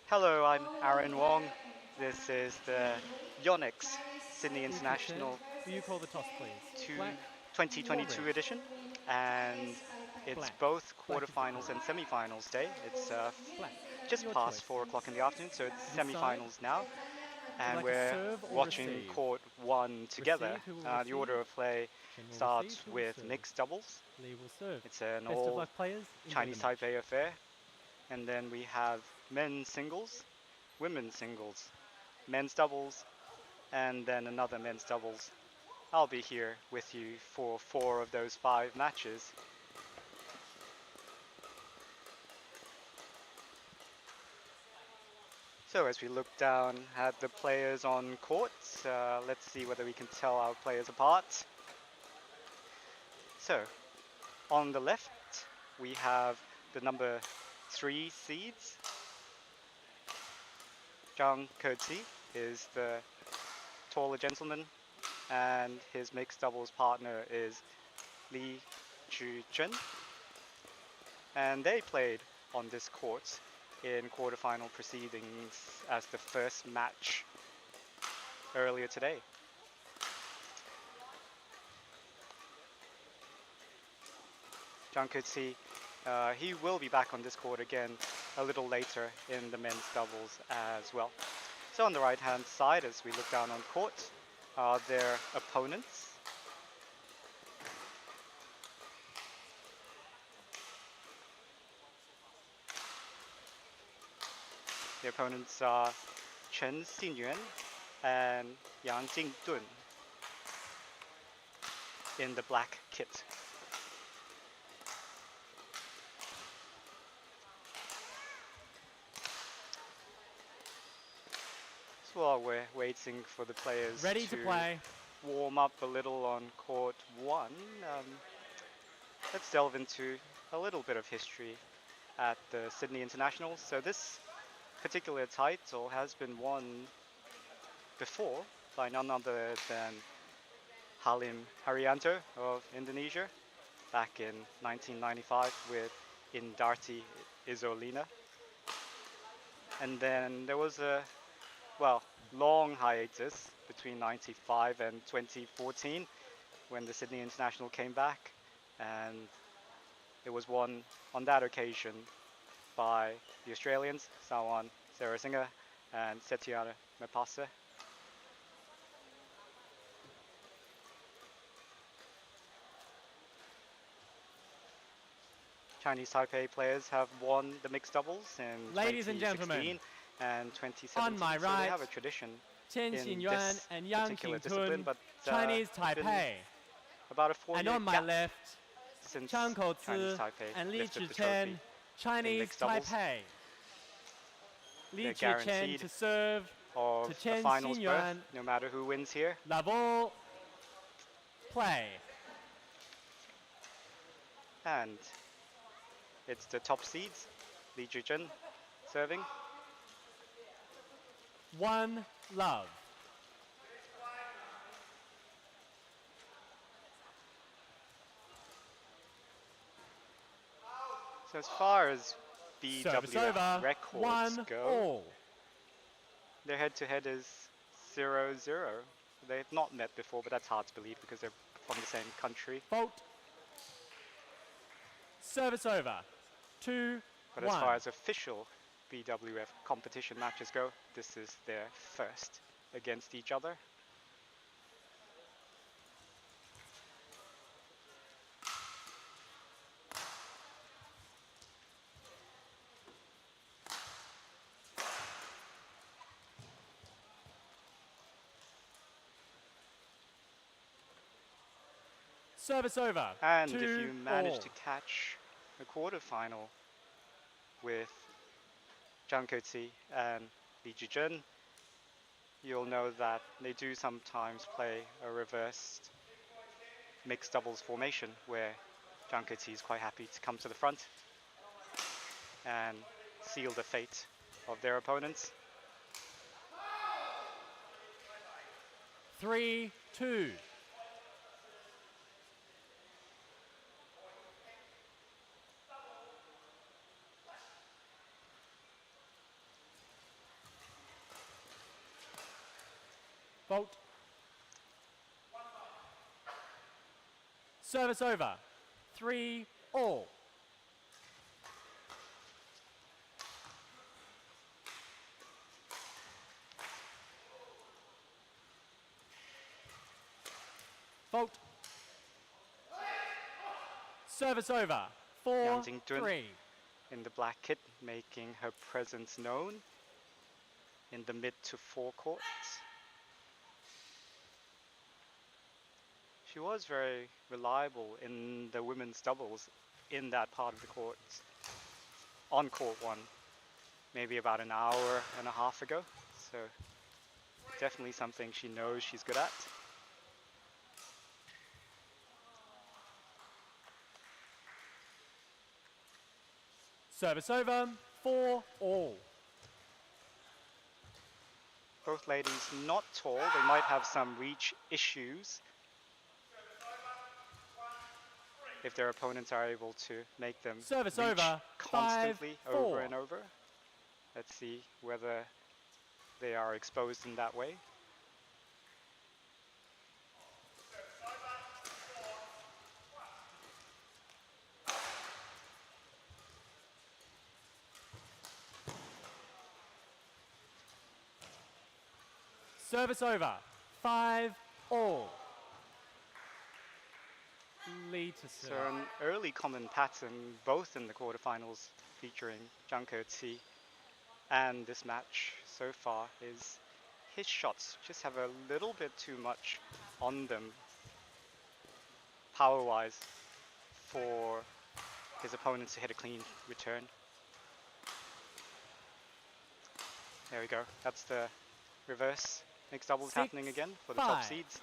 Hello, I'm Aaron Wong. This is the YONEX Sydney Li Chen, International will you call the toss, please? Black or 2022 red? edition, and it's Black. both Black is the call. quarterfinals and semifinals day. It's Black. just Your past choice. 4 o'clock in the afternoon, so it's This side, semifinals now, would you and like to we're serve or watching receive? court one together. Receive, who will The receive? order of play Chen will receive, starts who will with serve? mixed doubles. Li will serve. It's an Best of all luck, players. Enjoy Chinese the match. Taipei affair, and then we have men's singles, women's singles, men's doubles, and then another men's doubles. I'll be here with you for 4 of those 5 matches. So as we look down at the players on court, let's see whether we can tell our players apart. So on the left we have the number 3 seeds. Zhang Kezi is the taller gentleman, and his mixed doubles partner is Li Zhen, and they played on this court in quarterfinal proceedings as the first match earlier today. Zhang Kezi, he will be back on this court again a little later in the men's doubles as well. So on the right hand side, as we look down on court, are their opponents. The opponents are Chen Xinyuan and Yang Jingdun in the black kit. So while we're waiting for the players Ready to play. warm up a little on court 1, let's delve into a little bit of history at the Sydney International. So this particular title has been won before by none other than Halim Haryanto of Indonesia back in 1995 with Indarti Izolina. And then there was a, long hiatus between 95 and 2014 when the Sydney International came back, and it was won on that occasion by the Australians, Sawan Sarasinga and Setiana Mapasa. Chinese Taipei players have won the mixed doubles in Ladies and 2016 gentlemen, and 2017. on my So they right, have a tradition Chen in Xinyuan this and Yang particular discipline, Jingdun, but Chinese it's been Taipei. about a 4-year And on my gap left, since Chang Chinese Kouzi Taipei and Li lifted the trophy Chen, Chinese mixed doubles. Taipei. Li They're Chen guaranteed to serve of to a Chen finals berth, Xinyuan. no matter who wins here. La ball, play. And it's the top seeds, Li Zhen serving. One love. So as far as Service BWF over. records 1 go, all. their head-to-head is 0-0. They've not met before, but that's hard to believe because they're from the same country. Fault. Service over. 2-1. But as far as official BWF competition matches go, this is their first against each other. Service over. And 2 if you manage all. to catch a quarterfinal with Zhang Kezi and Li Zhen, you'll know that they do sometimes play a reversed mixed doubles formation where Zhang Kezi is quite happy to come to the front and seal the fate of their opponents. 3-2. Fault. Service over. 3-all. Fault. Service over. Yang Jingdun 4-3. in the black kit, making her presence known in the mid to forecourt. She was very reliable in the women's doubles in that part of the court, on court one, maybe about an hour and a half ago. So definitely something she knows she's good at. Service over. 4-all. Both ladies not tall, they might have some reach issues if their opponents are able to make them Service reach over. constantly 5-4. over and over. Let's see whether they are exposed in that way. Service over. 5-all. Lead to So serve. an early common pattern, both in the quarterfinals featuring Zhang Keqi and this match so far, is his shots just have a little bit too much on them power-wise for his opponents to hit a clean return. There we go. That's the reverse mixed doubles happening again for the top 6-5. seeds.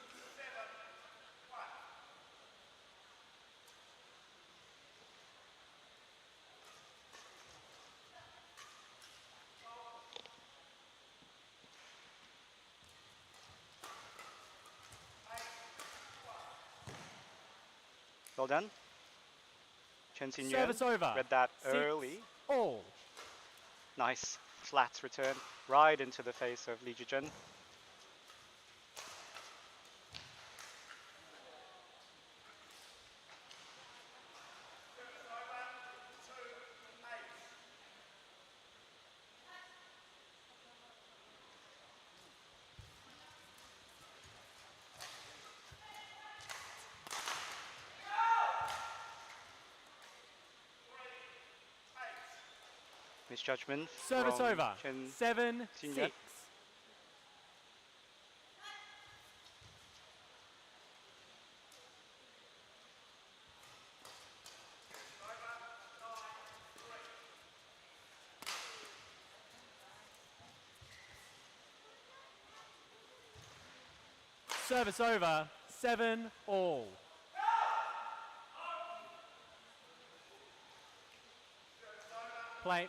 Well done. Chen Xinyan Service over. read that early. 6-all. Nice flat return right into the face of Li Jizhen. Misjudgment Service from over. Chen 7-6. Xinyan. Service over. 7-all. Play.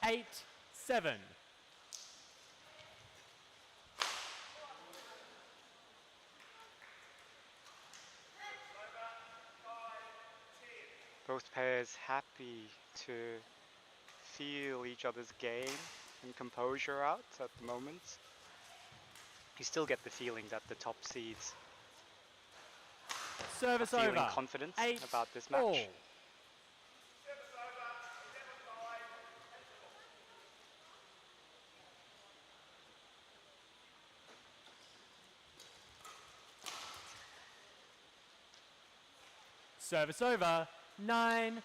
Eight, 7. Both pairs happy to feel each other's game and composure out at the moment. You still get the feeling that the top seeds are Service feeling over. confident 8 about this all. match. Service over. 9-8.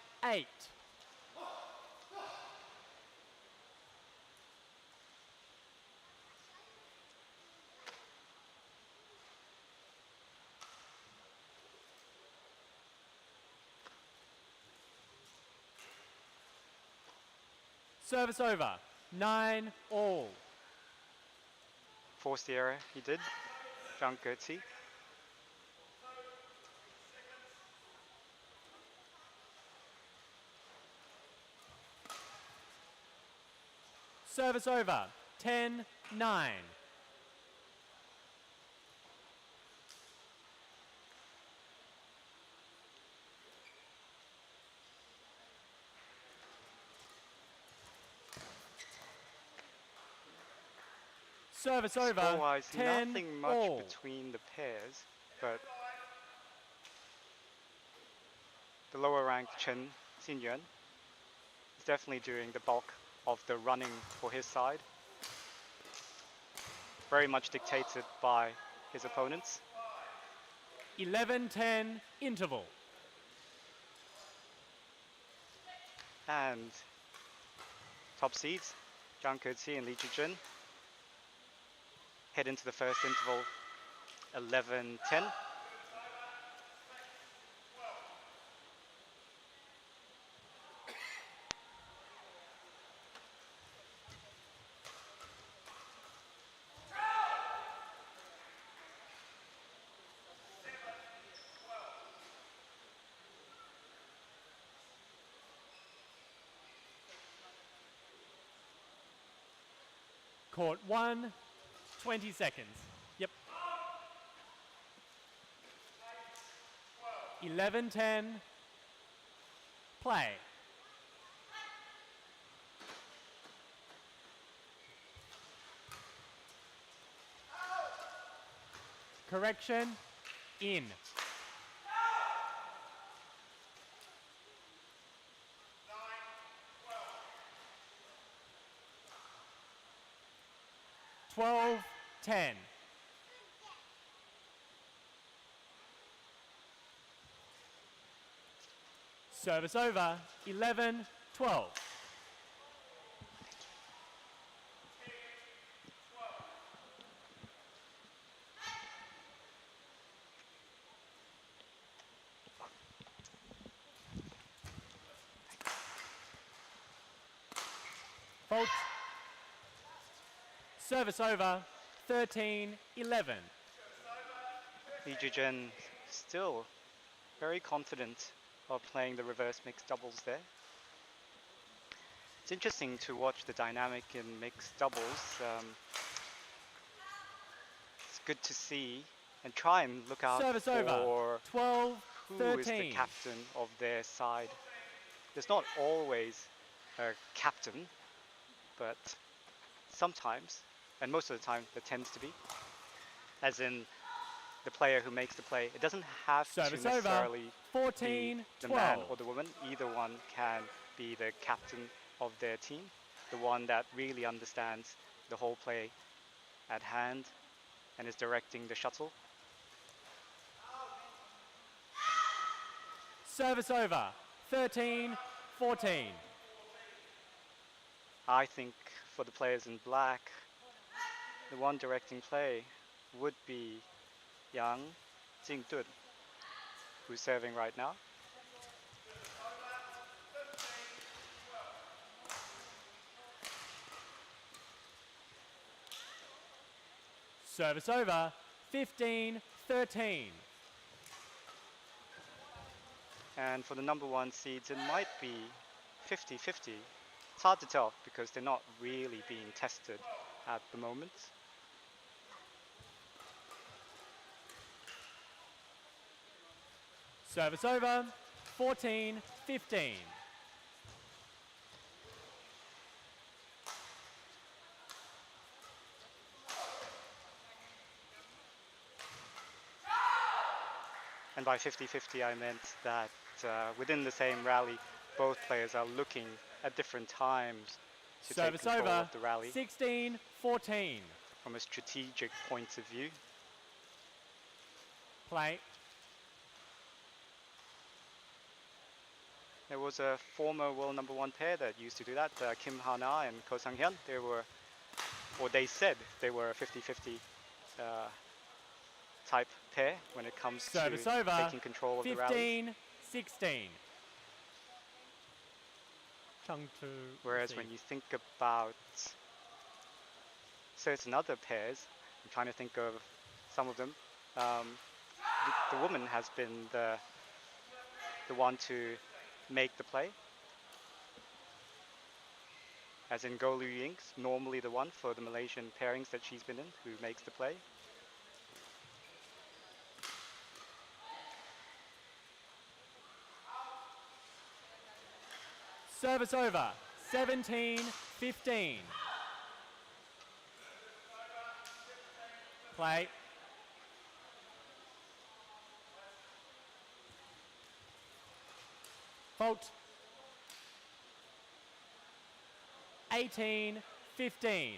Service over. 9-all. Forced the error, he did. Zhang Keqi. Service over. 10-9. Service over. Score-wise, 10 nothing much all. between the pairs, but the lower ranked Chen Xingyuan is definitely doing the bulk of the running for his side. Very much dictated by his opponents. 11-10 interval. And top seeds, Zhang Keqi and Li Zhizhen head into the first interval 11-10. Court 1, 20 seconds. Yep. 11-10. Play. Correction. In. Twelve, 10. Service over. 11, 12. Fault. Service over. 13, 11. Li Zhizhen still very confident of playing the reverse mixed doubles there. It's interesting to watch the dynamic in mixed doubles. It's good to see and try and look out Service for over. 12, who 13. is the captain of their side. There's not always a captain, but sometimes, and most of the time, there tends to be. As in the player who makes the play. It doesn't have Service to necessarily over. 14, be the 12. man or the woman. Either one can be the captain of their team, the one that really understands the whole play at hand and is directing the shuttle. Service over. 13, 14. I think for the players in black, the one directing play would be Yang Jingdun, who's serving right now. Service over. 15, 13. And for the number one seeds, it might be 50-50. It's hard to tell because they're not really being tested at the moment. Service over. 14, 15. And by 50-50, I meant that within the same rally, both players are looking at different times to Service take control over. of the rally 16, 14. from a strategic point of view. Play. There was a former world number one pair that used to do that, Kim Ha-na and Ko Sang-hyun. They said they were a 50-50 type pair when it comes Service to over. taking control of the rally. 15, 16. Whereas when you think about certain other pairs, I'm trying to think of some of them, the woman has been the one to make the play. as in Go Lu Ying's normally the one for the Malaysian pairings that she's been in who makes the play. Service over, 17-15. Play. Fault. 18-15.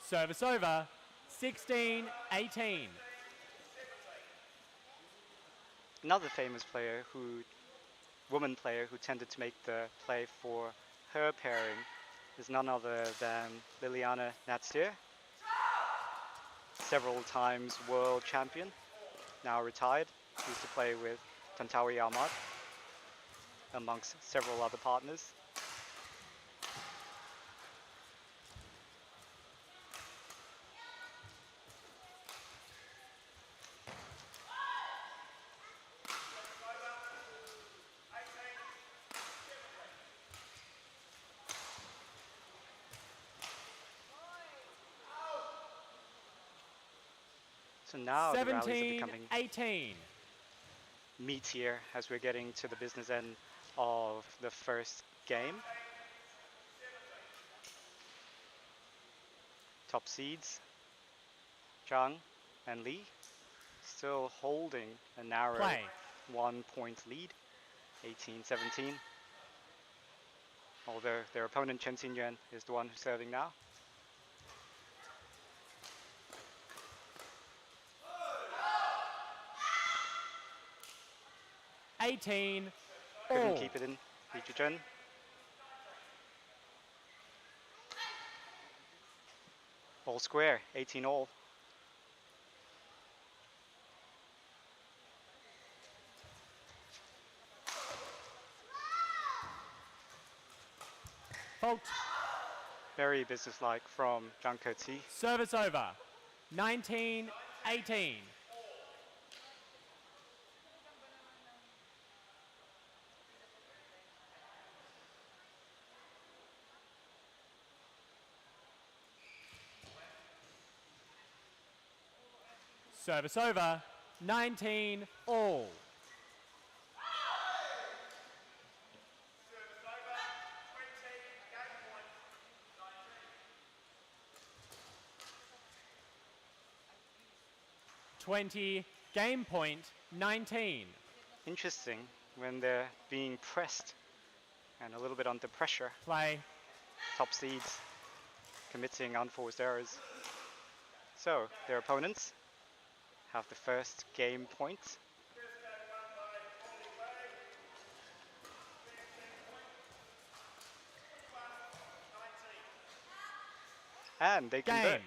Service over, 16-18. Another famous player woman player who tended to make the play for her pairing is none other than Liliana Natsir, several times world champion, now retired. She used to play with Tantawi Ahmad amongst several other partners. So now the rallies are becoming 17-18. meatier as we're getting to the business end of the first game. Top seeds, Zhang and Li, still holding a narrow Play. 1-point lead, 18-17. Although their opponent Chen Xingyuan is the one who's serving now. Couldn't Couldn't keep it in, Li Zhizhen. All square, 18 all. Fault. Very businesslike from Zhang Keqi. Service over, 19-18. Service over, 19 all. Game point, 19. Interesting when they're being pressed and a little bit under pressure. Play. Top seeds committing unforced errors. So their opponents have the first game point. And they convert.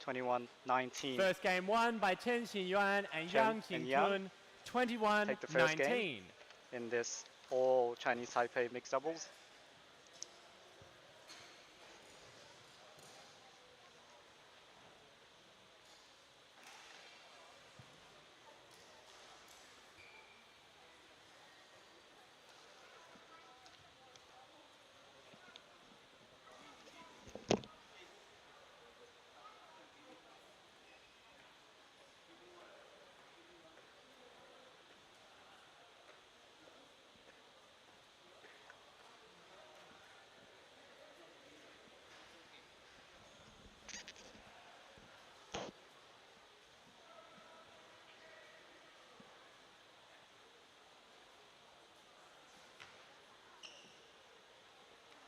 21-19. First game won by Chen Xingyuan and Chen Yang and Yang Qingkun, take the first 21-19. game in this all Chinese Taipei mixed doubles.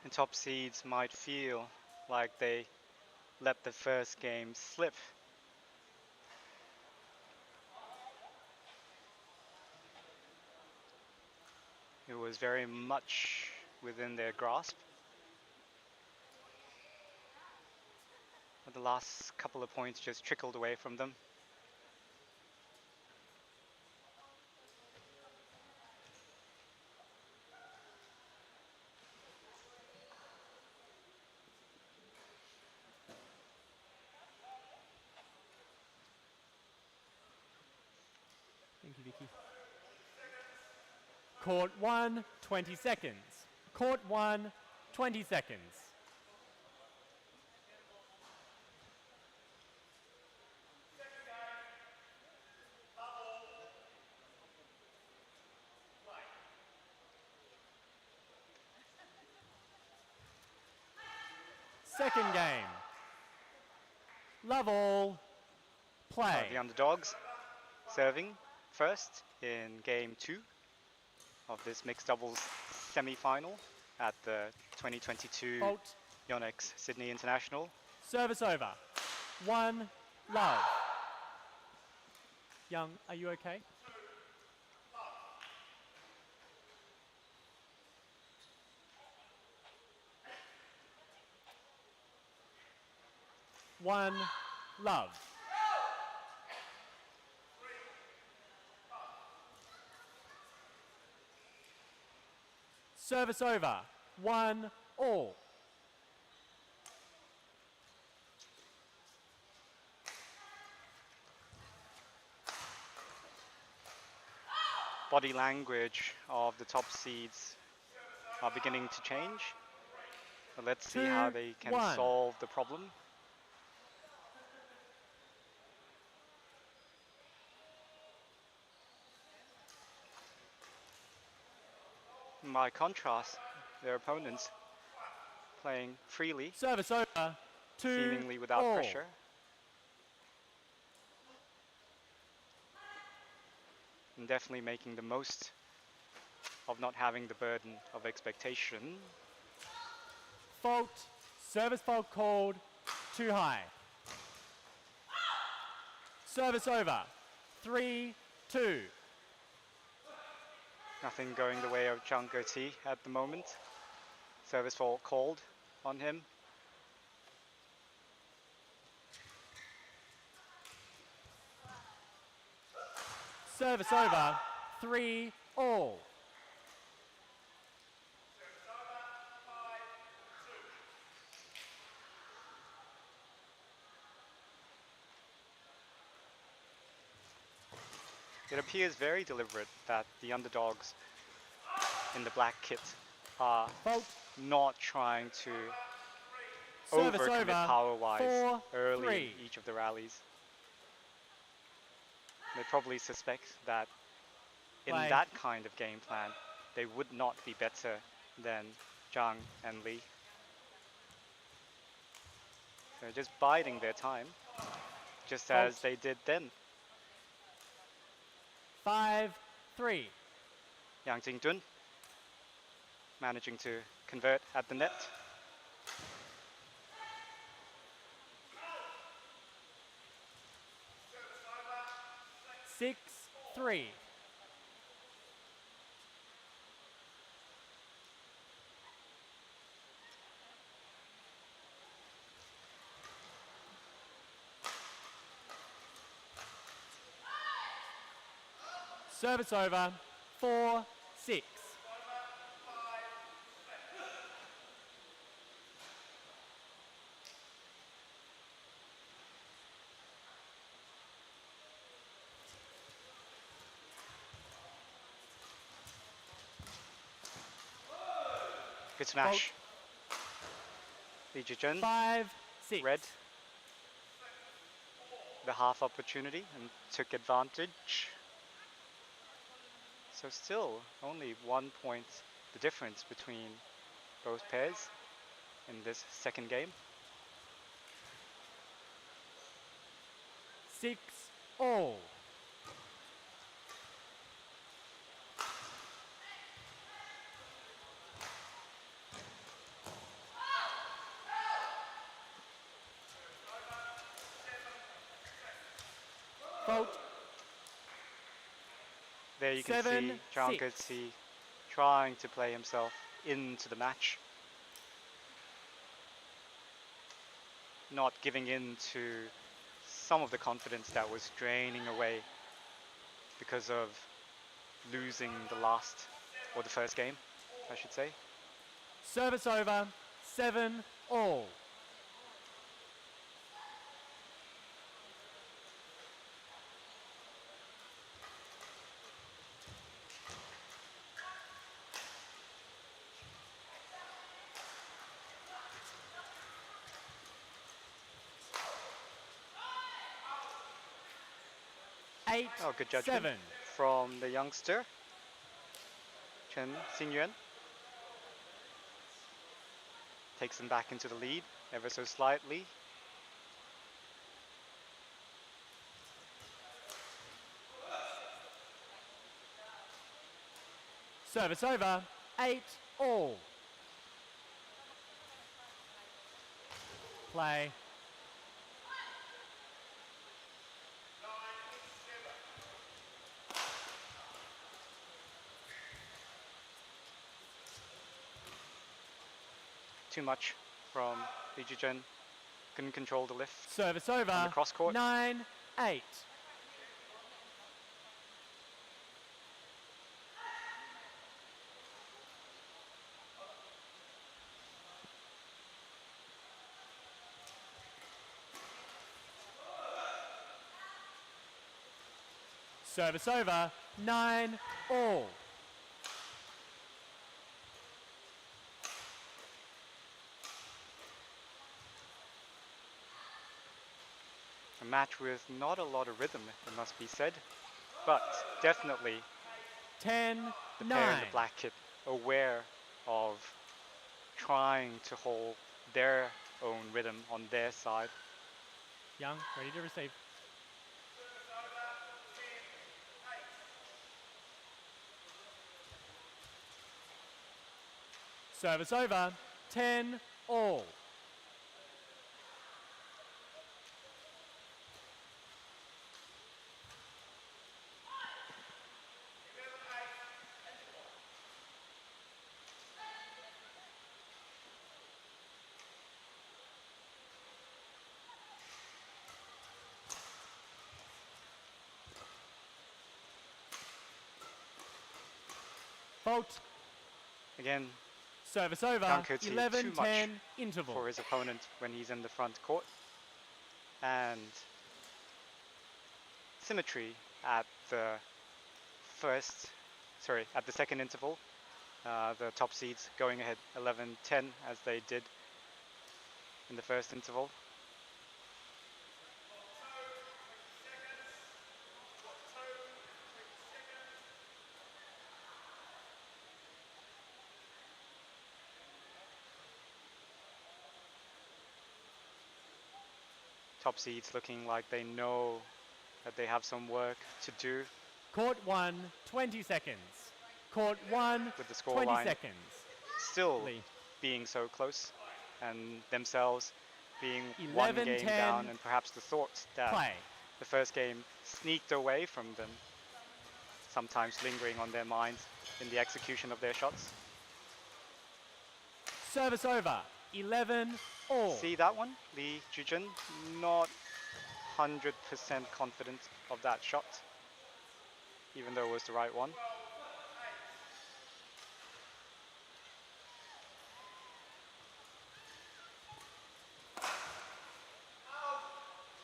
And top seeds might feel like they let the first game slip. It was very much within their grasp. But the last couple of points just trickled away from them. Vicky. Court 1, 20 seconds. Court 1, 20 seconds. Second game. Love all. Play. The underdogs serving first in game 2 of this mixed doubles semi-final at the 2022 Fault. YONEX Sydney International. Service over. 1, love. Young, are you okay? One, love. Service over. 1, all. Body language of the top seeds are beginning to change. But let's see how they can 1. solve the problem. By contrast, their opponents playing freely, Service over. 2, seemingly without all. pressure. And definitely making the most of not having the burden of expectation. Fault. Service fault called. Too high. Service over. 3, 2. Nothing going the way of Zhang Geqi at the moment. Service fault called on him. Service over. 3, all. It appears very deliberate that the underdogs in the black kit are Fault. not trying to Service overcommit over. power-wise 4, early 3. in each of the rallies. They probably suspect that in Play. that kind of game plan, they would not be better than Zhang and Li. They're just biding their time, just as Fault. they did then. 5, 3. Yang Jingdun managing to convert at the net. Six, 3. Service over. 4, 6. Good smash. Li Jizhen, 5, 6. red. The half opportunity and took advantage. So still only 1 point the difference between both pairs in this second game. 6, all. Fault. There you can 7, see Zhang 6. Geqi trying to play himself into the match. Not giving in to some of the confidence that was draining away because of losing the last, or the first game, I should say. Service over. 7, all. 8, Oh, good judgment 7. from the youngster, Chen Xingyuan. Takes them back into the lead ever so slightly. Service over, 8 all. Play. Too much from Li Jizhen. Couldn't control the lift Service on the over, cross court. 9, 8. Service over, 9 all. A match with not a lot of rhythm, it must be said, but definitely 10, the 9. pair in the black kit aware of trying to hold their own rhythm on their side. Young, ready to receive. Service over, 10 all. Fault. Again, Service over, Zhang Keqi too 11, much 10 interval. for his opponent when he's in the front court. And symmetry at the second interval. The top seeds going ahead 11-10 as they did in the first interval. Top seeds looking like they know that they have some work to do. Court 1, 20 seconds. Court 1, with the 20 scoreline seconds. still Lee. being so close and themselves being 11, one game 10. down, and perhaps the thought that Play. the first game sneaked away from them, sometimes lingering on their minds in the execution of their shots. Service over, 11 all. See that one? Li Jizhen not 100% confident of that shot, even though it was the right one.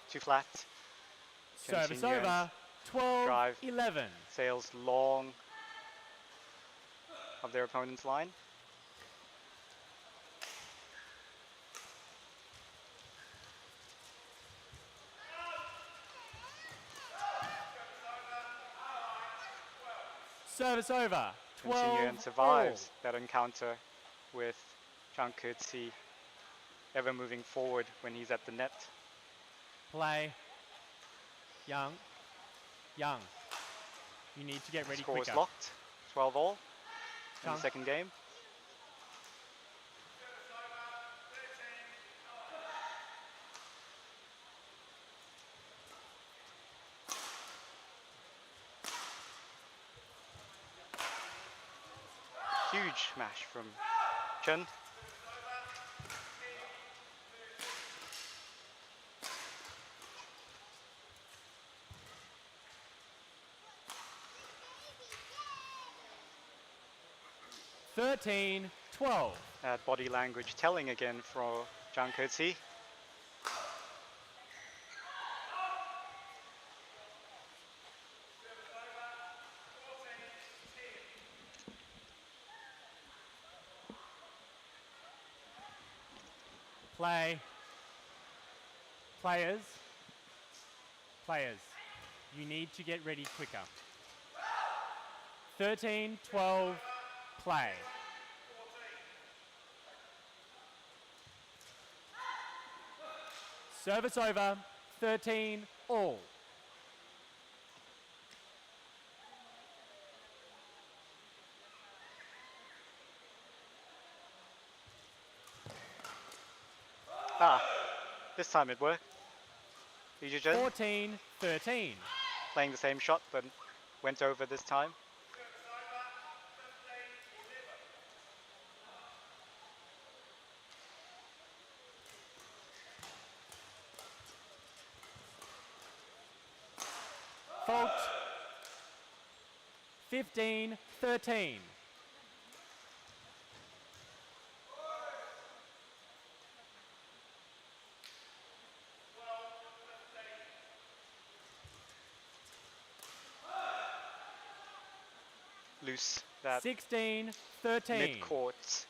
Too flat. Service Chen Xingyuan's over, 12, drive 11. sails long of their opponent's line. Service over, Chen 12 Xingyuan survives that encounter with Zhang Keqi ever moving forward when he's at the net. Play. Young. Young. You need to get ready Score is quicker. locked, 12 all in the Chang. second game. Huge smash from Chen. Thirteen, 12. Body language telling again for Zhang Keqi. Play. Players. Players. You need to get ready quicker. 13-12, play. Service over, 13 all. Ah, this time it worked. Lee Ji-jun 14-13. playing the same shot, but went over this time. Fault. 15-13. Loose that 16-13. mid-court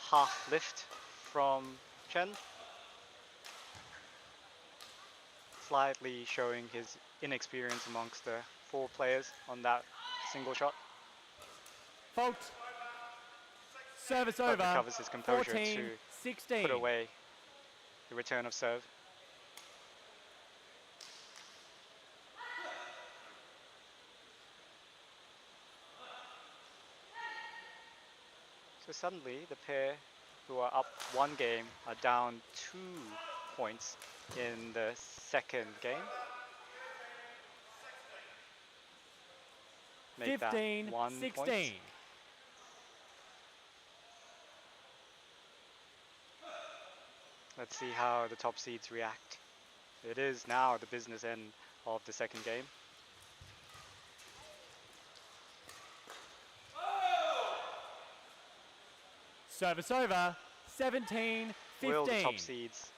half lift from Chen. Slightly showing his inexperience amongst the 4 players on that single shot. Fault. Service But over. recovers his composure to 14-16. put away the return of serve. So suddenly the pair who are up 1 game are down 2 points in the second game. Make that 1 15-16. point. Let's see how the top seeds react. It is now the business end of the second game. Service over. 17-15. Will the top seeds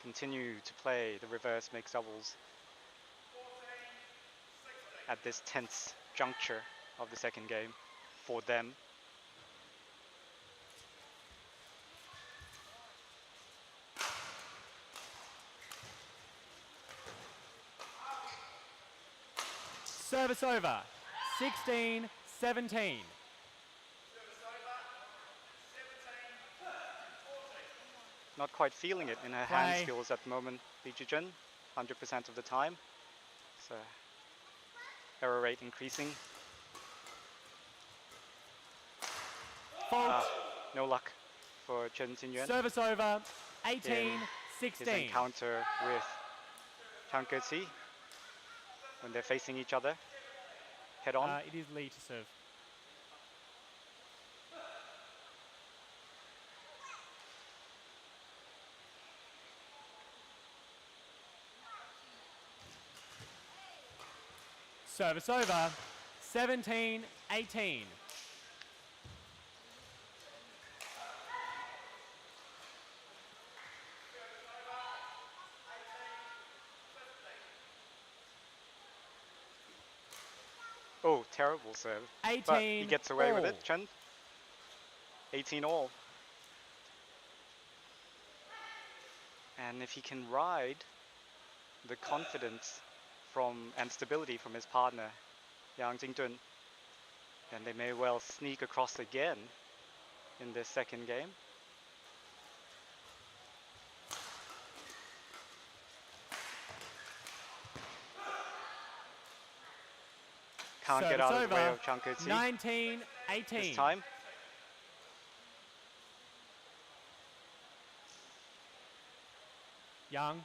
continue to play the reverse mixed doubles at this tense juncture of the second game for them? Service over. 16-17. Not quite feeling it in her Play. hand skills at the moment, Lee Ji-jun, 100% of the time. So error rate increasing. Fault. No luck for Chen Xingyuan Service over. in 18-16. his encounter with Chang Ke-ci when they're facing each other head on. It is Lee to serve. Service over. 17-18. Oh, terrible serve. 18 But he gets away with all. it, Chen. 18 all. And if he can ride the confidence and stability from his partner, Yang Jingdun, then they may well sneak across again in this second game. Can't get out of the way of Chang Ke-ci 19-18. this time. Young.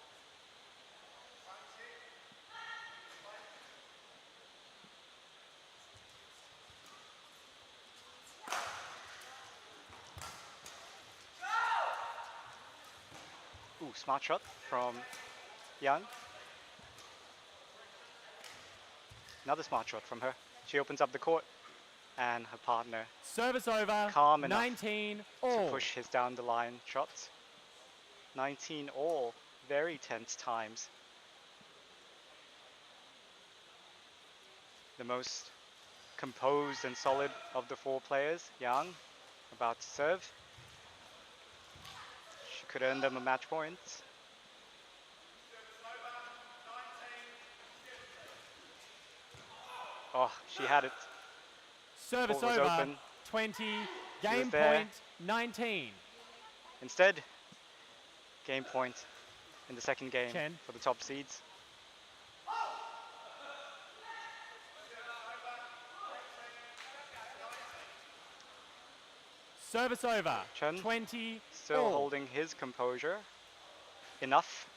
Ooh, smart shot from Yang. Another smart shot from her. She opens up the court and her partner Service over. calm enough 19 to all. push his down the line shots. 19 all, very tense times. The most composed and solid of the 4 players, Yang, about to serve. She could earn them a match point. Oh, she had it. Service Court was over, open. 20, She was game there. point, 19. Instead, game point in the second game Chen. for the top seeds. Service over, Chen 20 still all. holding his composure enough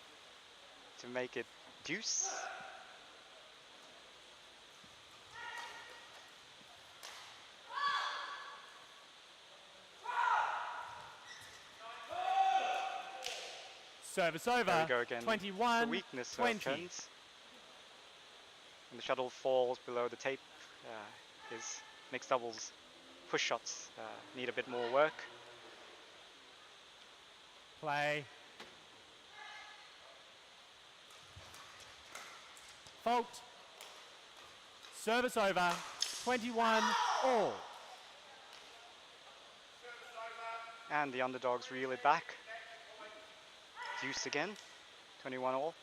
to make it deuce. Service There we over, go again. 21, The weakness 20. of Chen's. When the shuttle falls below the tape, his mixed doubles push shots need a bit more work. Play. Fault. Service over, 21 all. And the underdogs reel it back. Deuce again, 21 all.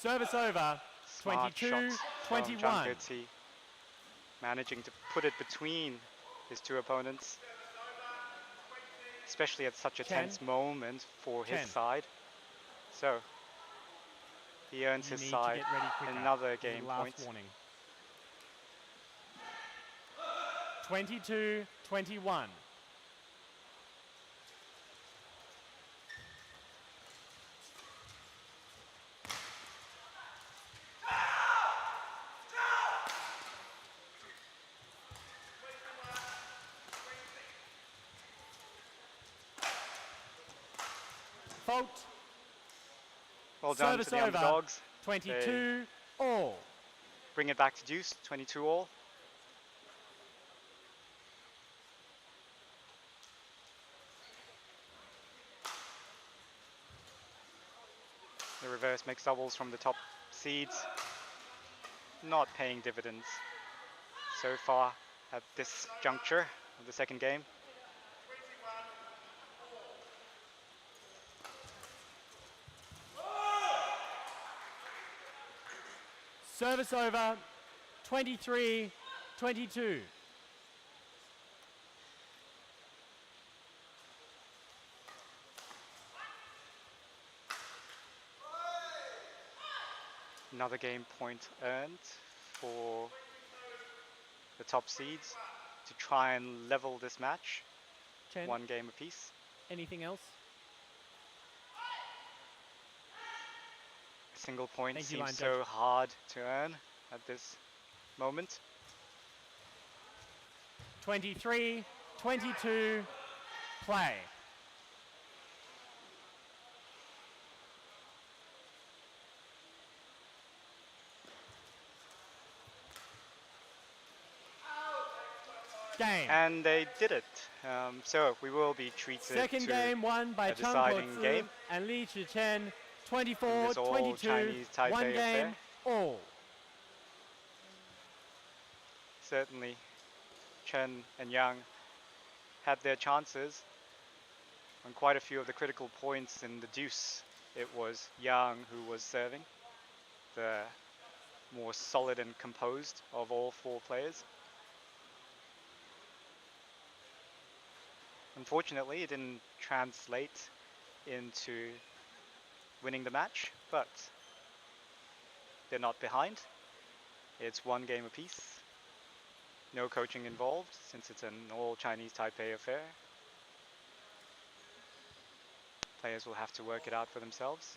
Service over, Smart 22, shot 21. from Zhang Kezi, managing to put it between his two opponents, especially at such a Chen. tense moment for his Chen. side. So he earns You his need side to get ready quicker. another This is game the last point. warning. 22, 21. Fault. Well done Service to the over, underdogs. 22 all. Bring it back to deuce, 22 all. The reverse mixed doubles from the top seeds not paying dividends so far at this juncture of the second game. Service over, 23, 22. Another game point earned for the top seeds to try and level this match. Chen, One game apiece. anything else? A single point Thank you, seems line so judge. hard to earn at this moment. 23, 22, play. Game. And they did it. So we will be treated Second to game won by a Chang deciding Ko-tzu game and Li Chichen, in 24, this all 22, Chinese Taipei one game affair. all. Certainly Chen and Yang had their chances on quite a few of the critical points in the deuce. It was Yang who was serving, the more solid and composed of all four players. Unfortunately, it didn't translate into winning the match, but they're not behind. It's one game apiece. No coaching involved since it's an all Chinese Taipei affair. Players will have to work it out for themselves.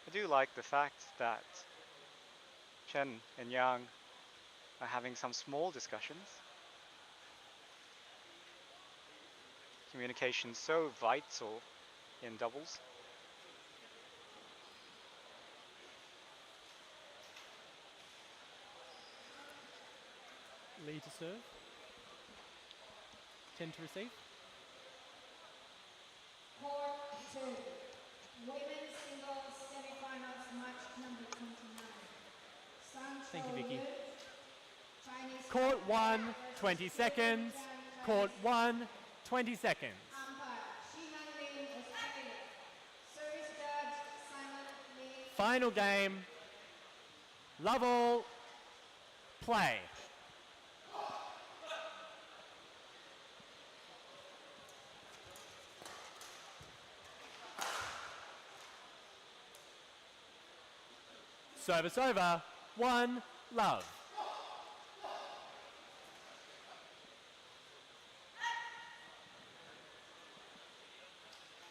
I do like the fact that Chen and Yang are having some small discussions. Communication so vital in doubles. Lee to serve. 10 to receive. Court 2, women's single Court 1, 20 seconds. Court 1, 20 seconds. Final game. Love all. Play. Service over. 1, love.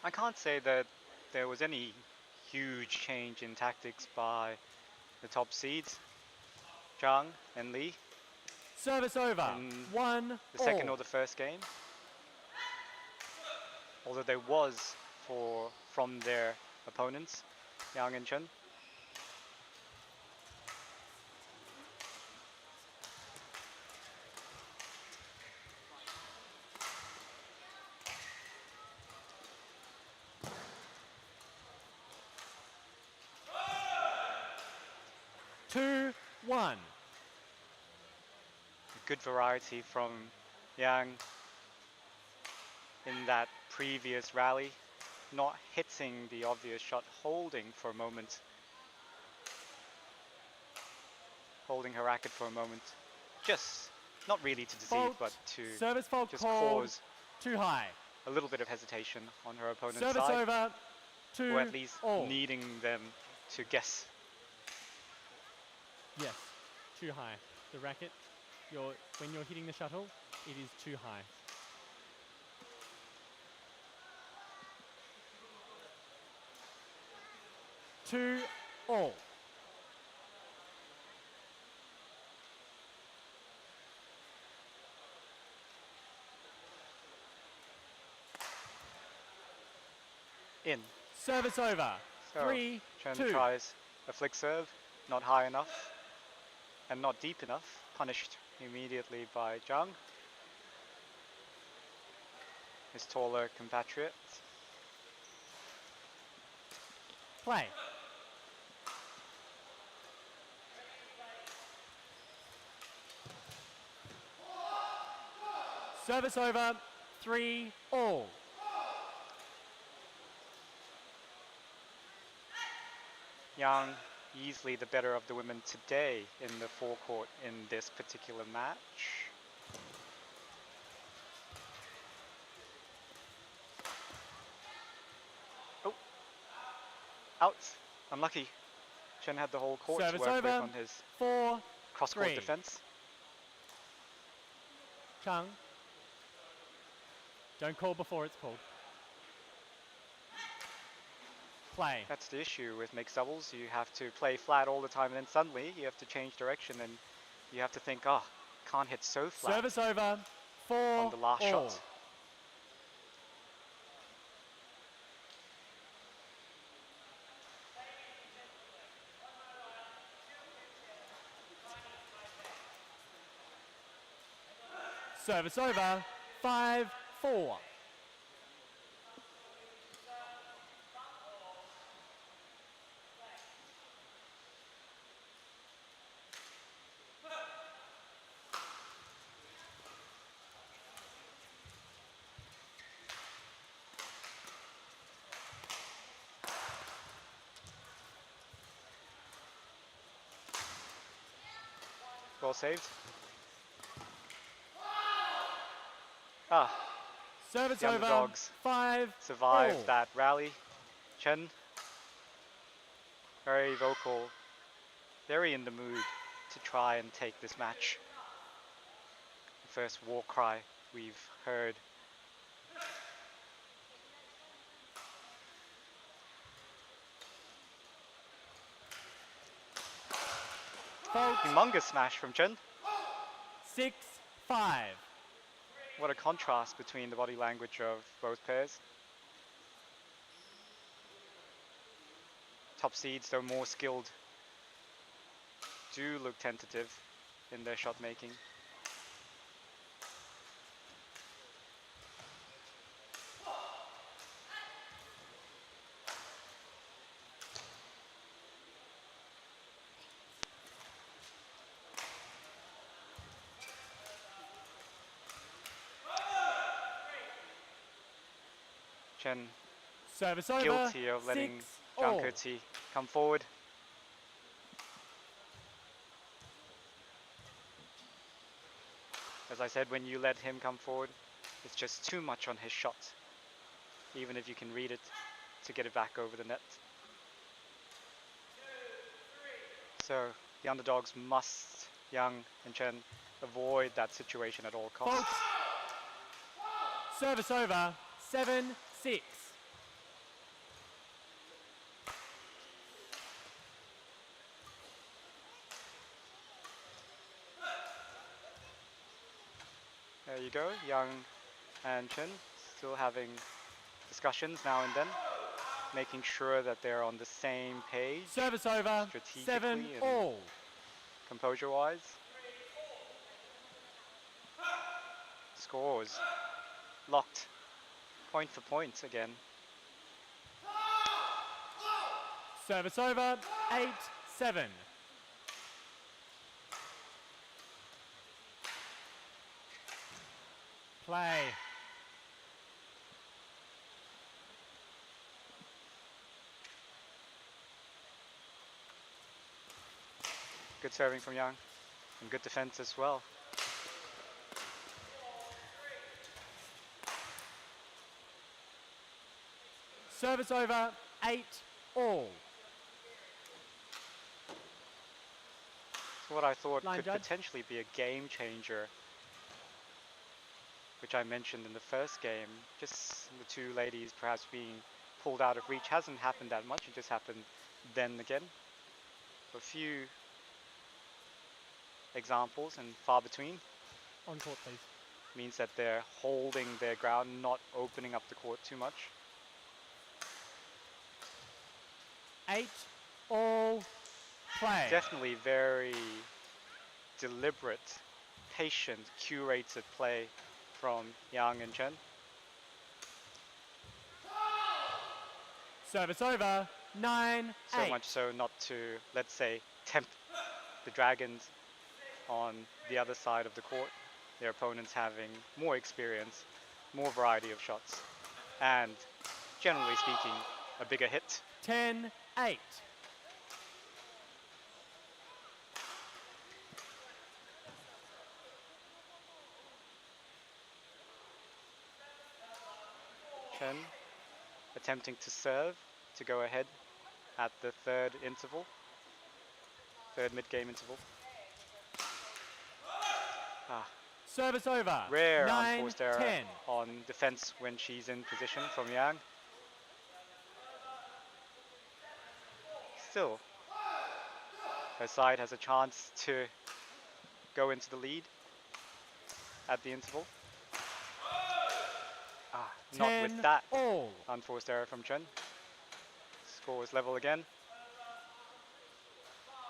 I can't say that there was any huge change in tactics by the top seeds, Zhang and Li, Service over. in 1 the second all. or the first game. Although there was from their opponents, Yang and Chen. Two, 1. Good variety from Yang in that previous rally, not hitting the obvious shot, holding for a moment, holding her racket for a moment, just not really to deceive, Fault. but to Service fault just called. cause Too high. a little bit of hesitation on her opponent's Service side, over. 2 or at least all. needing them to guess. Yes, too high. The racket, when you're hitting the shuttle, it is too high. Two all. In. Service over. So 3, Chen 2. tries a flick serve, not high enough and not deep enough, punished immediately by Zhang, his taller compatriot. Play. Service over. 3 all. Yang easily the better of the women today in the forecourt in this particular match. Oh, out, unlucky. Chen had the whole court to Service work with over. on his 4, cross-court 3. defense. Chang. Don't call before it's called. Play. That's the issue with mixed doubles. You have to play flat all the time, and then suddenly you have to change direction, and you have to think, oh, can't hit so flat Service over. 4 on the last all. shot. Service over. 5, 4. Well saved. Ah, Service the over. underdogs 5 survived all. that rally. Chen, very vocal, very in the mood to try and take this match. The first war cry we've heard. Fault. Humongous smash from Chen. 6, 5. What a contrast between the body language of both pairs. Top seeds, though more skilled, do look tentative in their shot making. Chen Service over. guilty of letting 6-all. Zhang Keti come forward. As I said, when you let him come forward, it's just too much on his shot, even if you can read it to get it back over the net. So the underdogs must, Yang and Chen, avoid that situation at all costs. Folks, service over. 7-6. There you go, Yang and Chen still having discussions now and then, making sure that they're on the same page Service over. strategically and 7-all. composure-wise. Scores locked, point for point again. Service over. 8-7. Play. Good serving from Yang and good defense as well. Service over. 8-all. So what I thought Line could judge. potentially be a game changer, which I mentioned in the first game, just the two ladies perhaps being pulled out of reach, hasn't happened that much. It just happened then again. A few examples and far between. On court, please. Means that they're holding their ground, not opening up the court too much. 8-all. Play. Definitely very deliberate, patient, curated play from Yang and Chen. Service over. 9-8. So much so not to, let's say, tempt the Dragons on the other side of the court. Their opponents having more experience, more variety of shots, and generally speaking, a bigger hit. 10-8. Chen attempting to serve to go ahead at the third mid-game interval. Service over. Rare unforced error 9-10. on defense when she's in position from Yang. Still, her side has a chance to go into the lead at the interval. Not with that all. unforced error from Chen. Score is level again.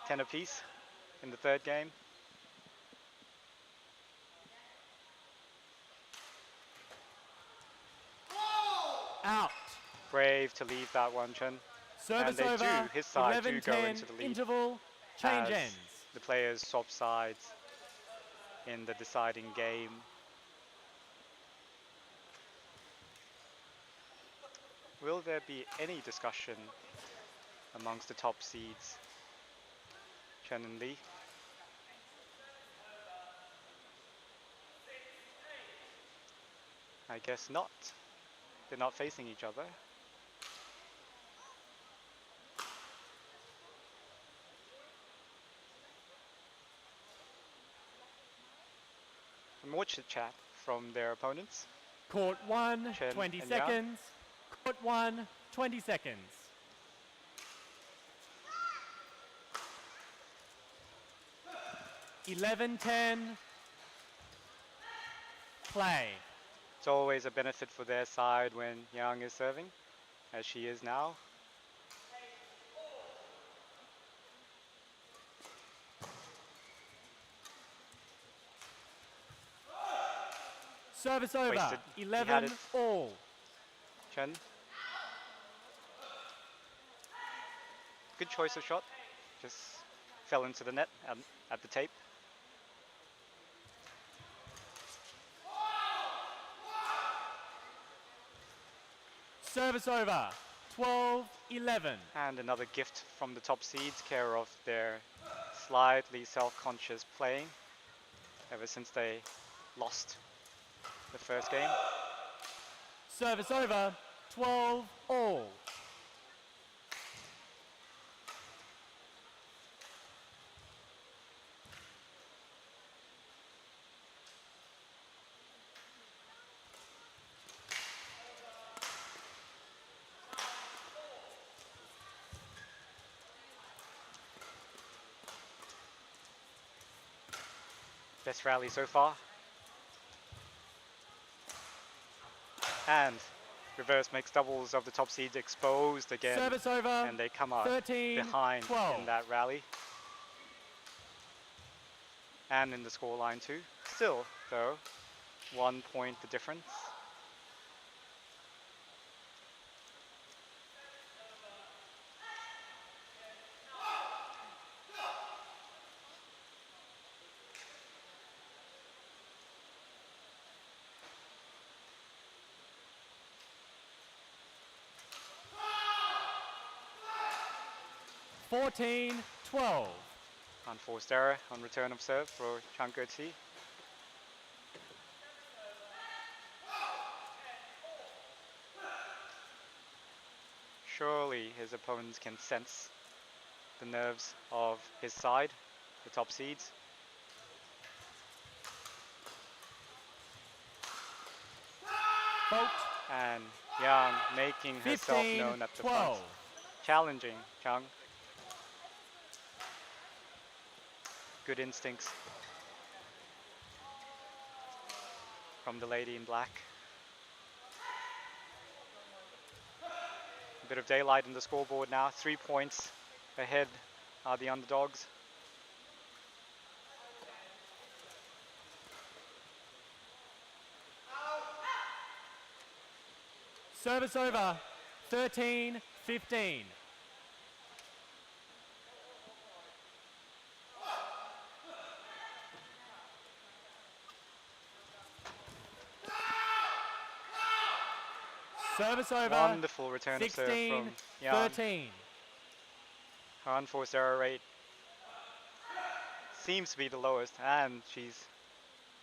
10 apiece in the third game. Out. Brave to leave that one, Chen. Service and they over. do, his side 11, do go 10, into the lead. interval. Change as ends. the players swap sides in the deciding game. Will there be any discussion amongst the top seeds, Chen and Li? I guess not. They're not facing each other. More chit chat from their opponents. Court 1, Chen 20 and Yang. seconds. Court 1, 20 seconds. (11-10). Play. It's always a benefit for their side when Yang is serving, as she is now. Service over. Wasted. He had 11 it. all. Chen. Good choice of shot. Just fell into the net at the tape. Service over. 12-11. And another gift from the top seeds, care of their slightly self-conscious playing ever since they lost the first game. Service over. 12-all. Best rally so far. And reverse makes doubles of the top seeds exposed again. Service over. And they come out 13, behind 12. in that rally. And in the scoreline too. Still, though, 1 point the difference. Fourteen, 12. Unforced error on return of serve for Chanko T. Surely his opponents can sense the nerves of his side, the top seeds. Fault. And Yang making herself 15, known at the 12. front, challenging Chang. Good instincts from the lady in black. A bit of daylight in the scoreboard now. 3 points ahead are the underdogs. Service over. 13, 15. Service over. Wonderful return of serve 16, from Yang. 13. Her unforced error rate seems to be the lowest, and she's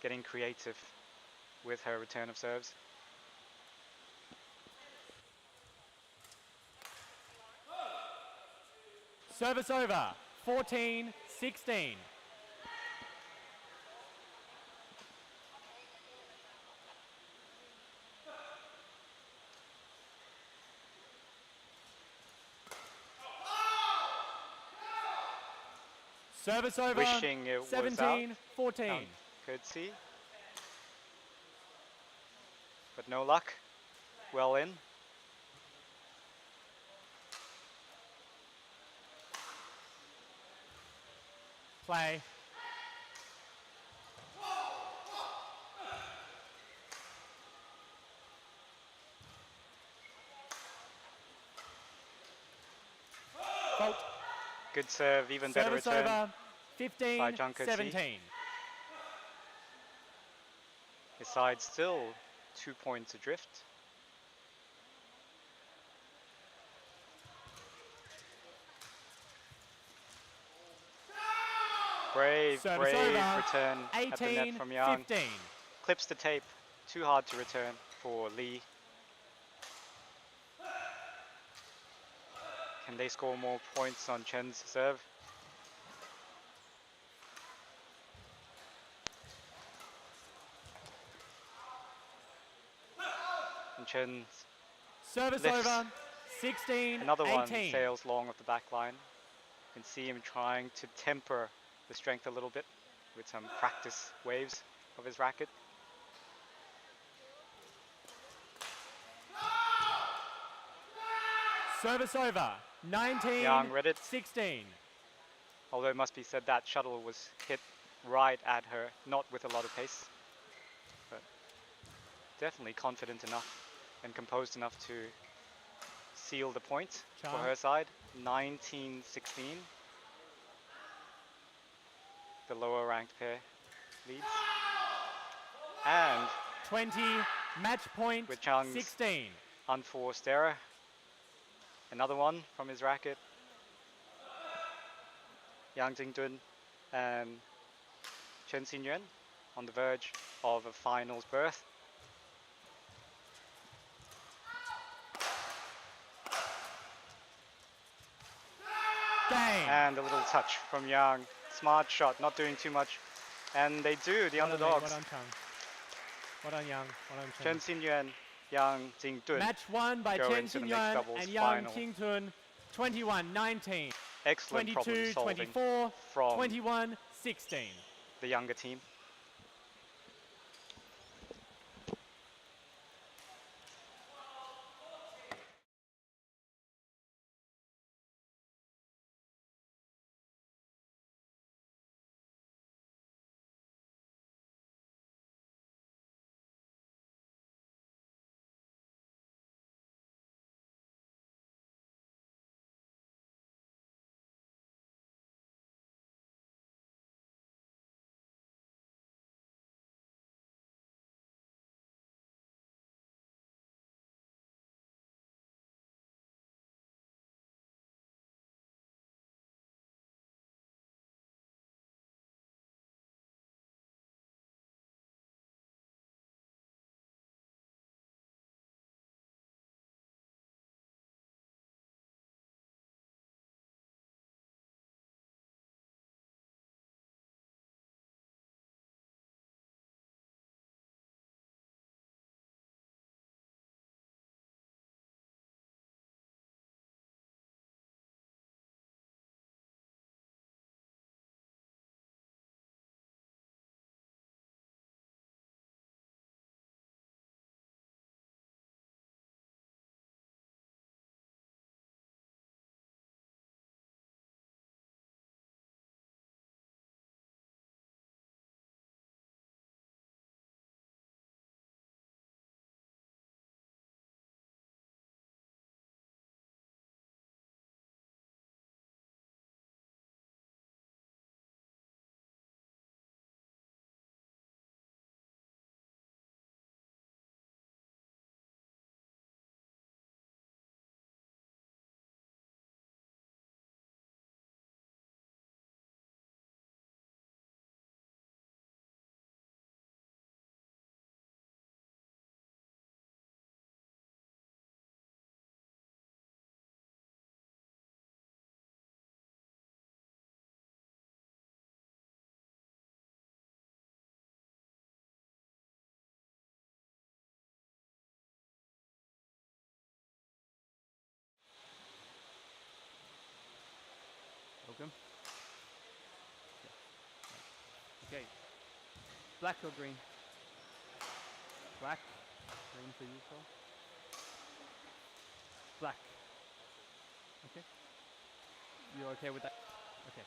getting creative with her return of serves. Service over. 14, 16. Service over. Wishing it was 17, out. 14. Courtesy. But no luck. Well in. Play. Fault. Good serve, even better Service return. over. 15, by Jung Ko-chi. 17. His side still 2 points adrift. Brave Service over. return at the net 18, from Yang. 15. Clips the tape. Too hard to return for Lee. Can they score more points on Chen's serve? And Chen's Service lifts. over. 16, Another 18. one sails long off the back line. You can see him trying to temper the strength a little bit with some practice waves of his racket. Service over. 19, Yang read it. 16. Although it must be said that shuttle was hit right at her, not with a lot of pace. But definitely confident enough and composed enough to seal the point for her side. 19-16. The lower ranked pair leads. And 20, match point with Chang's 16. Unforced error. Another one from his racket. Yang Jingdun and Chen Xinyuan on the verge of a finals berth. Game. And a little touch from Yang. Smart shot, not doing too much. And they do, the underdogs. Well done, Chang. Well done, Yang. Well done, Chen Xinyuan, Yang Jingdun Match won by go Chen into the mixed Xinyuan doubles and Yang final. Qingtun, 21-19, Excellent problem solving 22-24, from 21-16. the younger team. Welcome. Okay. Black or green? Black. Green for you, Paul. Black. Okay. You're okay with that? Okay.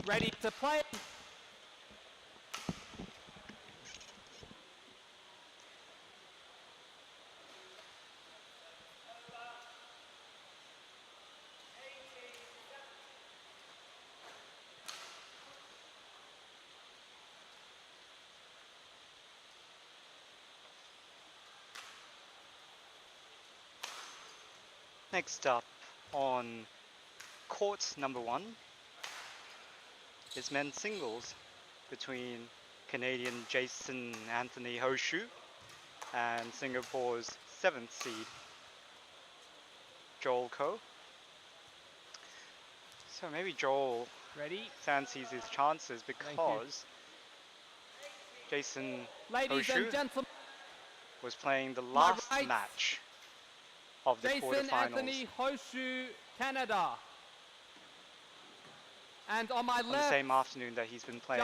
Ready to play. Next up on court number 1 is men's singles between Canadian Jason Anthony Hoshu and Singapore's 7th seed Joel Ko. So maybe Joel Ready. fancies his chances because Jason Ladies and Hoshu gentlemen, was playing the last right, match of the Jason quarterfinals Anthony Hoshu, Canada. And on my on the left, same afternoon that he's been playing,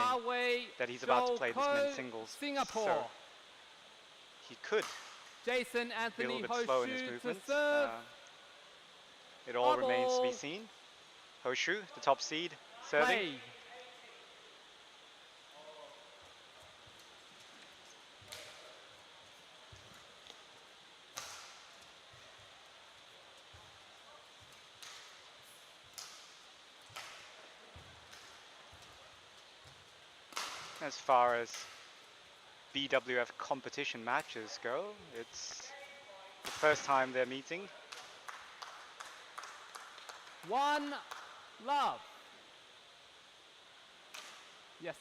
that he's about to play this Ko, men's singles. Singapore. So he could Jason be a Anthony little bit slow in his Hoshu to movements. serve. It all Bubble. remains to be seen. Hoshu, the top seed, serving. Play. As far as BWF competition matches go, it's the first time they're meeting. One love. Yes.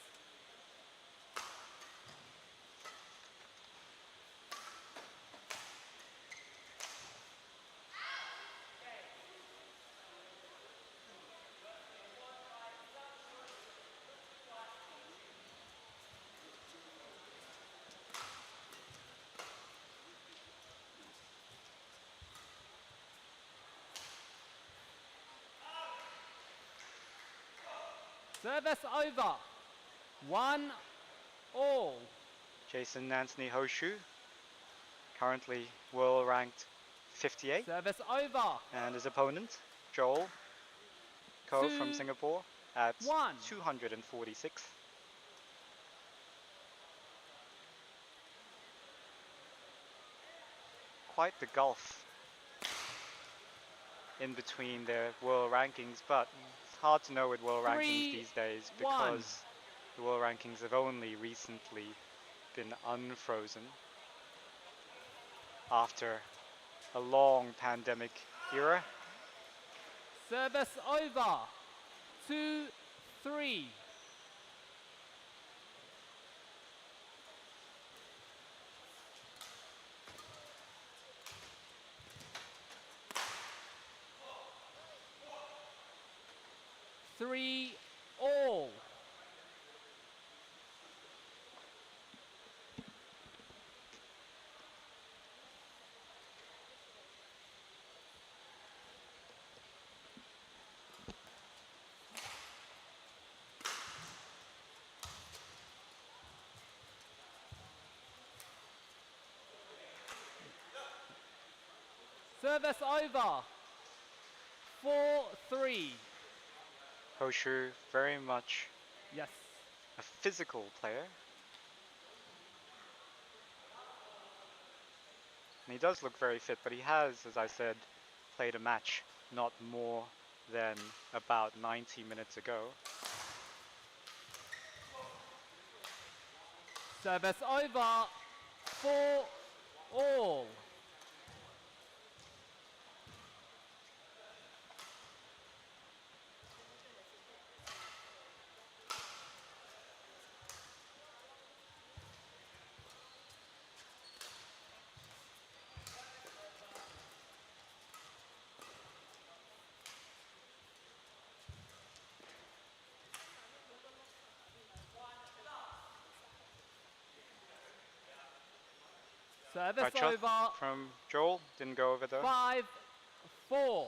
Service over. 1-all. Jason Anthony Hoshu, currently world ranked 58. Service over. And his opponent, Joel Ko from 2-1. Singapore, at 246. Quite the gulf in between their world rankings, but it's hard to know with world rankings these days because the world rankings have only recently been unfrozen after a long pandemic era. Service over. 2-3. Three all. Service over. 4-3. Hoshu, very much Yes. a physical player. And he does look very fit, but he has, as I said, played a match not more than about 90 minutes ago. Service over. 4-all. Service Right shot over. from Joel, didn't go over though. 5-4.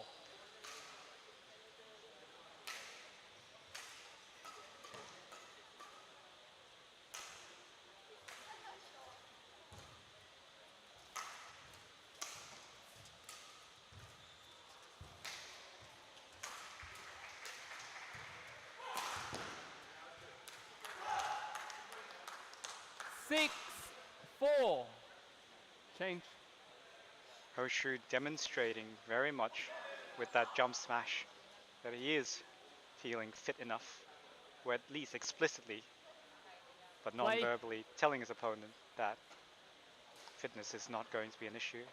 6-4. Change. Hoshu demonstrating very much with that jump smash that he is feeling fit enough, or at least explicitly, but Play. non-verbally telling his opponent that fitness is not going to be an issue.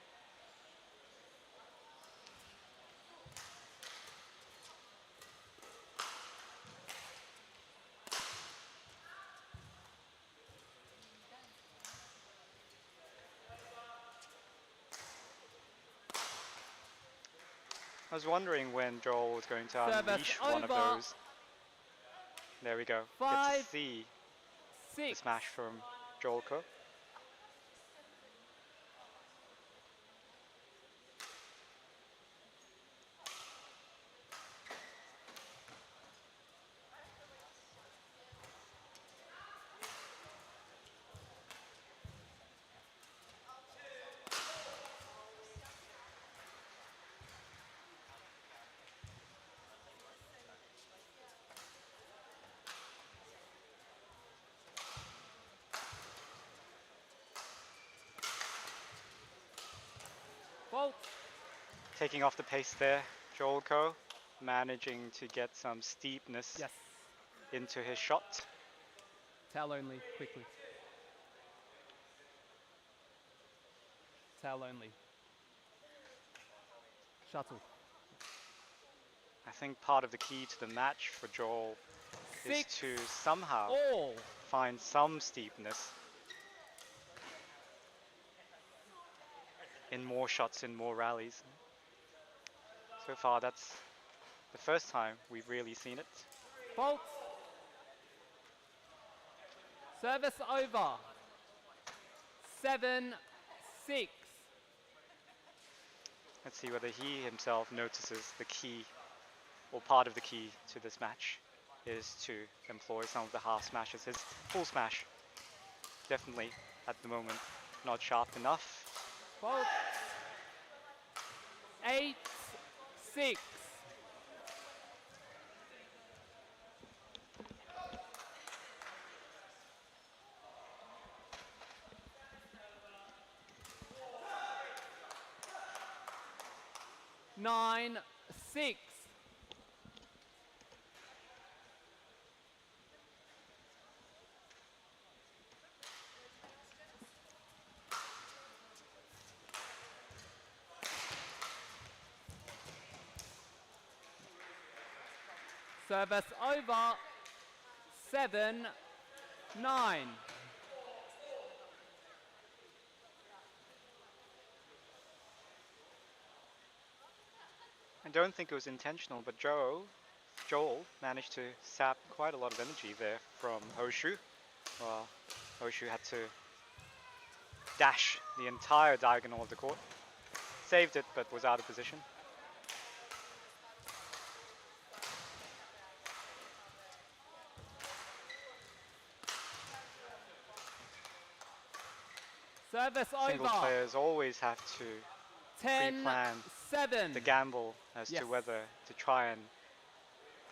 I was wondering when Joel was going to unleash one of those. There we go. Get to see the smash from Joel Ko. Fault. Taking off the pace there, Joel Ko managing to get some steepness into his shot. Towel only, quickly. Towel only. Shuttle. I think part of the key to the match for Joel is to somehow find some steepness in more shots, in more rallies. So far, that's the first time we've really seen it. Fault. Service over. 7-6. Let's see whether he himself notices the key, or part of the key to this match is to employ some of the half smashes. His full smash, definitely at the moment, not sharp enough. Fault. 8-6. Nine, 6. Service over. 7-9. I don't think it was intentional, but Joel managed to sap quite a lot of energy there from Hoshu. Well, Hoshu had to dash the entire diagonal of the court. Saved it, but was out of position. Service Single over. players always have to pre-plan 10-7. the gamble as to whether to try and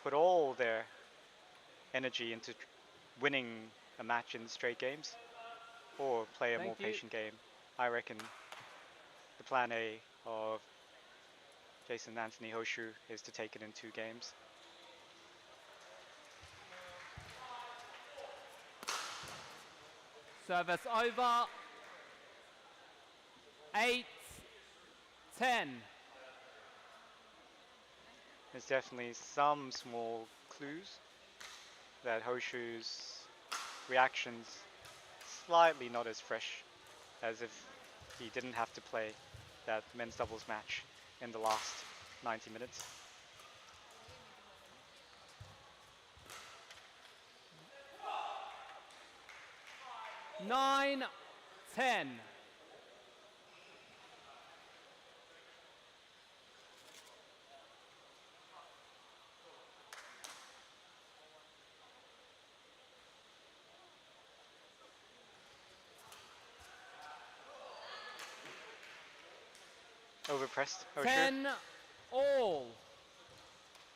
put all their energy into winning a match in straight games, or play a more patient game. I reckon the plan A of Jason Anthony Hoshu is to take it in 2 games. Service over. 8-10. There's definitely some small clues that Hoshu's reactions slightly not as fresh as if he didn't have to play that men's doubles match in the last 90 minutes. Nine, 10. Overpressed Hoshu. 10 all.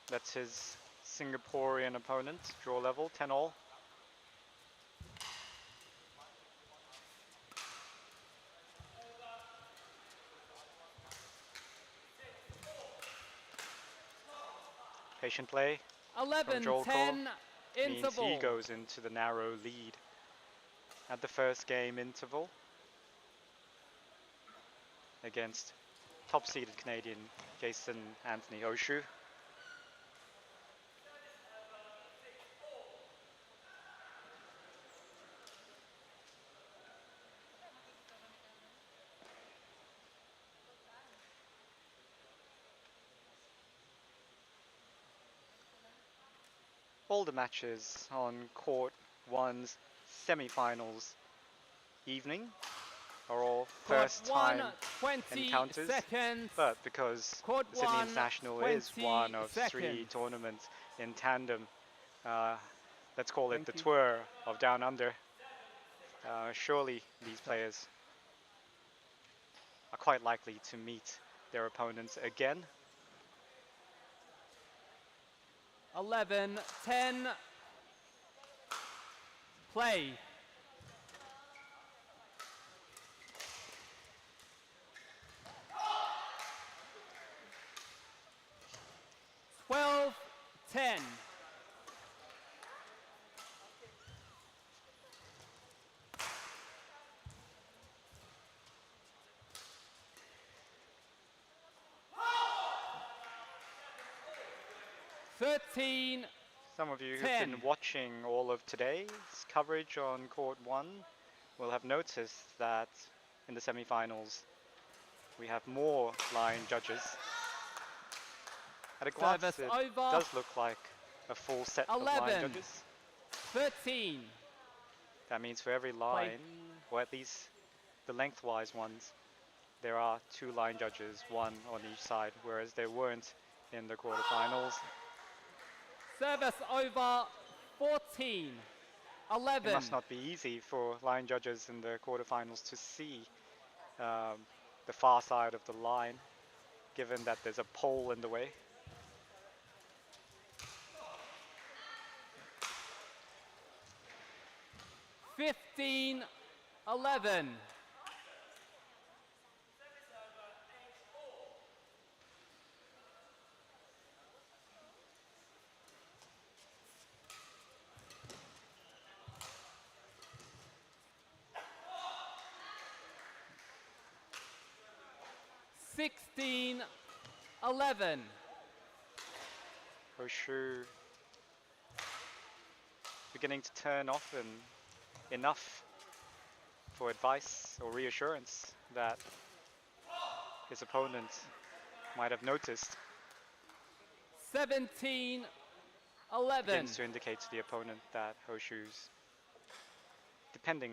That's his Singaporean opponent, draw level, 10 all. Patient play from 11, Joel Ko 10, means he interval. goes into the narrow lead at the first game interval against top-seeded Canadian Jason Anthony Oshu. All the matches on Court 1's semi-finals evening are all first-time encounters, but because the Sydney International is one of 3 tournaments in tandem, let's call it the Tour of Down Under, surely these players are quite likely to meet their opponents again. 11, 10, play. Twelve, 10. Some of you who've been watching all of today's coverage on Court 1 will have noticed that in the semi-finals we have more line judges. At a glance, it does look like a full set 11, of line judges. 13. That means for every line, or at least the lengthwise ones, there are 2 line judges, 1 on each side, whereas there weren't in the quarterfinals. Service over, 14, 11. It must not be easy for line judges in the quarterfinals to see the far side of the line, given that there's a pole in the way. $15, 11. $16, 11. Oshu beginning to turn off enough for advice or reassurance that his opponent might have noticed. 17, 11. Begins to indicate to the opponent that Oshu's depending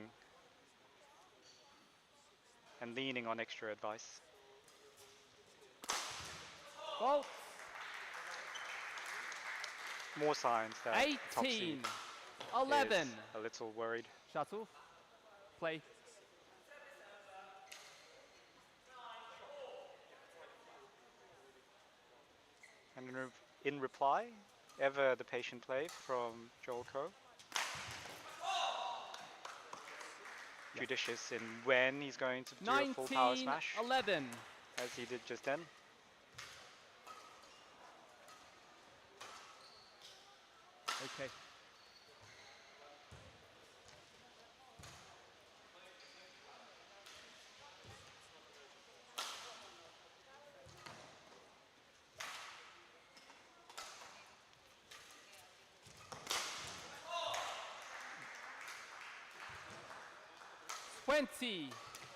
and leaning on extra advice. Fault. More signs that 18, 11. Is a little worried. Shuttle. Play. And in reply, ever the patient play from Joel Ko. Judicious in when he's going to do a full power smash, 11. as he did just then. Okay.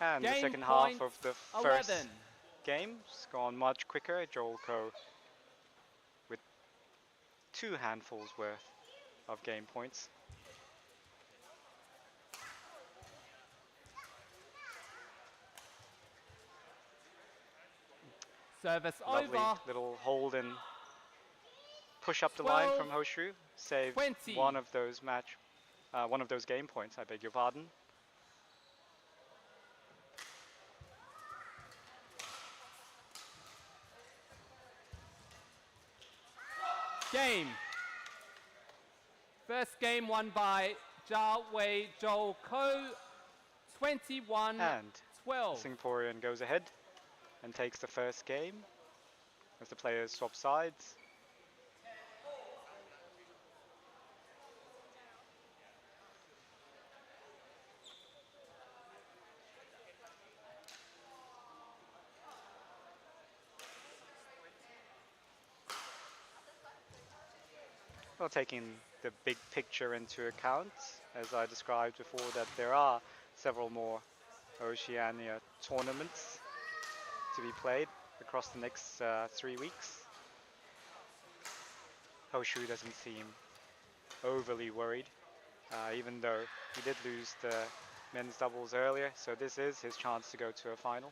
And the second half of the first game's gone much quicker. Joel Ko with 2 handfuls worth of game points. Service Lovely over. little hold and push up the line from Oshu. Saved 20. one of those game points. I beg your pardon. Game. First game won by Jia Wei Joel Ko, 21-12. And Singaporean goes ahead and takes the first game as the players swap sides. Well, taking the big picture into account, as I described before, that there are several more Oceania tournaments to be played across the next 3 weeks. Hoshu doesn't seem overly worried, even though he did lose the men's doubles earlier, so this is his chance to go to a final.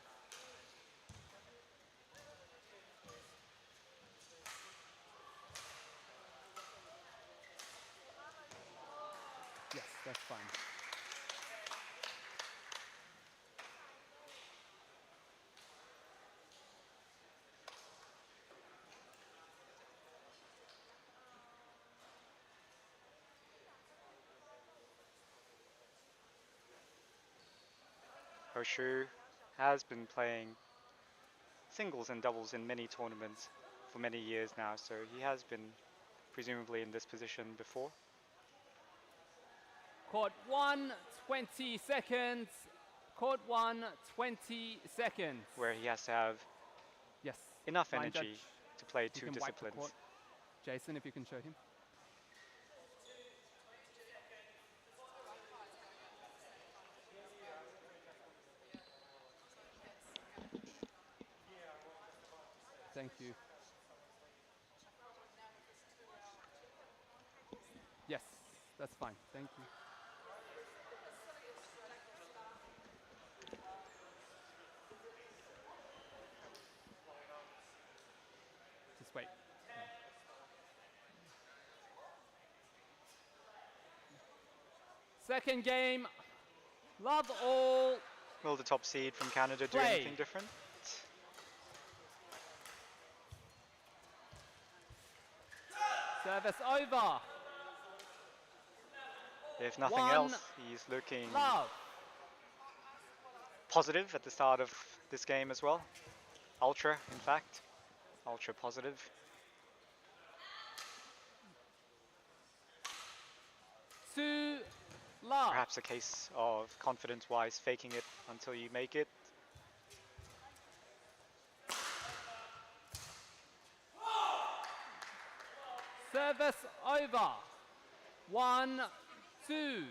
Yes, that's fine. Hoshu has been playing singles and doubles in many tournaments for many years now, so he has been presumably in this position before. Court 1, 20 seconds. Court 1, 20 seconds. Where he has to have Yes. enough Line energy judge, to play you two can wipe the disciplines. court. Jason, if you can show him. Thank you. Yes, that's fine. Thank you. Just wait. Second game. Love all. Will the top seed from Canada do Play. anything different? Service over. If nothing 1 else, he's looking love. positive at the start of this game as well. Ultra, in fact. Ultra positive. 2 love. Perhaps a case of confidence-wise faking it until you make it. Service over. 1, 2.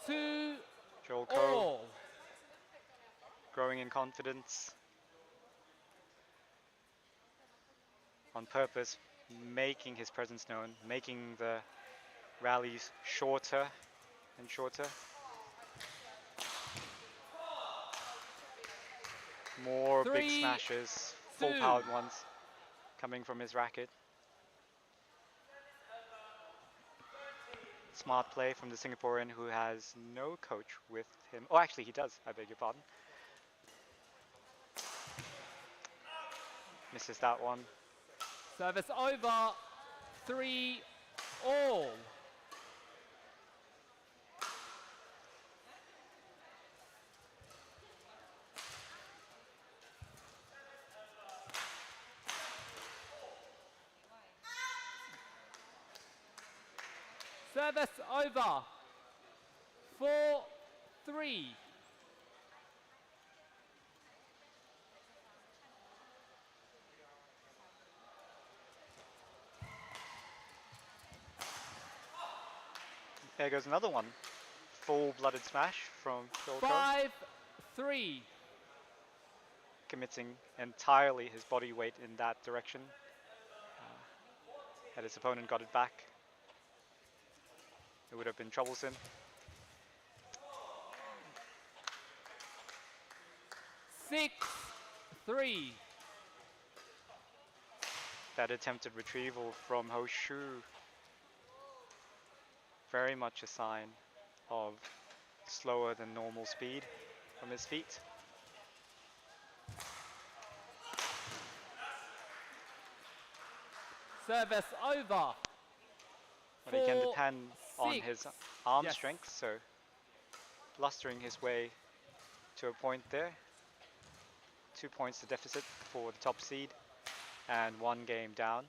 Two Joel Ko all. growing in confidence. On purpose, making his presence known, making the rallies shorter and shorter. More big 3, smashes, 2. full-powered ones coming from his racket. Smart play from the Singaporean who has no coach with him. Oh, actually he does, I beg your pardon. Misses that one. Service over. 3 all. Service over. 4, 3. There goes another one. Full-blooded smash from Joel Ko. 5, 3. Committing entirely his body weight in that direction. Had his opponent got it back, it would have been troublesome. 6, 3. That attempted retrieval from Hoshu, very much a sign of slower than normal speed from his feet. Service over. But he can 4, depend on 6. his arm Yes. strength, so blustering his way to a point there. 2 points to deficit for the top seed and 1 game down.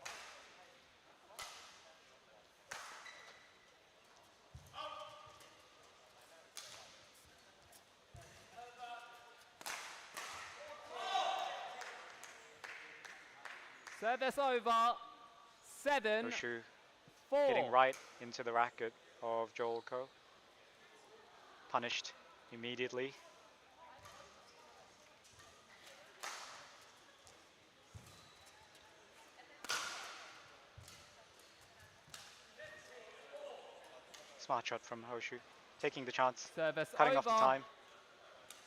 Service over. 7, Hoshu 4. hitting right into the racket of Joel Ko. Punished immediately. Smart shot from Hoshu, taking the chance, Service cutting over. off the time,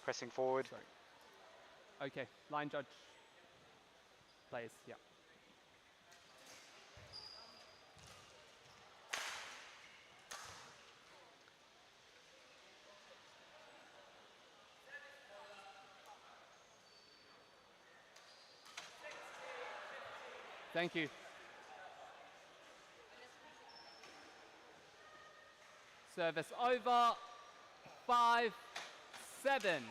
pressing forward. Sorry. Okay, line judge. Players, yeah. Thank you. Service over. 5, 7.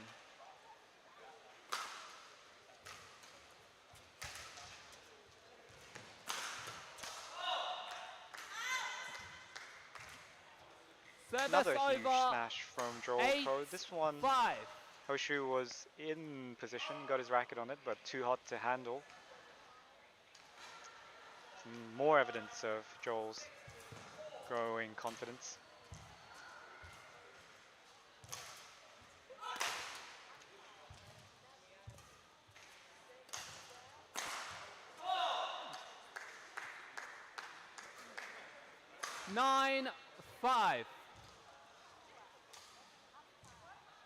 Service Another huge over. smash from Joel 8, Ko. This one, 5. Hoshu was in position, got his racket on it, but too hot to handle. More evidence of Joel's growing confidence. Nine, 5.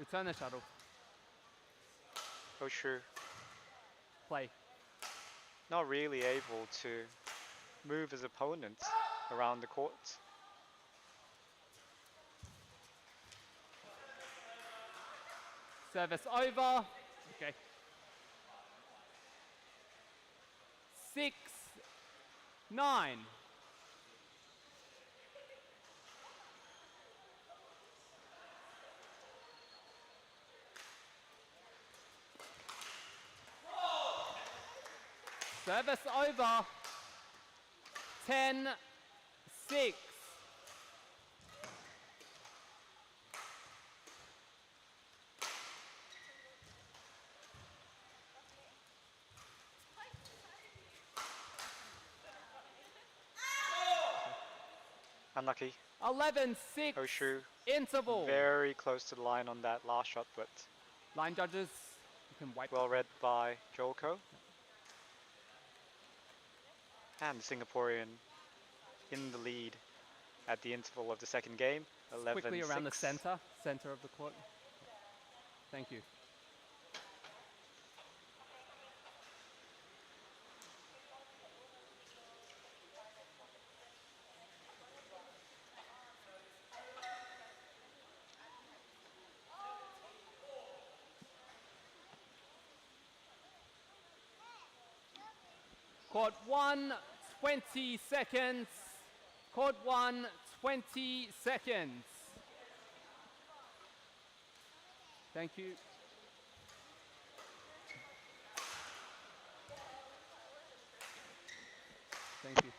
Return the shuttle. Hoshu Play. not really able to move his opponent around the court. Service over. Okay. 6, 9. Service over. 10, 6. Unlucky. 11, 6. Hoshu Interval. very close to the line on that last shot, but Line judges, you can wipe. well read by Joel Ko. And the Singaporean in the lead at the interval of the second game. 11-6. Quickly around the center of the court. Thank you. Court 1, 20 seconds. Court 1, 20 seconds. Thank you. Thank you.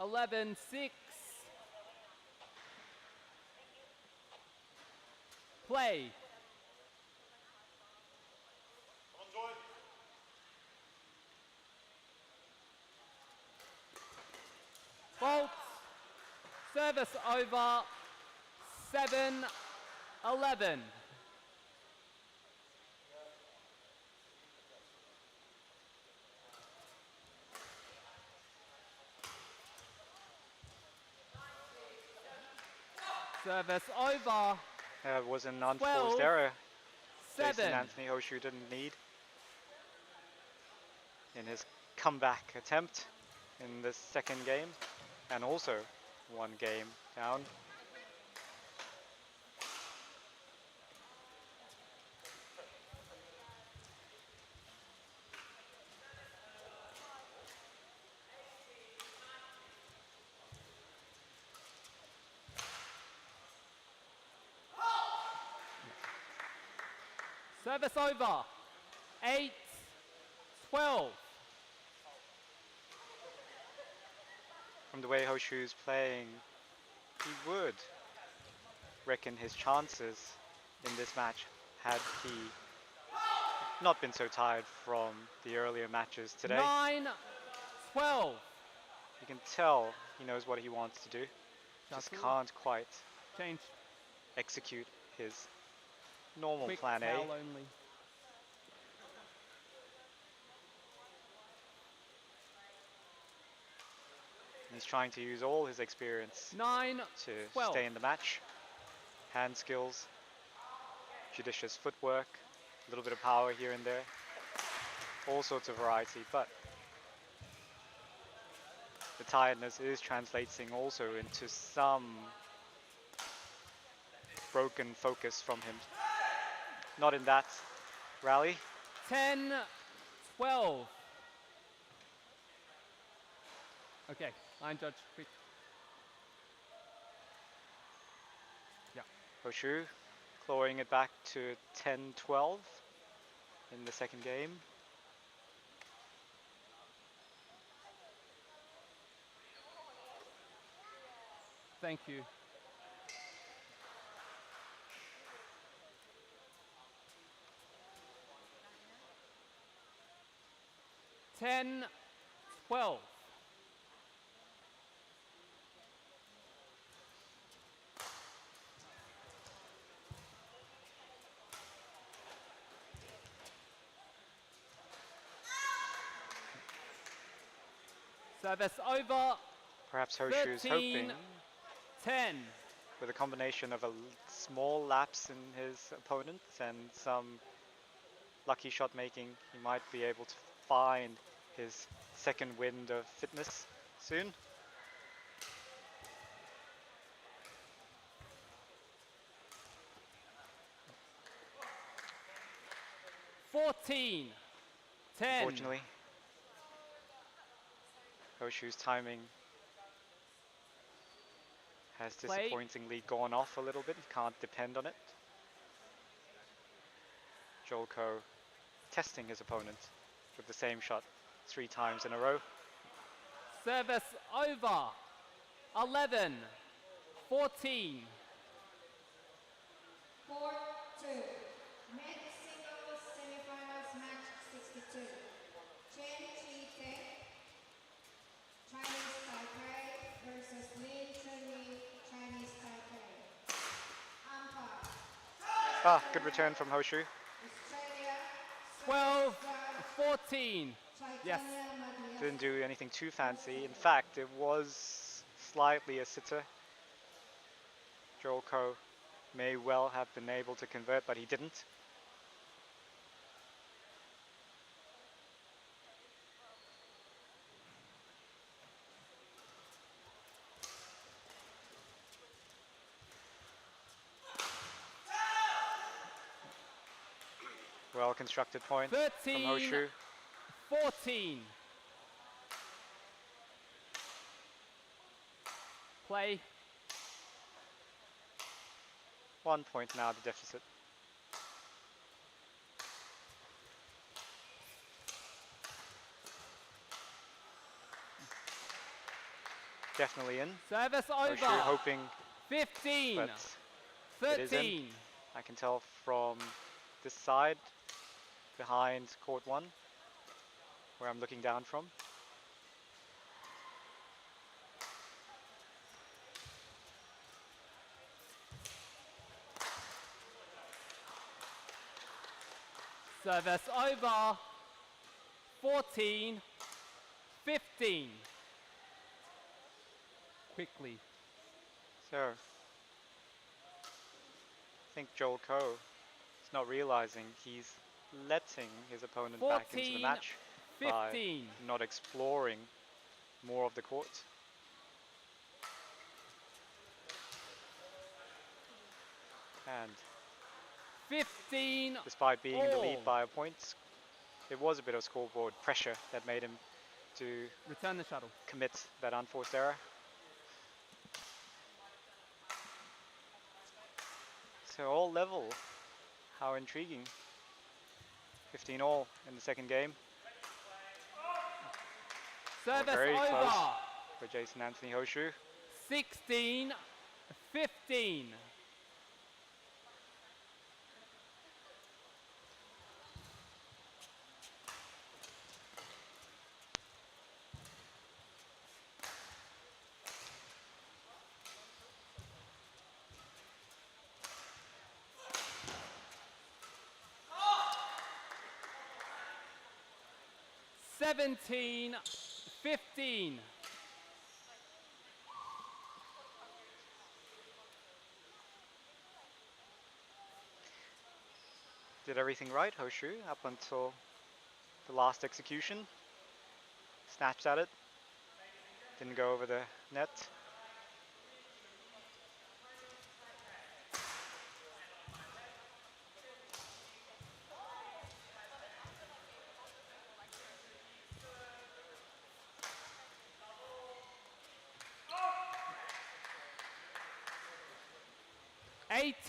Eleven, 6. Play. Fault. Service over. 7, 11. Service over. It was an unforced 12, error. 7. Jason Anthony Hoshu didn't need in his comeback attempt in this second game, and also 1 game down. Service over. 8-12. From the way Hoshu's playing, he would reckon his chances in this match had he not been so tired from the earlier matches today. 9-12. You can tell he knows what he wants to do, just Shuttle. can't quite Change. execute his normal Quick plan A. towel only. He's trying to use all his experience 9-12. to stay in the match. Hand skills, judicious footwork, a little bit of power here and there, all sorts of variety, but the tiredness is translating also into some broken focus from him. Not in that rally. 10-12. Okay, line judge, quick. Hoshu clawing it back to 10-12 in the second game. Thank you. Ten, 12. Service over. Perhaps Hoshu's hoping 10. with a combination of a small lapse in his opponent and some lucky shot making, he might be able to find his second wind of fitness soon. $14, 10. Unfortunately, Hoshu's timing has disappointingly gone off a little bit. He can't depend on it. Jolko testing his opponent with the same shot 3 times in a row. Service over. 11, 14. 4-2. Men's singles semifinals match 62. Chen Chi-Teng, Chinese Taipei versus Lin Chunyi, Chinese Taipei. Umpire. Good return from Hoshu. Australia. 12, 14. Yes. Didn't do anything too fancy. In fact, it was slightly a sitter. Jolko may well have been able to convert, but he didn't. Well constructed point 13, from Hoshu. 14. Play. 1 point now, the deficit. Definitely in. Service Hoshu over. hoping, 15, but it is in. 13. I can tell from this side, behind court 1, where I'm looking down from. Service over. 14, 15. Quickly. So, I think Jolko is not realizing he's letting his opponent back into the 14, match by 15. not exploring more of the court. And 15. despite being in the lead all. by a point, it was a bit of scoreboard pressure that made him to Return the shuttle. commit that unforced error. So all level, how intriguing. 15 all in the second game. Service very over. close for Jason Anthony Hoshu. 16-15. 17-15. Did everything right, Hoshu, up until the last execution. Snatched at it. Didn't go over the net.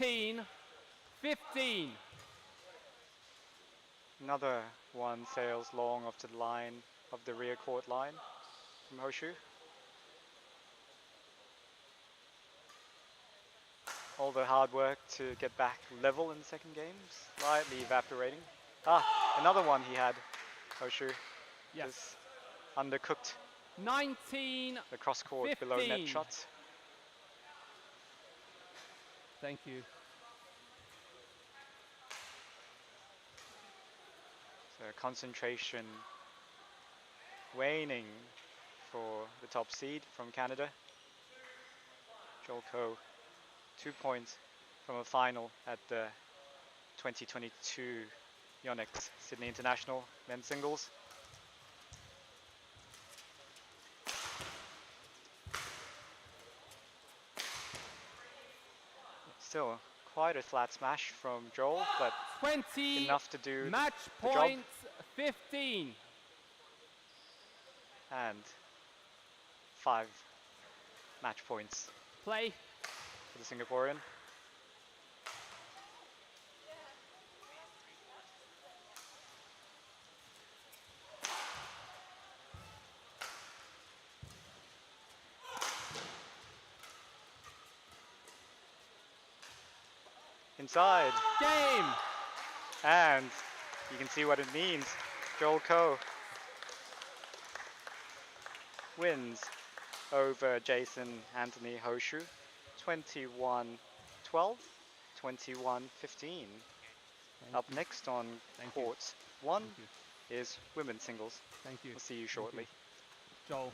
$18-15. Another one sails long off to the line of the rear court line from Hoshu. All the hard work to get back level in the second game, slightly evaporating. Another one he had, Hoshu. Yes. Just undercooked 19. the cross court below net 15. shots. Thank you. So concentration waning for the top seed from Canada. Joel Coe, 2 points from a final at the 2022 YONEX Sydney International men's singles. Still quite a flat smash from Joel, but 20. enough to do Match the job. points 15. And 5 match points Play. for the Singaporean. Inside. Game. And you can see what it means. Joel Coe wins over Jason Anthony Hoshu, 21-12, 21-15. Up next on court 1 is women's singles. Thank you. We'll see you shortly. Joel,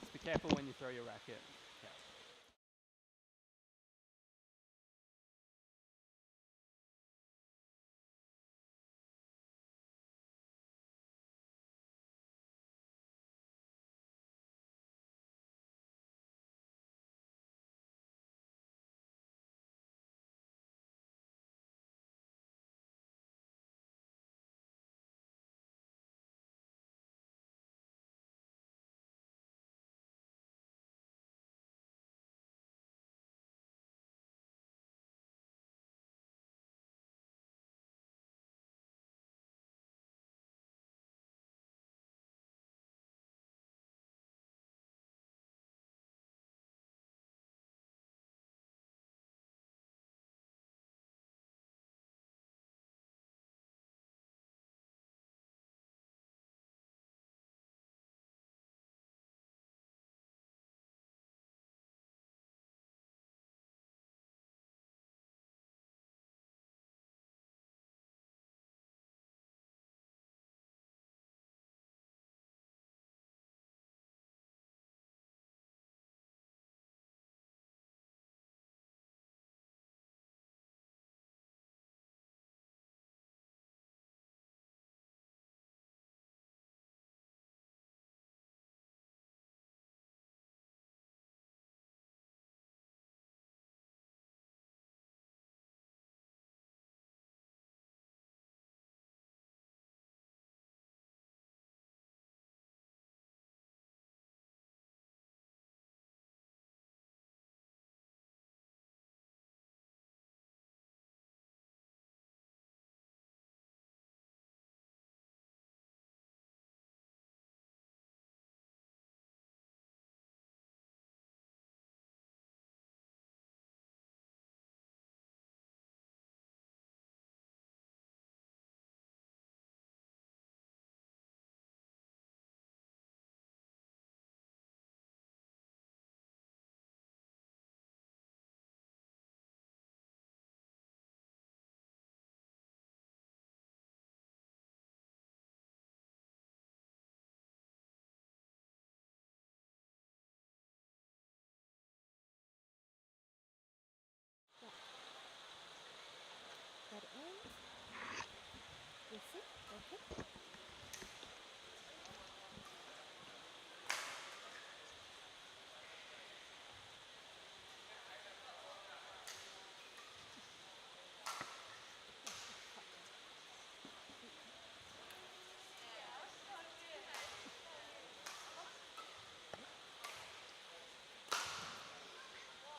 just be careful when you throw your racket.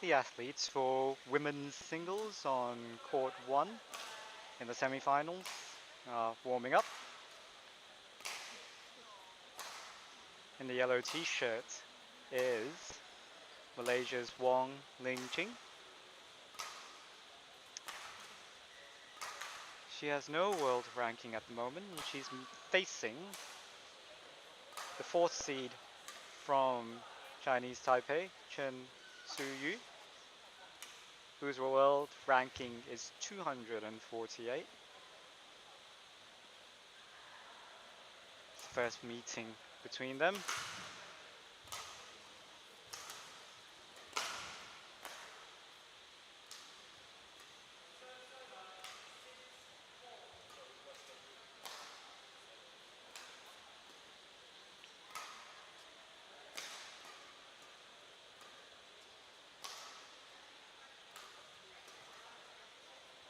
the athletes for women's singles on court 1 in the semifinals are warming up. In the yellow t-shirt is Malaysia's Wong Ling Ching. She has no world ranking at the moment, and she's facing the 4th seed from Chinese Taipei, Chen Suyu, whose world ranking is 248. It's the first meeting between them.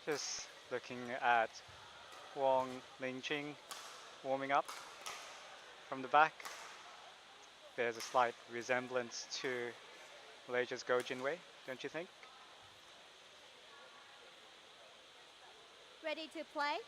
Just looking at Wong Lingqing warming up from the back. There's a slight resemblance to Malaysia's Go Jinwei, don't you think? Ready to play?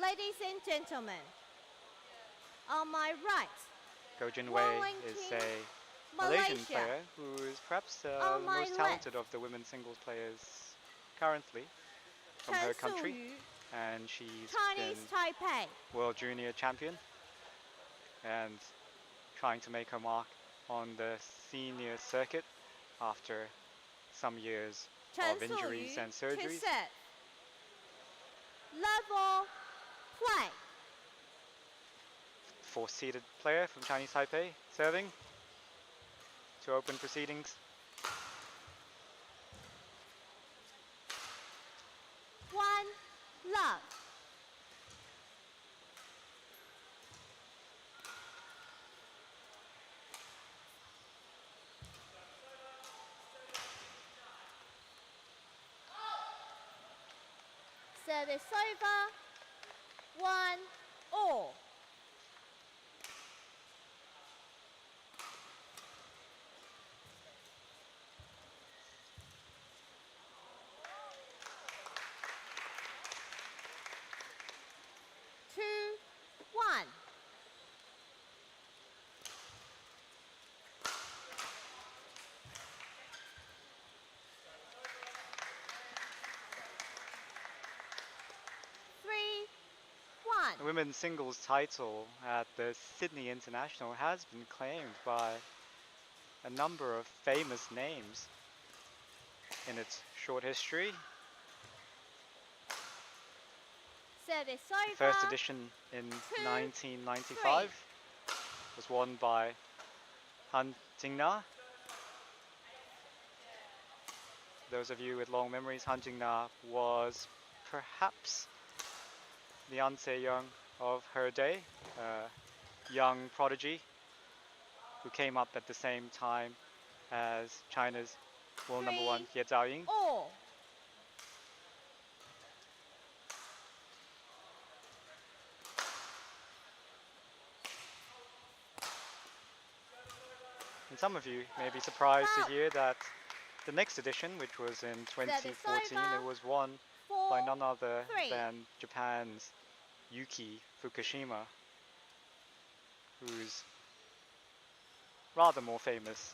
Ladies and gentlemen, on my right, Go Jinwei Wong is Lingqing, a Malaysian Malaysia. player who is perhaps the On my most talented of the women's singles players currently from Chen her country, Suyu, and she's Chinese been Taipei. World Junior Champion and trying to make her mark on the senior circuit after some years Chen of injuries Suyu and to surgeries. set. Level, play. 4th-seeded player from Chinese Taipei serving to open proceedings. 1 love. Service over. 1 all. Two, 1. Three, 1. The women's singles title at the Sydney International has been claimed by a number of famous names in its short history. Service The over. first edition in 1995 was won by Han Jingna. Those of you with long memories, Han Jingna was perhaps the An Se-young of her day, a young prodigy who came up at the same time as China's world number 1 Ye Zhaoying. All. And some of you may be surprised to hear that the next edition, which was in 2014, it was won by none other than Japan's Yuki Fukushima, who's rather more famous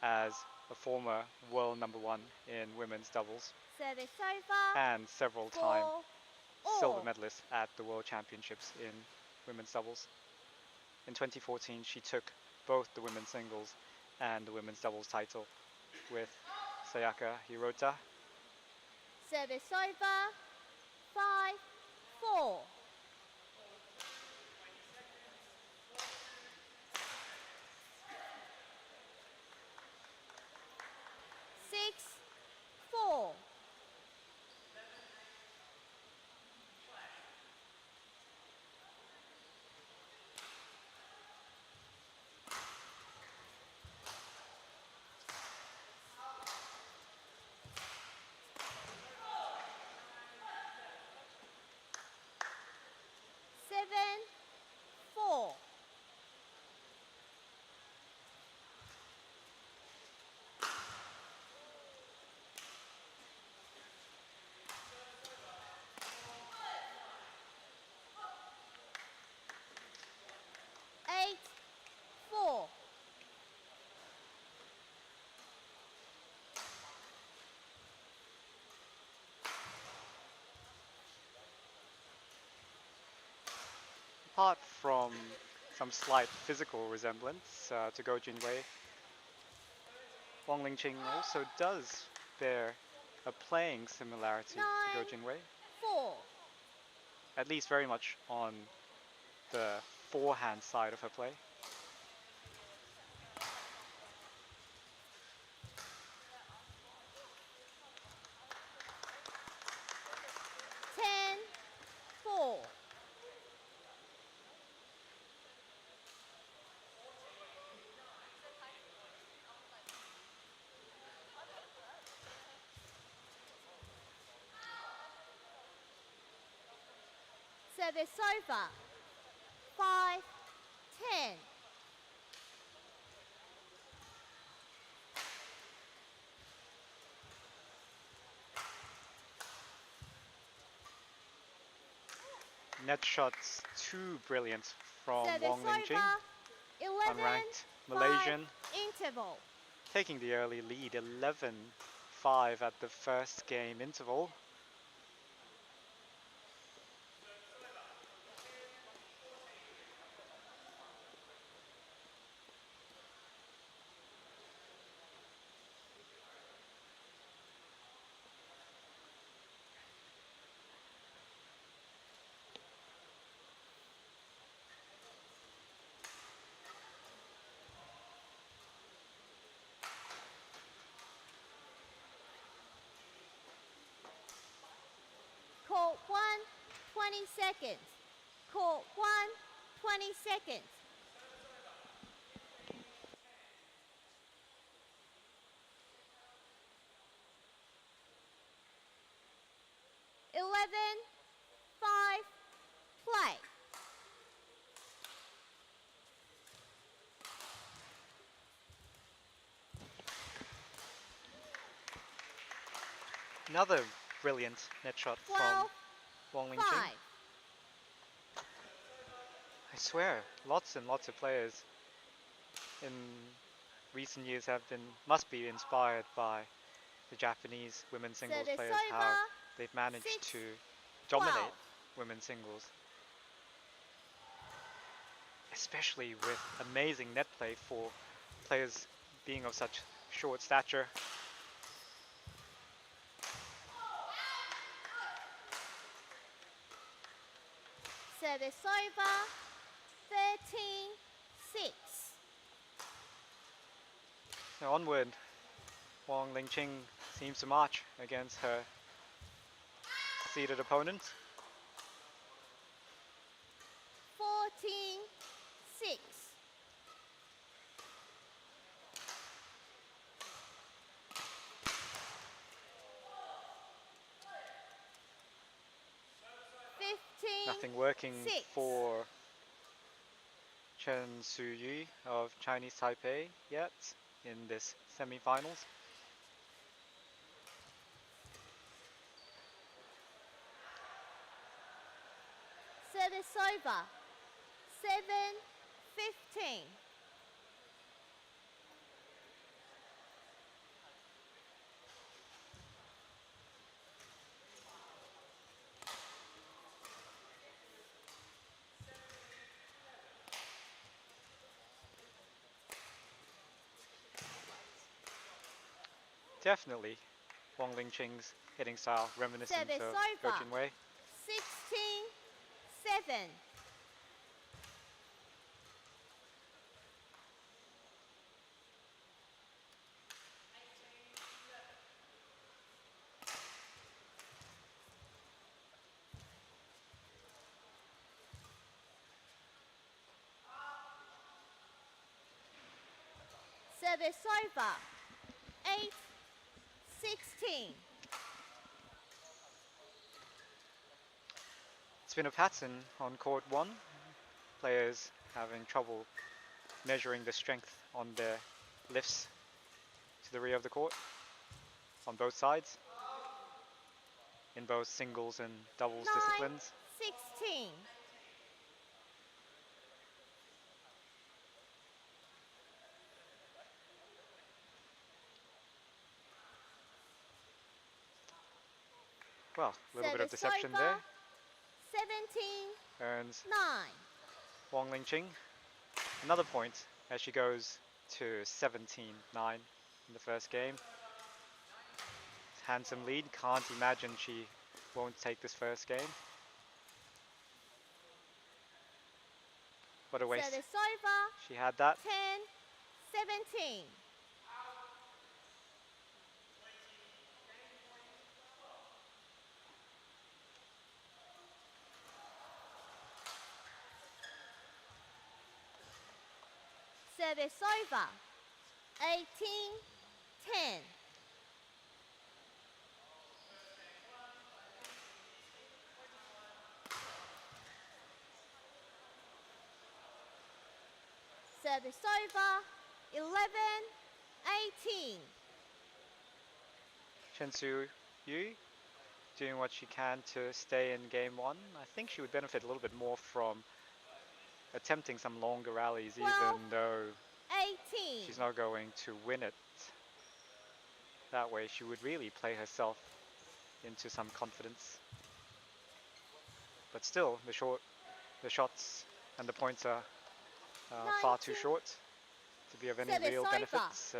as a former world number 1 in women's doubles Service over. and several time 4 silver all. medalist at the World Championships in women's doubles. In 2014, she took both the women's singles and the women's doubles title with Sayaka Hirota. Service over. 5, 4. Six, 4. apart from some slight physical resemblance to Go Jinwei, Wang Lingqing also does bear a playing similarity to Go 9, Jinwei, 4, at least very much on the forehand side of her play. 10, 4. Service over. 5, 10. Net shots too brilliant from Service Wang Lingqing, over. 11, unranked 5. Malaysian, Interval. taking the early lead, 11-5 at the first game interval. Court 1, 20 seconds. Court 1, 20 seconds. Eleven, 5, play. Another brilliant net shot 12, from Wang Lingqing. 5. I swear, lots and lots of players in recent years must be inspired by the Japanese women's singles Service players, how over. they've managed 6, to dominate 12. women's singles, especially with amazing net play for players being of such short stature. Service over. 13, 6. Now onward, Wang Lingqing seems to march against her seeded opponent. 14, 6. Nothing working 6. for Chen Suyu of Chinese Taipei yet in this semi-finals. Service over. 7, 15. Definitely Wang Lingqing's hitting style reminiscent Service of Go over. Jinwei. 16, 7. Service over. 8, 16. It's been a pattern on court 1, players having trouble measuring the strength on their lifts to the rear of the court on both sides, in both singles and doubles 9, disciplines. 16. Well, a little bit of Service deception over. there. 17, Earns 9. Wang Lingqing another point as she goes to 17-9 in the first game. Handsome lead. Can't imagine she won't take this first game. What a waste. Service over. She had that. 10-17. Service over. 18-10. Service over. 11-18. Chen Su Yu doing what she can to stay in game one. I think she would benefit a little bit more from attempting some longer rallies, even 12, though 18. she's not going to win it. That way she would really play herself into some confidence. But still, the shots and the points are far too 19. short to be of any Service real over. benefits.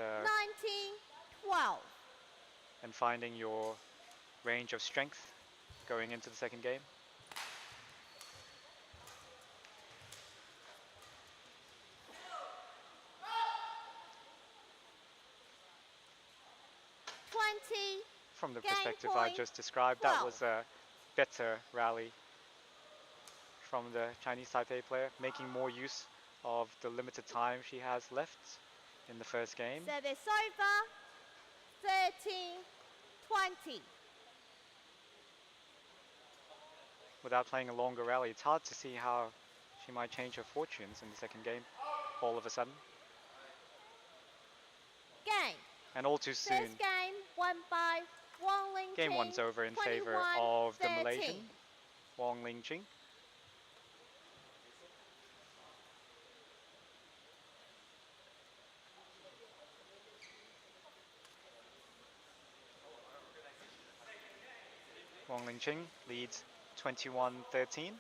19-12. And finding your range of strength going into the second game. From the Game perspective I point, just described, 12. that was a better rally from the Chinese Taipei player, making more use of the limited time she has left in the first game. Service over. 13-20. Without playing a longer rally, it's hard to see how she might change her fortunes in the second game all of a sudden. Game. And all too soon, First game won by Wang Lingqing. game one's over in favor of the Malaysian, Wang Lingqing. Wang Lingqing leads 21-13.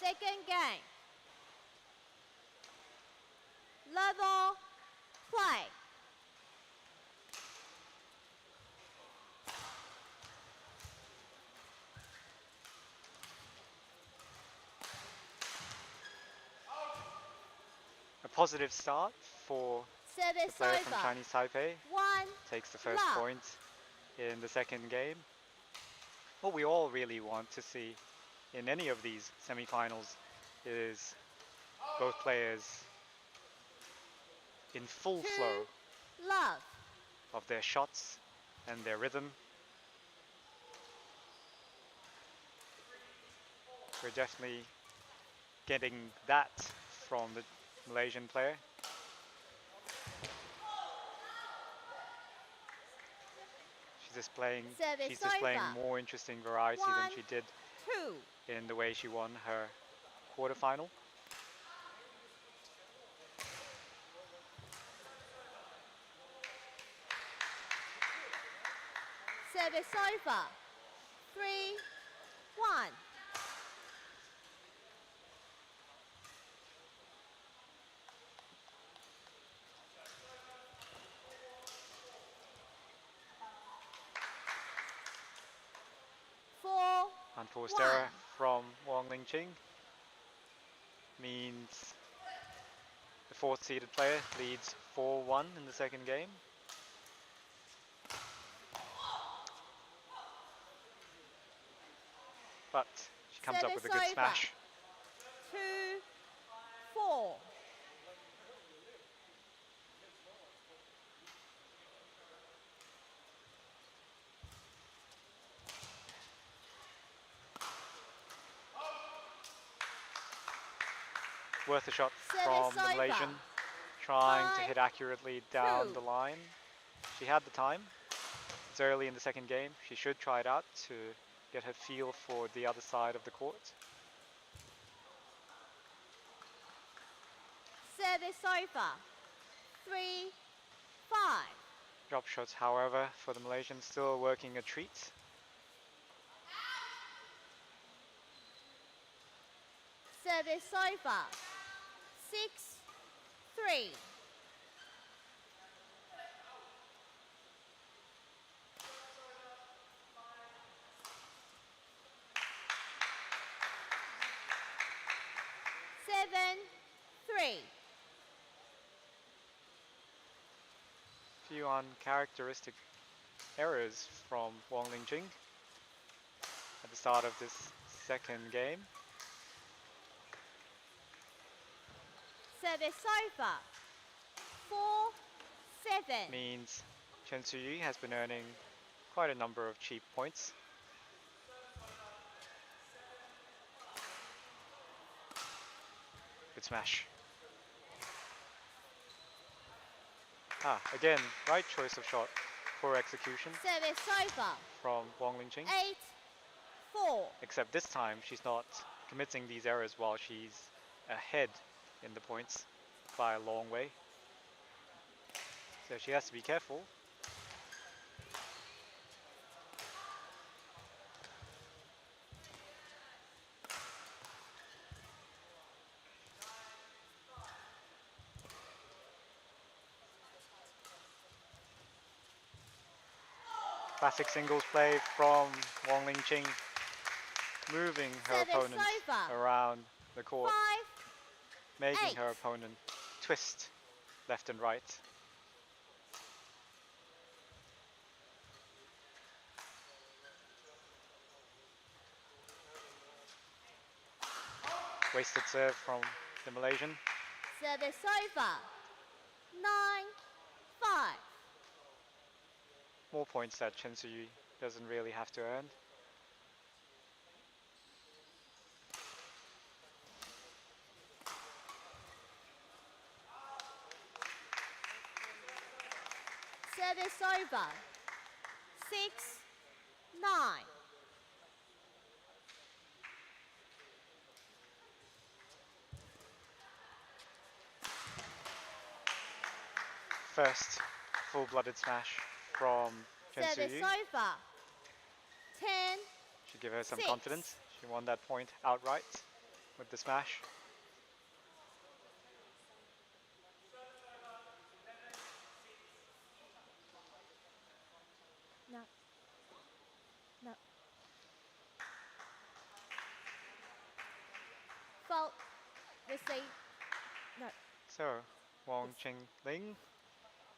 Second game. Level play. A positive start for the Service player from over. Chinese Taipei. 1 Takes the first love. point in the second game. What we all really want to see in any of these semifinals is both players in full 2 flow love. of their shots and their rhythm. We're definitely getting that from the Malaysian player. Service She's displaying over. more interesting variety than 1, she did 2. in the way she won her quarterfinal. Service over. 3-1. Four. Unforced One. error from Wang Lingqing means the fourth seeded player leads 4-1 in the second game. But she comes up with a Service good over. smash. 2-4. Worth a shot Service from the over. Malaysian, trying to 5, hit accurately down 2. the line. She had the time. It's early in the second game. She should try it out to get her feel for the other side of the court. Service over. 3-5. Drop shots, however, for the Malaysian still working a treat. Service over. 6-3. Seven, 3. Few uncharacteristic errors from Wang Lingqing at the start of this second game. Service over. 4-7. Means Chen Suyi has been earning quite a number of cheap points. Good smash. Again, right choice of shot, poor execution Service over. from Wang Lingqing. 8-4. Except this time she's not committing these errors while she's ahead in the points by a long way. So she has to be careful. Classic singles play from Wang Lingqing, moving her Service opponent over. around the court, 5. making 8. her opponent twist left and right. Wasted serve from the Malaysian. Service over. 9-5. More points that Chen Suyi doesn't really have to earn. Service over. 6-9. First full-blooded smash from Chen Service Suyi. over. 10. Should give her some 6. confidence. She won that point outright with the smash. No. No. Fault. Receive. No. So, Wang Qingling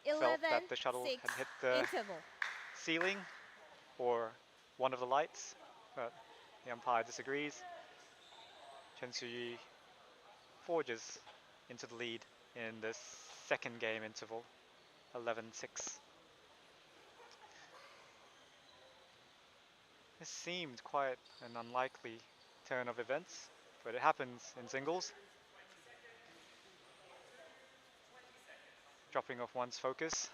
11. felt that the shuttle 6. had hit the Interval. ceiling or one of the lights, but the umpire disagrees. Chen Suyi forges into the lead in this second game interval, 11-6. This seemed quite an unlikely turn of events, but it happens in singles. Dropping off one's focus.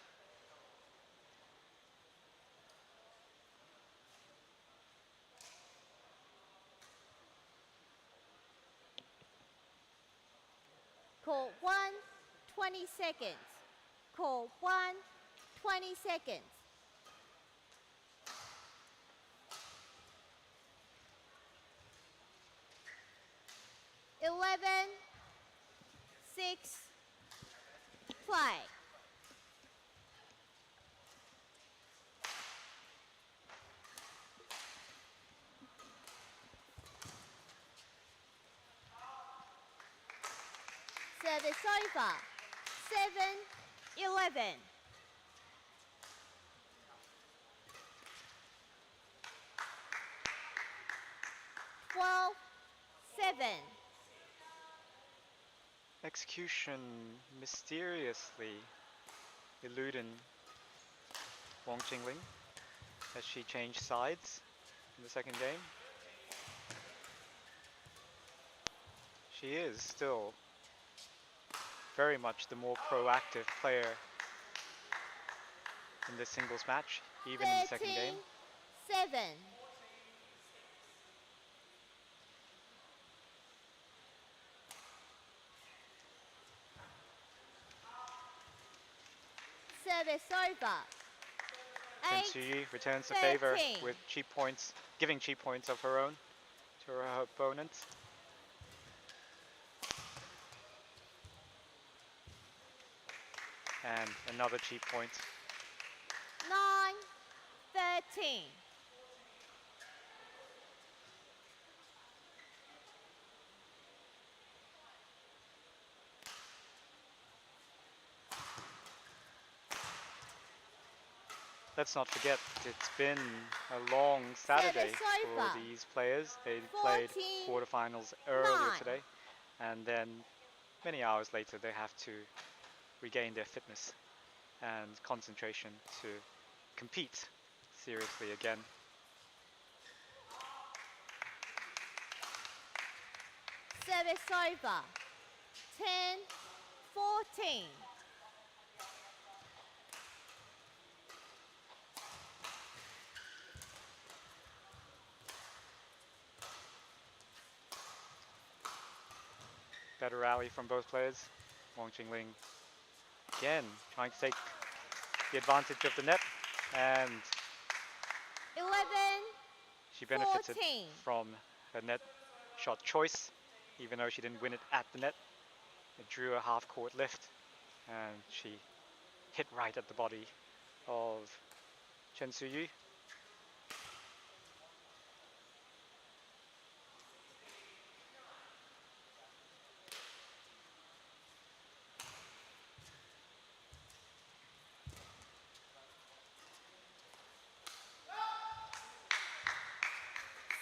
Call 1. 20 seconds. Call 1. 20 seconds. 11, 6, play. Service over. 7, 11. 12, 7. Execution mysteriously eluding Wong Qingling as she changed sides in the second game. She is still very much the more proactive player in this singles match, even in the second 13, game. 7. Service over. Chen 8, Suyi returns the favor 13. with cheap points, giving cheap points of her own to her opponent. And another cheap point. 9, 13. Let's not forget, it's been a long Saturday Service for over. these players. They played 14, quarterfinals earlier 9. today, and then many hours later they have to regain their fitness and concentration to compete seriously again. Service over. 10, 14. Better rally from both players. Wong Qingling again trying to take the advantage of the net, and 11, she benefited 14. from her net shot choice, even though she didn't win it at the net. It drew a half-court lift, and she hit right at the body of Chen Suyu.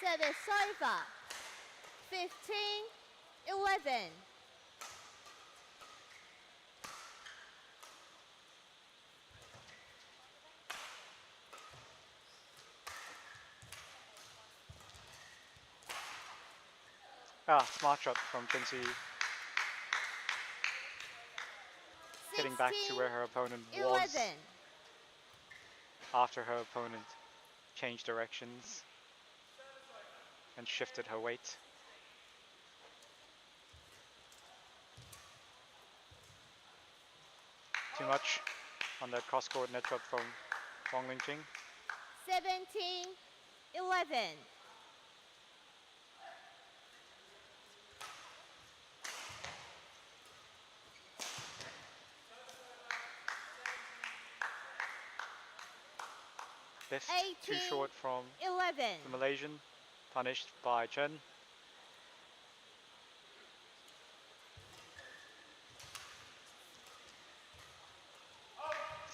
Service over. 15, 11. Smart shot from Chen Suyu, getting back to where her opponent 11. was after her opponent changed directions and shifted her weight. Too much on that cross-court net shot from Wong Lingjing. 17, 11. Fifth, too 18, short from 11. the Malaysian, punished by Chen.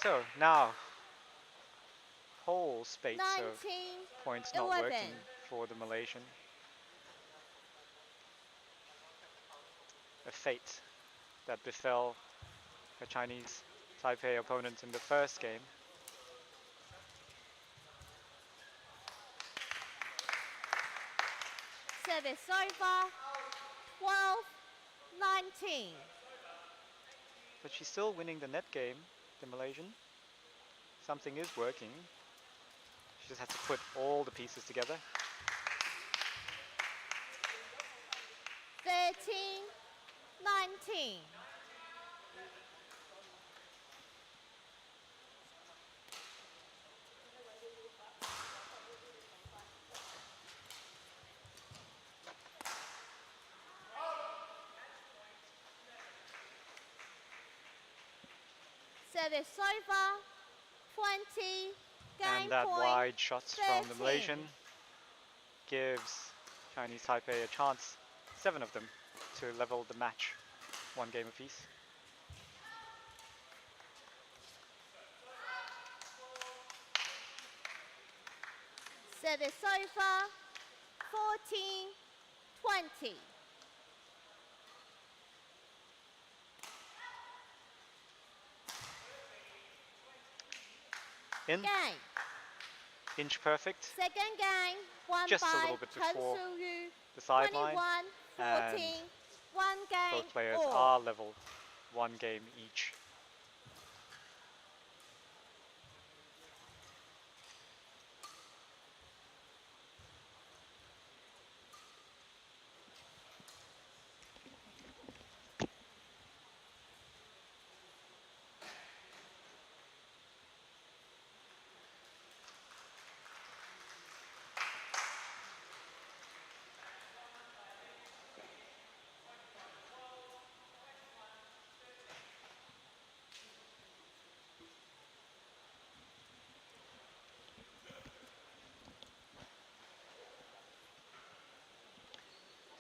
So now, whole spate 19, of points not 11. working for the Malaysian. A fate that befell her Chinese Taipei opponent in the first game. Service over. 12, 19. But she's still winning the net game, the Malaysian. Something is working. She just has to put all the pieces together. 13, 19. Service over. 20. Game And that point. wide shot from the 13. Malaysian gives Chinese Taipei a chance, 7 of them, to level the match, 1 game apiece. Service over. 14. 20. In, Game. inch perfect, Second game. Won just a by little bit Chen before Su-yu. the sideline, 21. 14. and 1 game. both players all. are level, 1 game each.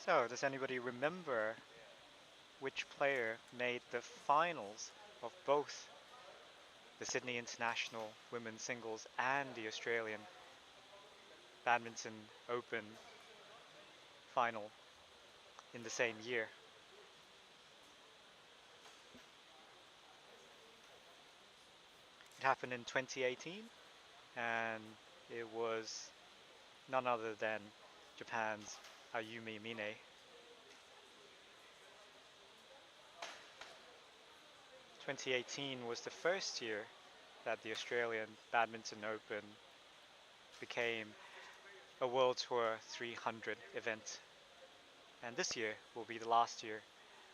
So, does anybody remember which player made the finals of both the Sydney International Women's Singles and the Australian Badminton Open final in the same year? It happened in 2018, and it was none other than Japan's Ayumi Mine. 2018 was the first year that the Australian Badminton Open became a World Tour 300 event. And this year will be the last year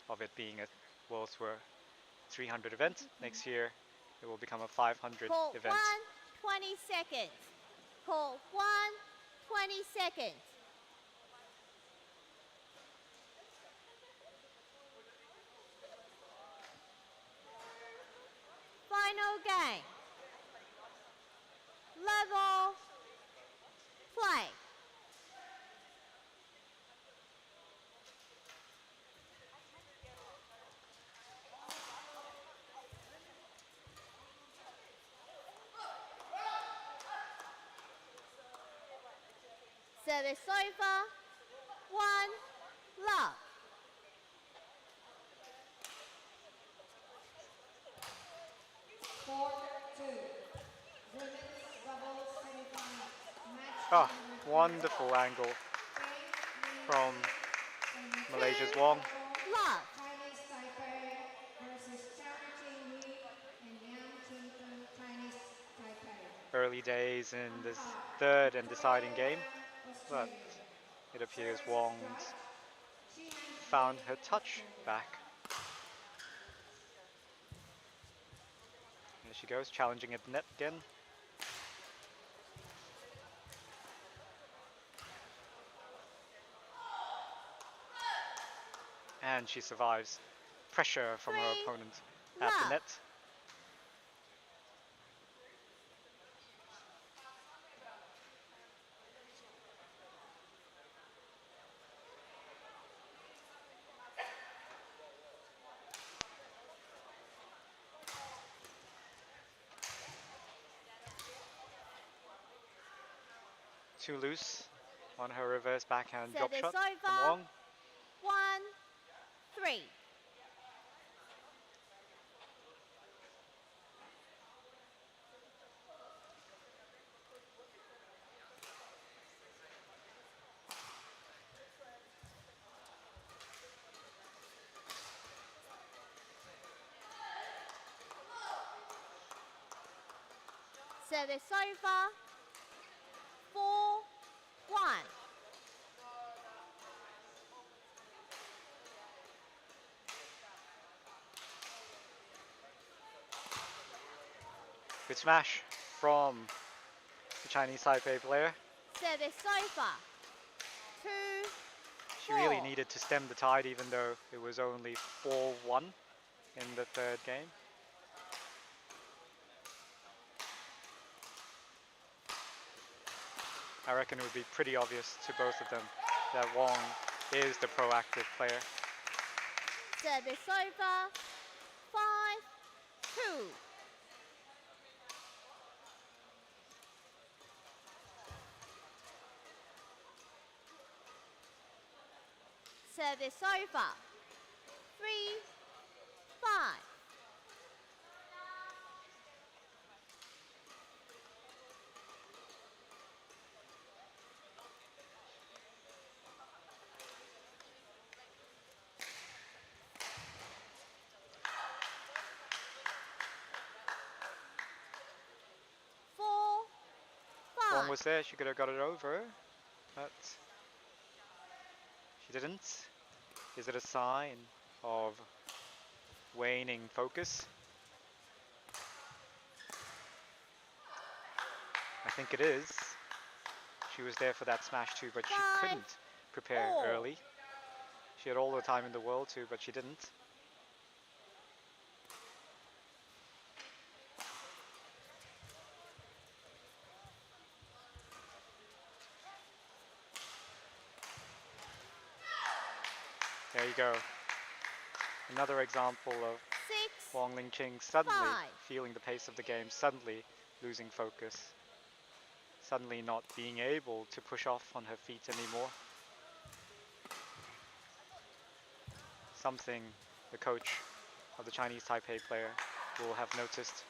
of it being a World Tour 300 event. Next year it will become a 500 Call event. 1. 20 seconds. Call 1. 20 seconds. Final game. Level. Play. Service over. 1. Love. Court 2. Women's doubles semifinals. Match Ah, number wonderful angle from Malaysia's Wong. Love. Chinese Taipei versus Charity Lee and Yang Qingfen, Chinese Taipei. Early days in this third and deciding game, but Australia. it appears First Wong strike. Qian found Hui her touch back. There she goes, challenging at the net again. And she survives pressure from her 3. opponent at the Love. net. Too loose on her reverse backhand drop Service shot from over. Wong. 1. 3. Service over. 4. 1. Good smash from the Chinese Taipei player. Service over. 2. She really 4. needed to stem the tide even though it was only 4-1 in the third game. I reckon it would be pretty obvious to both of them that Wong is the proactive player. Service over. 5-2. Service over. 3-5. Wong was there, she could have got it over, but she didn't. Is it a sign of waning focus? I think it is. She was there for that smash too, but she couldn't prepare early. She had all the time in the world too, but she didn't. There you go. Another example of Wong Lingqing suddenly feeling the pace of the game, suddenly losing focus, suddenly not being able to push off on her feet anymore. Something the coach of the Chinese Taipei player will have noticed.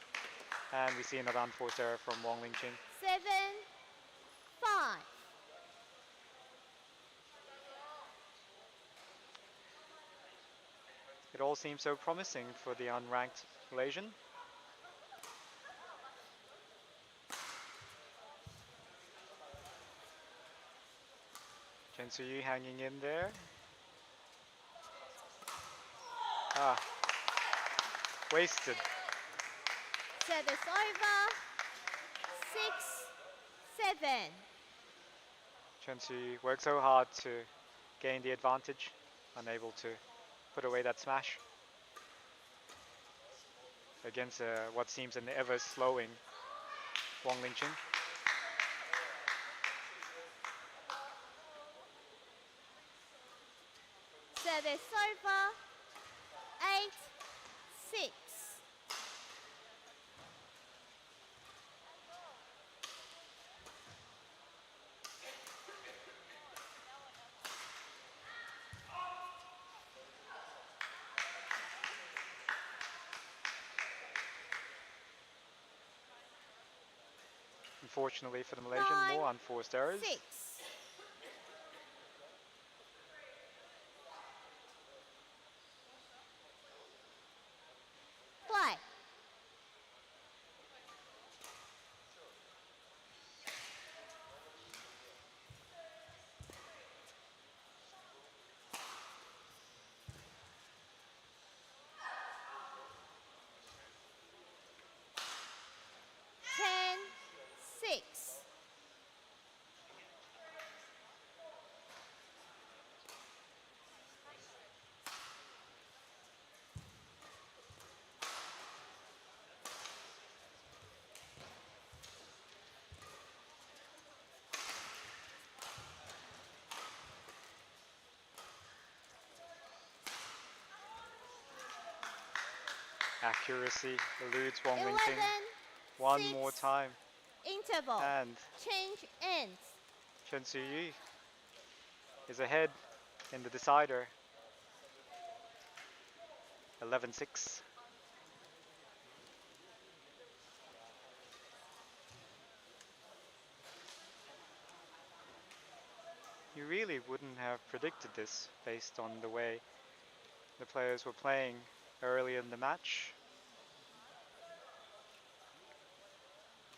And we see another unforced error from Wong Lingqing. 7-5. It all seems so promising for the unranked Malaysian. Chen Suyu hanging in there. Wasted. Service over. 6-7. Chen Suyu worked so hard to gain the advantage, unable to put away that smash against what seems an ever slowing Wong Lingqing. Service over. 8-6. Unfortunately for the Malaysian, more unforced errors. 6. Play. Ten, 6. Accuracy eludes Wong 11, Lingqing one 6. more time. Interval. And Change ends. Chen Suyu is ahead in the decider. 11-6. You really wouldn't have predicted this based on the way the players were playing early in the match.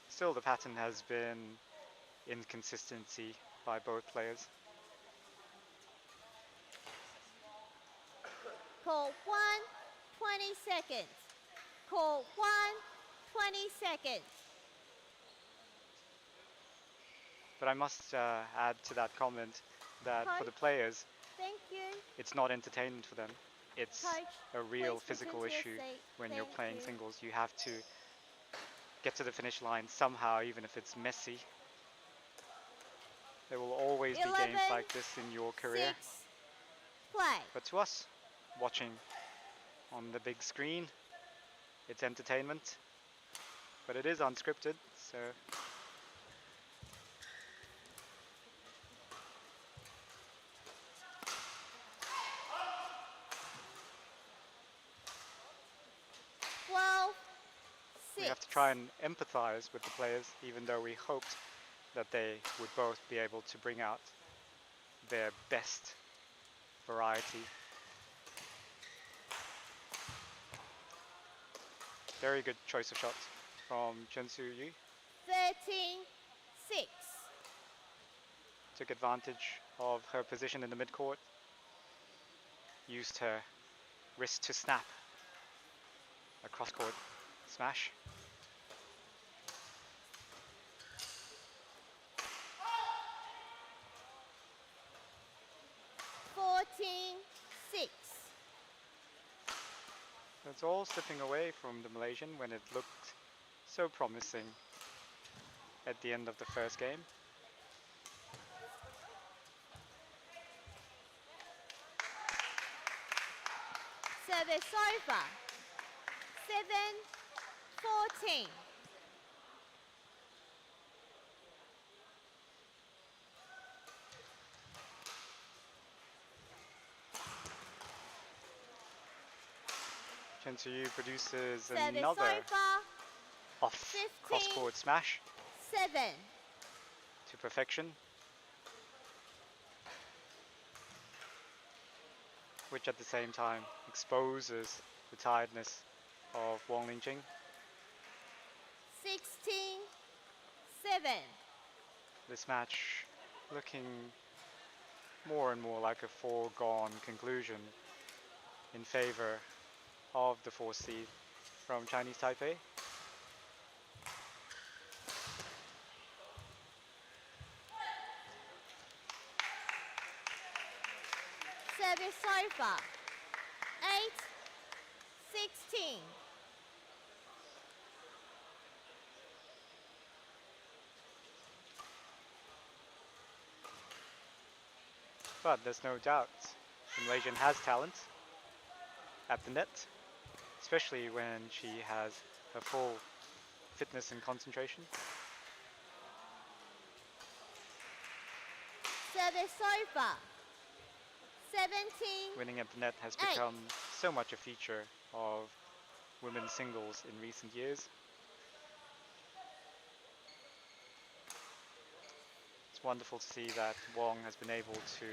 Still, the pattern has been inconsistency by both players. Call 1, 20 seconds. Call 1, 20 seconds. But I must add to that comment that for the players, Thank you. it's not entertainment for them. It's Coach, a real please physical return to issue your seat. when you're Thank playing you. singles. You have to get to the finish line somehow, even if it's messy. There will always be 11, games like this in your career. 6, play. But to us, watching on the big screen, it's entertainment. But it is unscripted, so... We have to try and empathize with the players, even though we hoped that they would both be able to bring out their best variety. Very good choice of shots from Chen Su-yu. 13, 6. Took advantage of her position in the midcourt. Used her wrist to snap a cross-court smash. It's all slipping away from the Malaysian when it looked so promising at the end of the first game. Service over. 7, 14. Chen Su-yu produces Service another over. off 15, cross-court smash 7. to perfection, which at the same time exposes the tiredness of Wong Lingjing. 16, 7. This match looking more and more like a foregone conclusion in favor of the 4th seed from Chinese Taipei. Service over. 8, 16. But there's no doubt the Malaysian has talent at the net, especially when she has her full fitness and concentration. Service over. 17. Winning at the net has 8. become so much a feature of women's singles in recent years. It's wonderful to see that Wong has been able to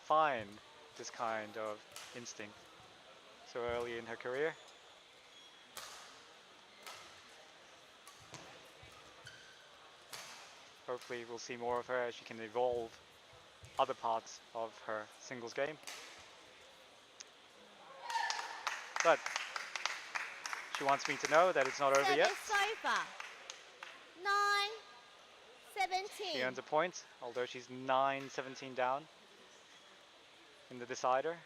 find this kind of instinct so early in her career. Hopefully we'll see more of her as she can evolve other parts of her singles game. But she wants me to know that it's not over yet. Service over. 9, 17. She earns a point, although she's 9-17 down in the decider.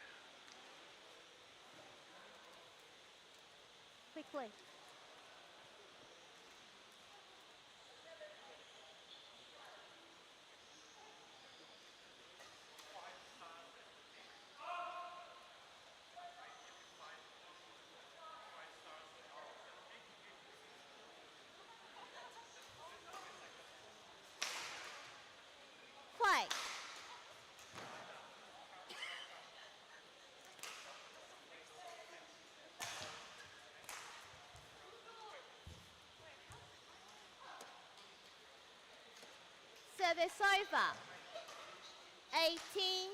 Quickly. Play. Service over. 18,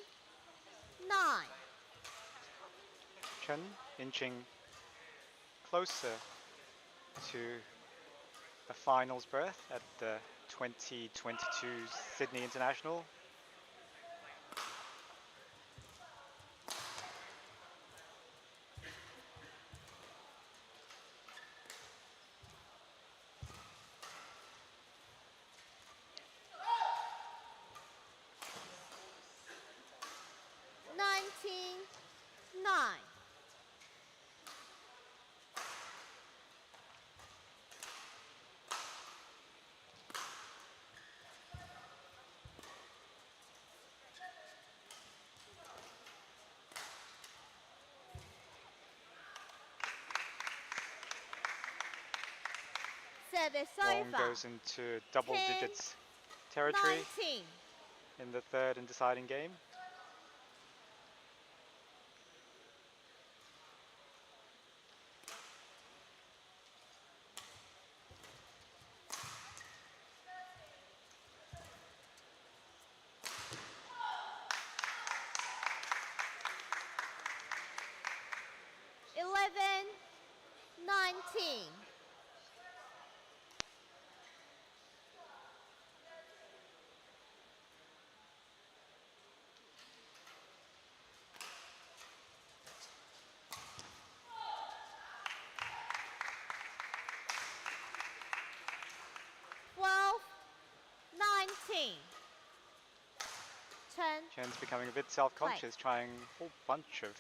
9. Chen inching closer to a finals berth at the 2022 Sydney International. Service Long over. goes into double 10, digits territory 19. in the third and deciding game. Eleven, 19. Twelve, 19. Turn. Chen's becoming a bit self-conscious, trying a whole bunch of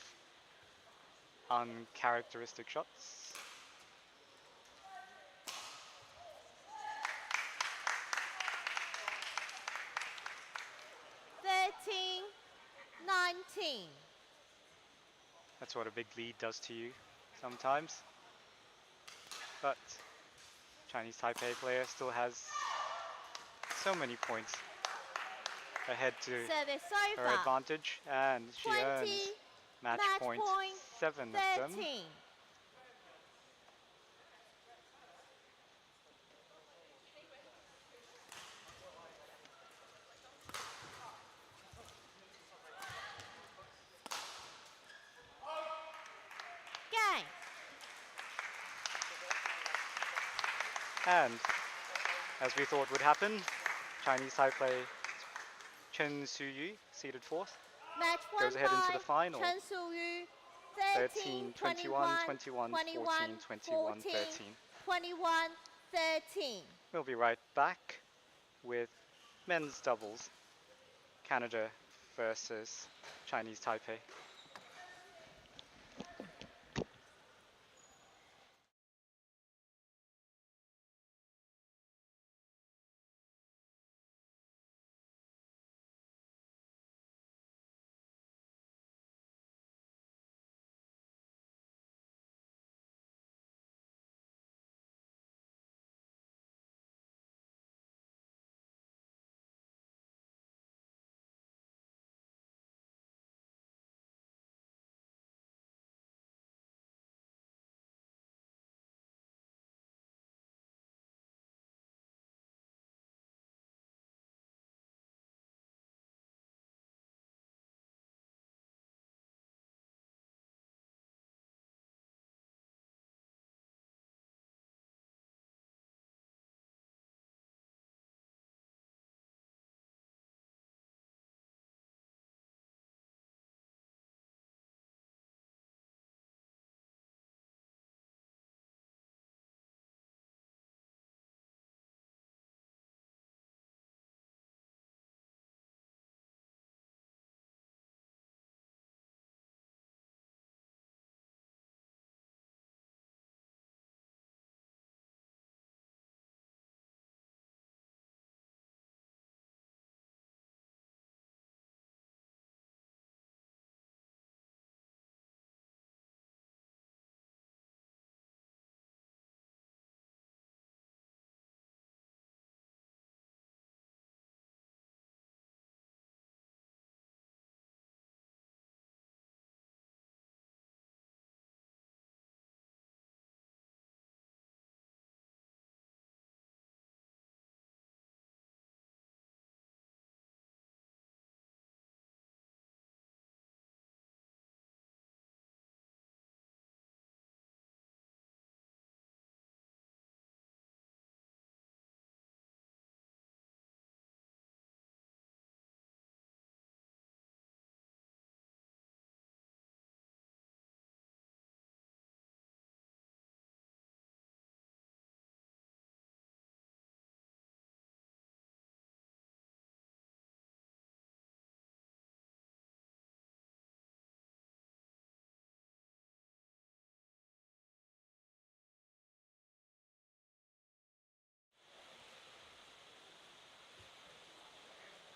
uncharacteristic shots. Thirteen, 19. That's what a big lead does to you sometimes. But Chinese Taipei player still has so many points ahead to Service her over. advantage, and she 20, earns match point 7 of them. 13. Game. And as we thought would happen, Chinese Taipei Chen Suyu, seeded fourth, Match won goes ahead into by the final. Chen Suyu, 13, 21, 21, 14, 21, 13. 21, 13. We'll be right back with men's doubles, Canada versus Chinese Taipei.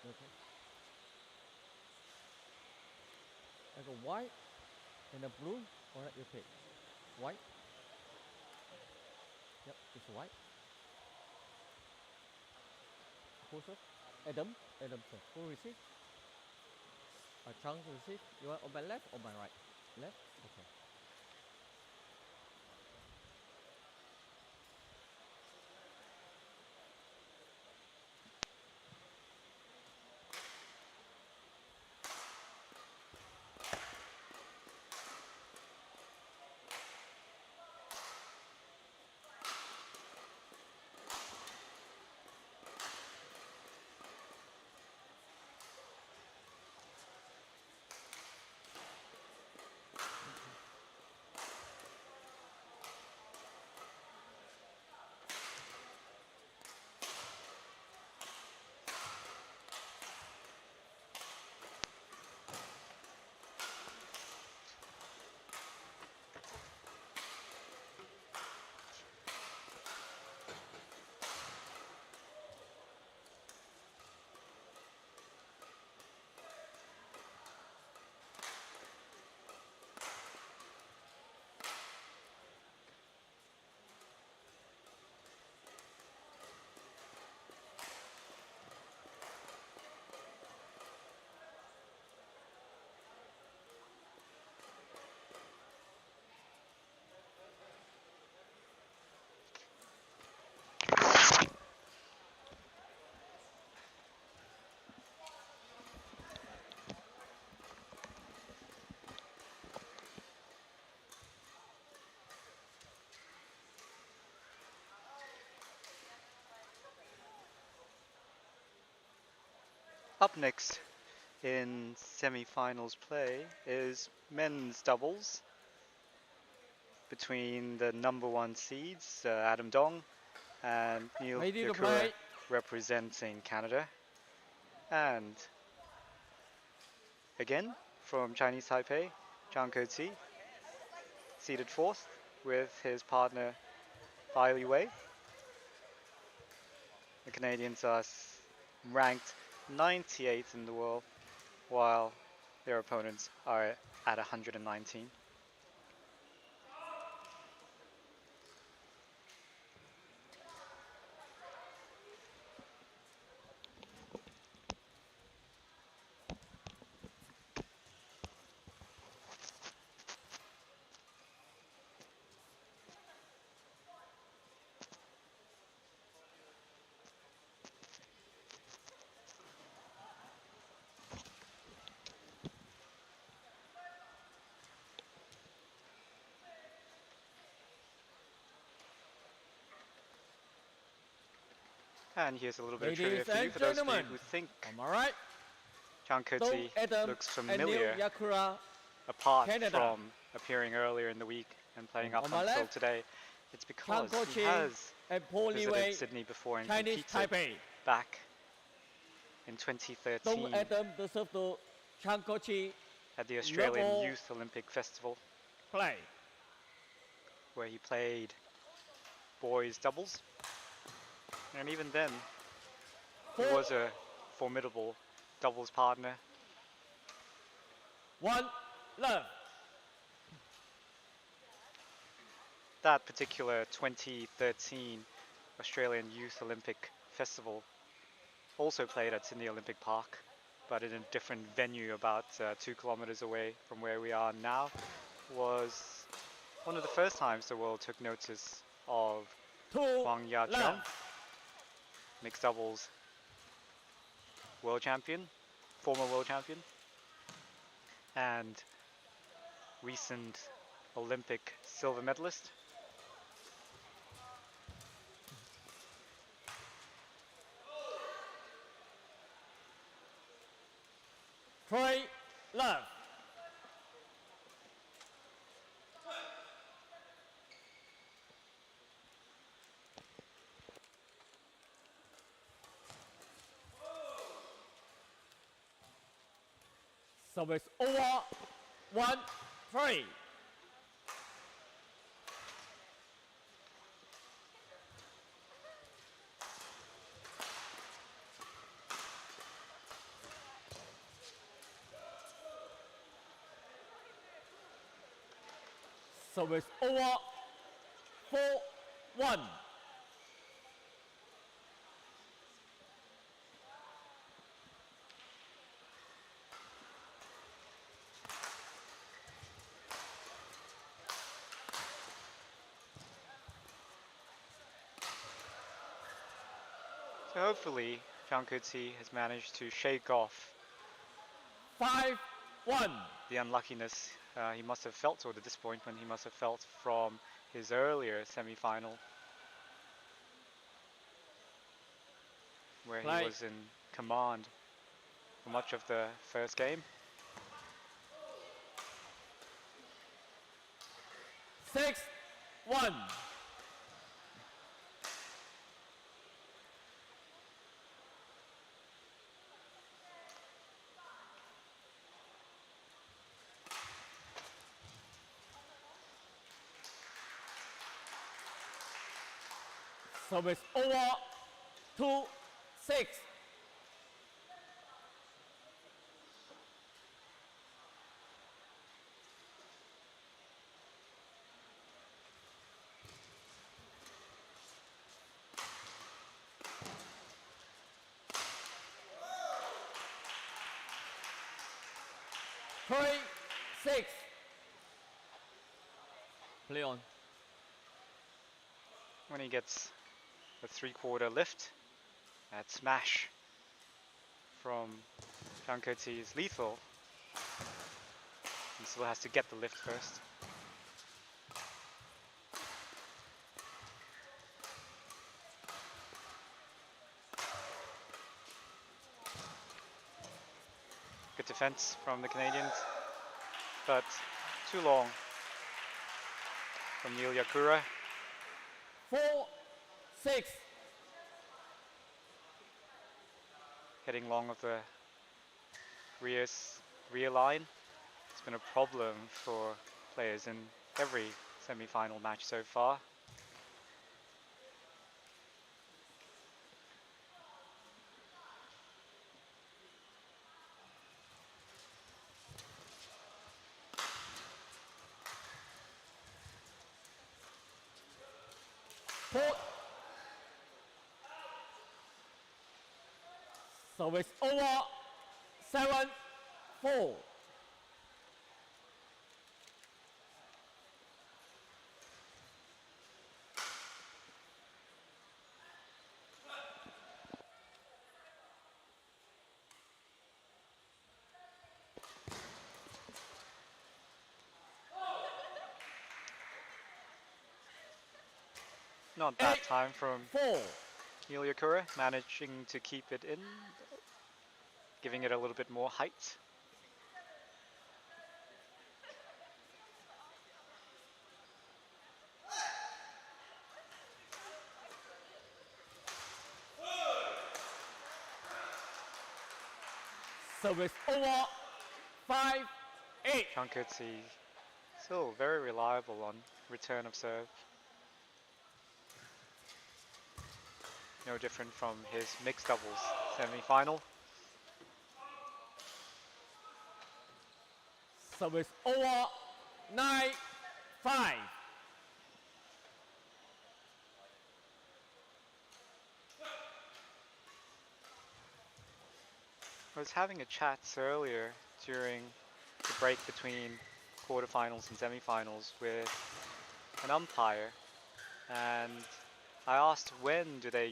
Okay. Like a white and a blue, or your pick. White. Yep, it's white. Who serve? Adam. Adam serve. Who receive? Chang receive. You want on my left or my right? Left. Okay. Up next in semi-finals play is men's doubles between the number 1 seeds, Adam Dong and Neil Ready to Yakura, play. representing Canada. And again, from Chinese Taipei, Zhang Koti, seated 4th with his partner Bai Liwei. The Canadians are ranked 98th in the world, while their opponents are at 119. And here's a little bit of trivia Ladies for you and for those of you gentlemen, who think on my right, Zhang Dong Koti Adam looks and Neil familiar Yakura. apart Canada. from appearing earlier in the week and playing up On my until left, today. It's Chang because he Kochi has and Paul visited Liwei, Sydney before and Chinese competed Taipei. back in Dong 2013 Adam the serve to Chang Kochi. at the Australian Level Youth Olympic Festival, Play. where he played boys doubles. And even then, he was a formidable doubles partner. 1 love. That particular 2013 Australian Youth Olympic Festival also played at Sydney Olympic Park, but in a different venue about 2 kilometers away from where we are now. Was one of the first times the world took notice of 2 Wang Yaqiong, love. mixed doubles world champion, former world champion, and recent Olympic silver medalist. Try love. Service over. 1 3. Service over. 4 1. So hopefully Zhang Kezi has managed to shake off 5-1. the unluckiness he must have felt, or the disappointment he must have felt from his earlier semi-final, where Play. he was in command for much of the first game. 6-1. Service over. 2-6. Three, 6. Play on. When he gets a three-quarter lift, that smash from Zhang Kezi is lethal. He still has to get the lift first. Good defense from the Canadians, but too long from Neil Yakura. 4-6. Heading long of the rear line. It's been a problem for players in every semi-final match so far. Port. Service over. 7-4. Not that time from 4. Neil Yakura, managing to keep it in, giving it a little bit more height. Service over. 5-8. Zhang Kezi still very reliable on return of serve. No different from his mixed doubles semi-final. Service over. 9-5. I was having a chat earlier during the break between quarterfinals and semi-finals with an umpire, and I asked when do they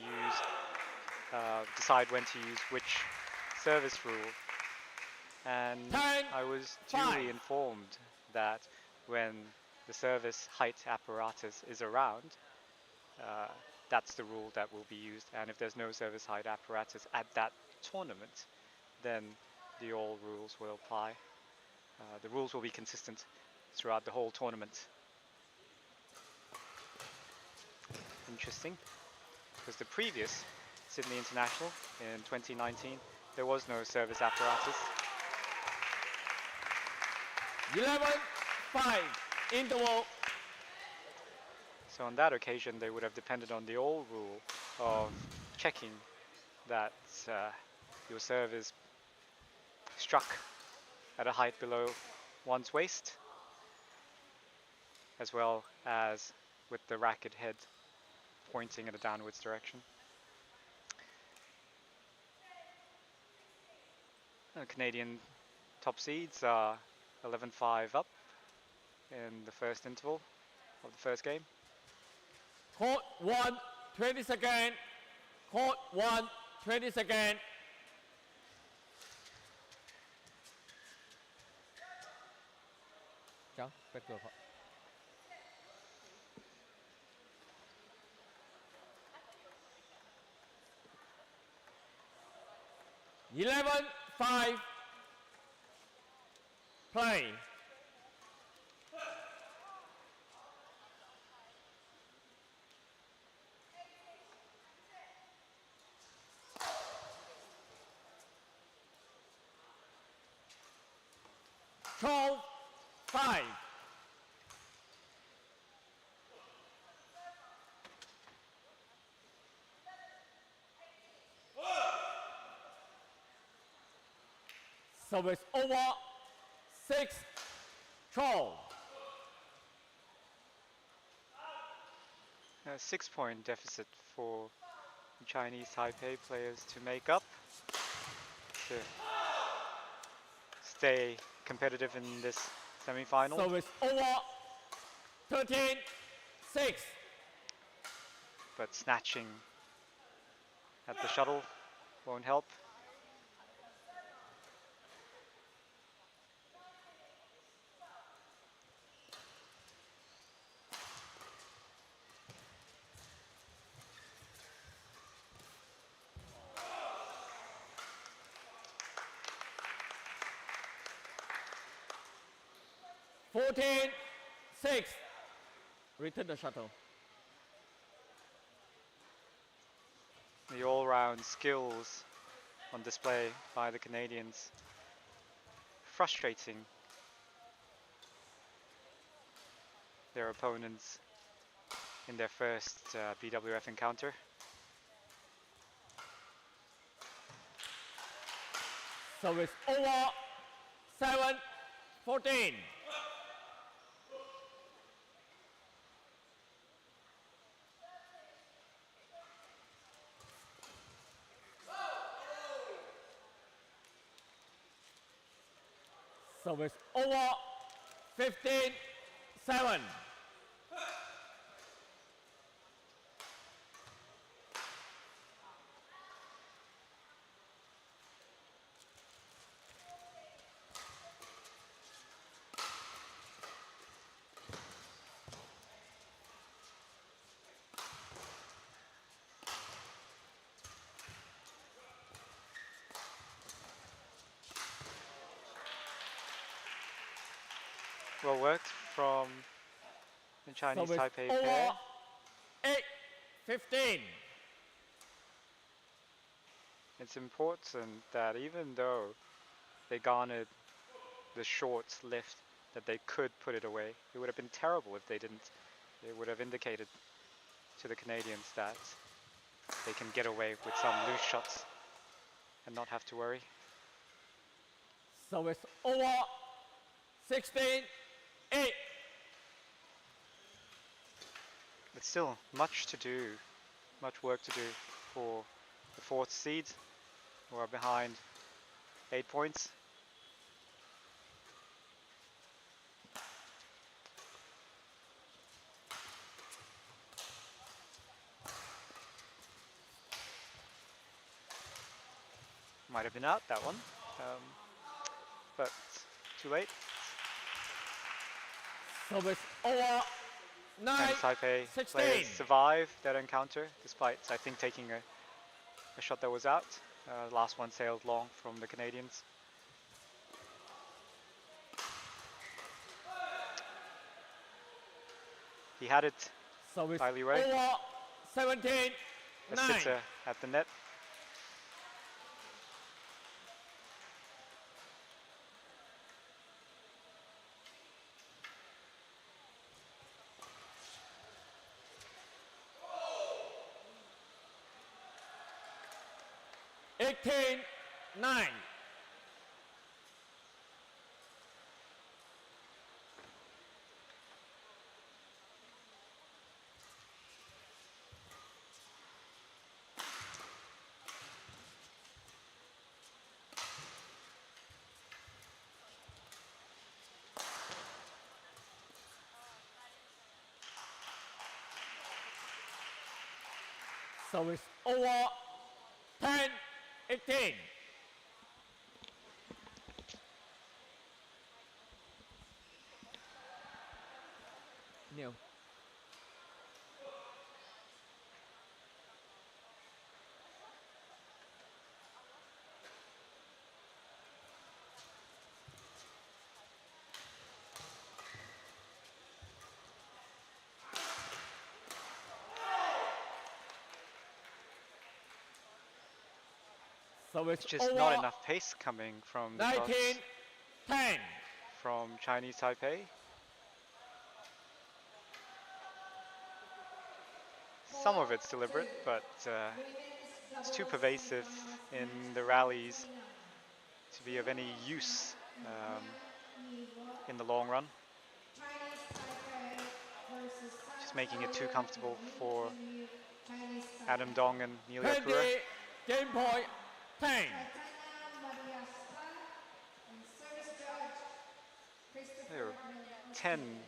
decide when to use which service rule, and I was duly informed that when the service height apparatus is around, that's the rule that will be used, and if there's no service height apparatus at that tournament, then the all rules will apply. The rules will be consistent throughout the whole tournament. Interesting, because the previous Sydney International in 2019, there was no service apparatus. 11-5. Interval. So on that occasion, they would have depended on the old rule of checking that your serve is struck at a height below one's waist, as well as with the racket head pointing in a downwards direction. Canadian top seeds are 11-5 up in the first interval of the first game. Court 1. 20 seconds. Court 1, 20 seconds. Trắng, back cửa khỏi. Eleven, 5. Play. Twelve, 5. Service over. 6, 12. A 6-point deficit for Chinese Taipei players to make up, to stay competitive in this semi-final. Service over. 13, 6. But snatching at the shuttle won't help. Fourteen, 6. Return the shuttle. The all-round skills on display by the Canadians. Frustrating their opponents in their first BWF encounter. Service over. 7, 14. Service over. 15, 7. Well worked from the Chinese Service Taipei over. pair. 8, 15. It's important that even though they garnered the short lift, that they could put it away. It would have been terrible if they didn't. It would have indicated to the Canadians that they can get away with some loose shots and not have to worry. Service over. 16, 8. But still, much to do, much work to do for the fourth seed, who are behind 8 points. Might have been out that one, but too late. Service over. 9, And Taipei 16. players survived that encounter, despite, I think, taking a shot that was out. Last one sailed long from the Canadians. He had it, Service Bai Li Wei, over. 17, a 9. sitter at the net. Eighteen, 9. Service over. 10-18. Nil. So it's Just over. not enough pace coming from the shots 19-10. from Chinese Taipei. Some of it's deliberate, but it's too pervasive in the rallies to be of any use in the long run. Chinese Taipei versus Just making it too Santander comfortable and for Lee Chun-Yu, Chinese Adam Taipei. Dong and Neil 20. Yakura. Game point 10. Tatiana Mariasta and service judge There were Christopher 10 Melchizedek.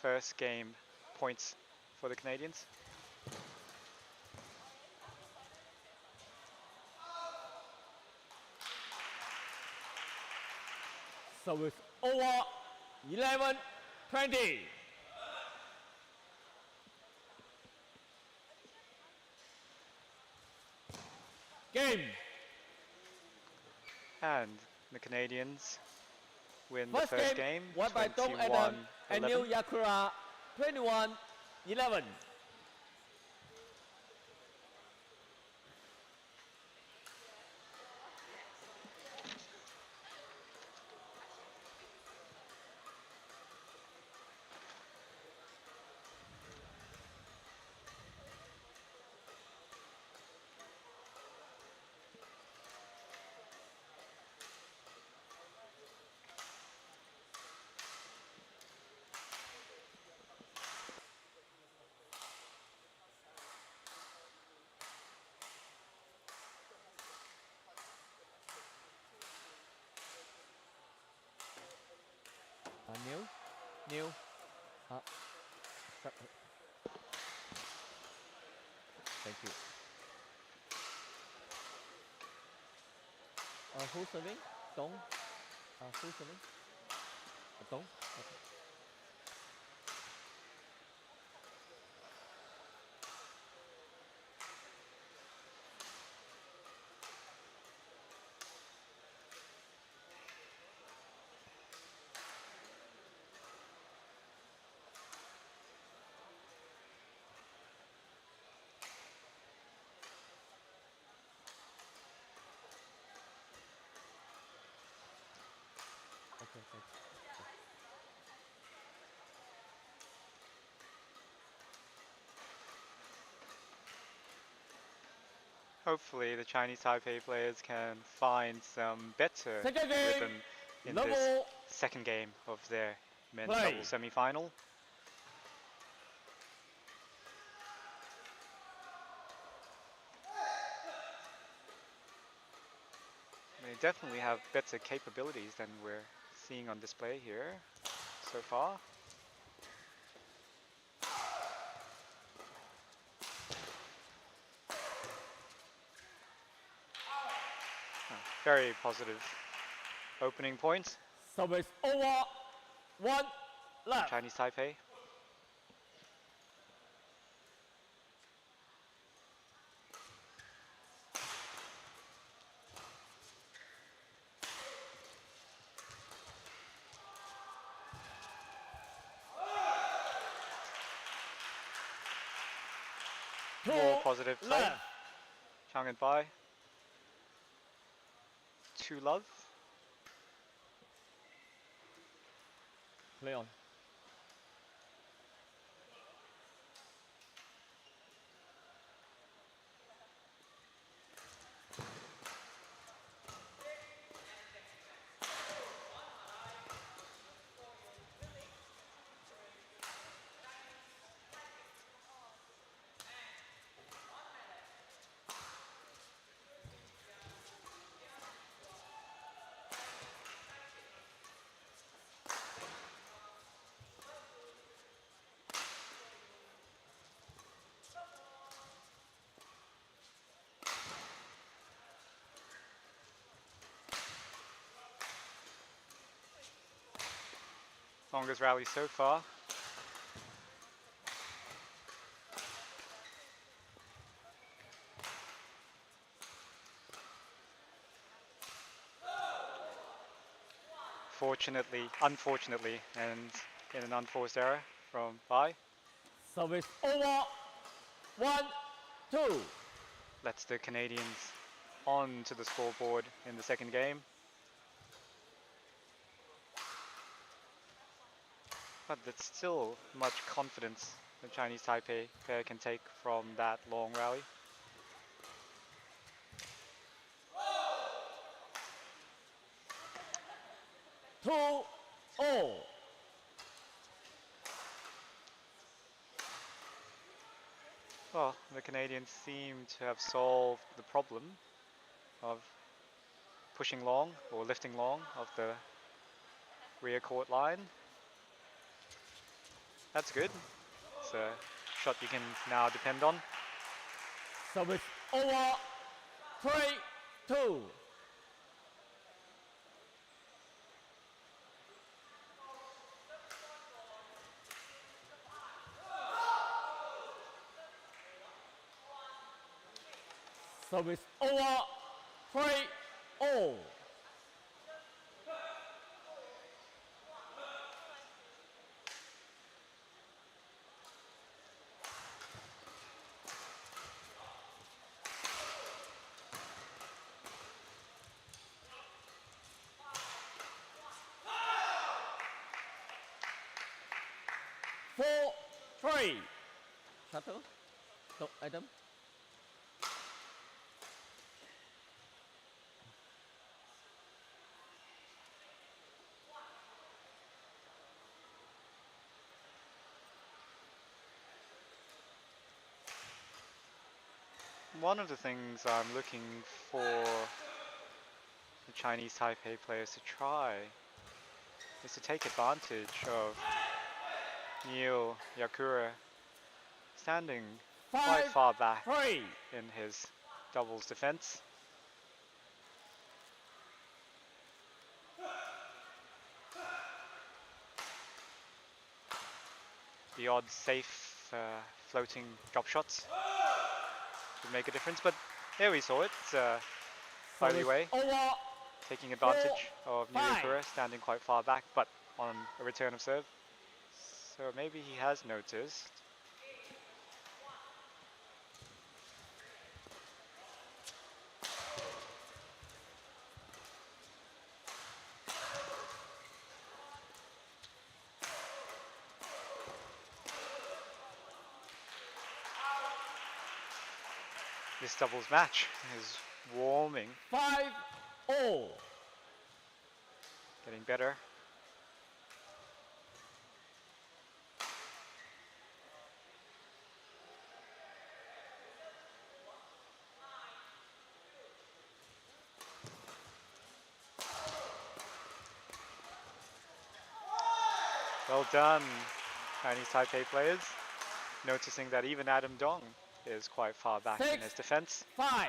first game points for the Canadians. So it's over 11-20. Game. And the Canadians win First the first game game, won by Dong Adam and Neil 21-11. Yakura 21-11. Neil. Thank you. Who's serving? Dong. Who's serving? Dong. Okay. Okay, thanks. Hopefully the Chinese Taipei players can find some better Second game, rhythm in this level second game of their men's play. double semi-final. They definitely have better capabilities than we're seeing on display here so far. Very positive opening point, So it's over 1 left. Chinese Taipei. More positive play. Left. Chang and Bai. 2-love. Play on. Longest rally so far. Unfortunately, and in an unforced error from Bai. Service over. 1-2. Lets the Canadians onto the scoreboard in the second game. But there's still much confidence the Chinese Taipei pair can take from that long rally. Two all. Well, the Canadians seem to have solved the problem of pushing long or lifting long of the rear court line. That's good. It's a shot you can now depend on. Service over. 3-2. Service over. 3-all. Four, 3. Shuttle. Top item. One of the things I'm looking for the Chinese Taipei players to try is to take advantage of Neil Yakura standing quite 5, far back 3. in his doubles defense. The odd safe floating drop shots would make a difference, but there we saw it. By the way, Over. taking advantage of Neil 5. Yakura standing quite far back, but on a return of serve. So maybe he has noticed. This doubles match is warming, 5-all. getting better. Well done, Chinese Taipei players, noticing that even Adam Dong is quite far back in 6, his defense. 5.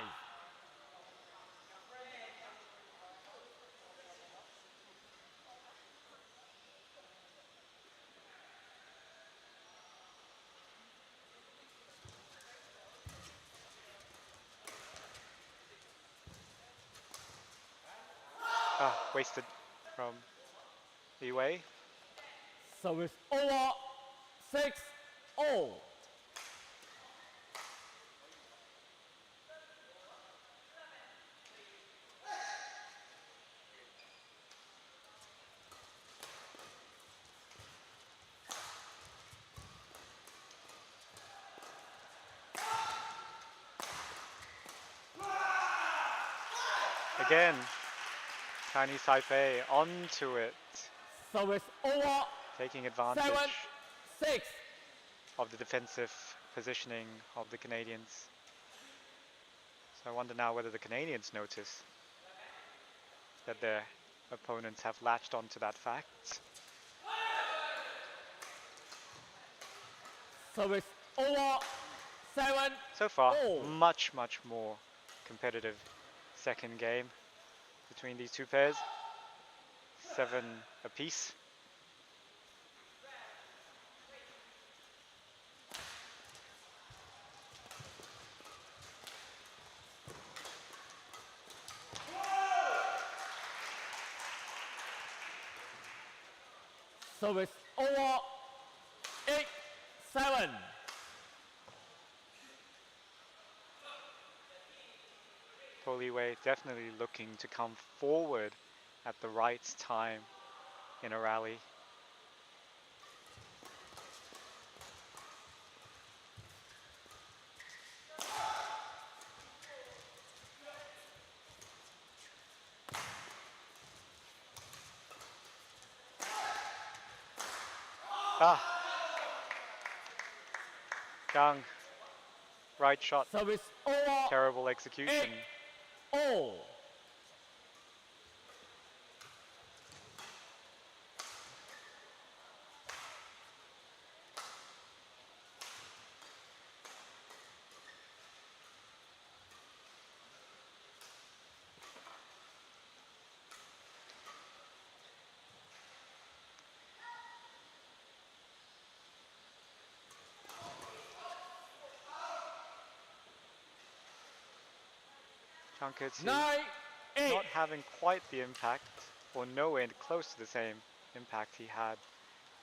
Wasted from Li Wei. Service over. 6-all. Again, Chinese Taipei onto it, Service over. taking advantage 7-6. of the defensive positioning of the Canadians. So I wonder now whether the Canadians notice that their opponents have latched onto that fact. Service over. 7. So far, Oh. much more competitive second game between these two pairs. 7 apiece. Service over. 8-7. Poliway definitely looking to come forward at the right time in a rally. Gang, right shot, Service over. terrible execution. 8-0. Junkets 9-8. not having quite the impact, or nowhere close to the same impact he had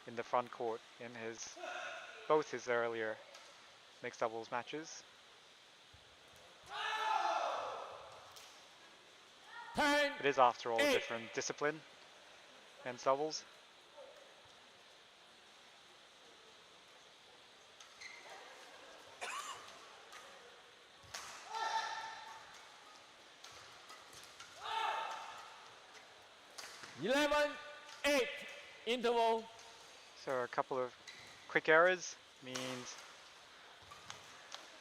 in the front court in both his earlier mixed doubles matches. 10. It is, after all, a 8. different discipline, men's doubles. (11-8). Interval. So a couple of quick errors means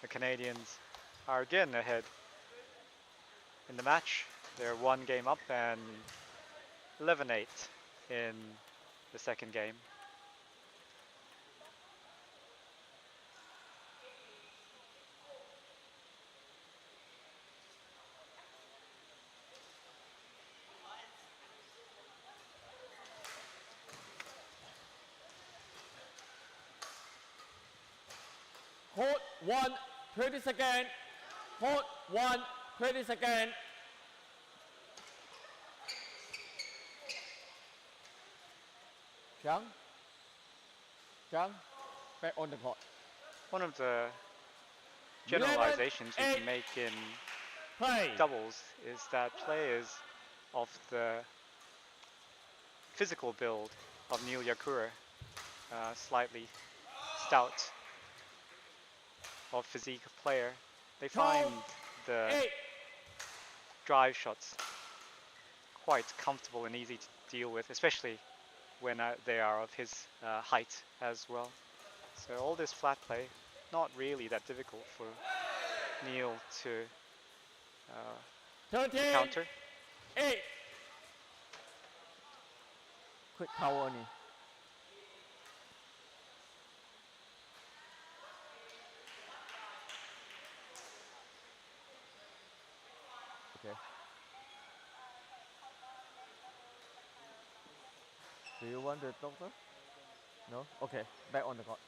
the Canadians are again ahead in the match. They're one game up and 11-8 in the second game. Court 1, 30 seconds. Court 1, 30 seconds. Chang, back on the court. One of the generalizations we can make in Play. doubles is that players of the physical build of Neil Yakura, slightly stout of physique player, they find the 8. drive shots quite comfortable and easy to deal with, especially when they are of his height as well. So all this flat play, not really that difficult for Neil to 13. counter. 8. Quick power only. Okay. Do you want the doctor? No? Okay, back on the court.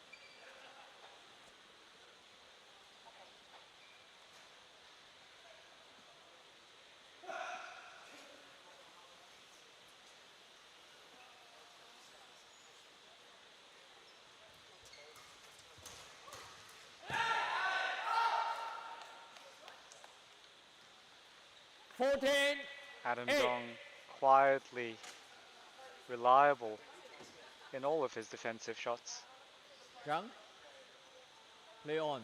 Adam Eight. Dong quietly reliable in all of his defensive shots. Zhang, play on.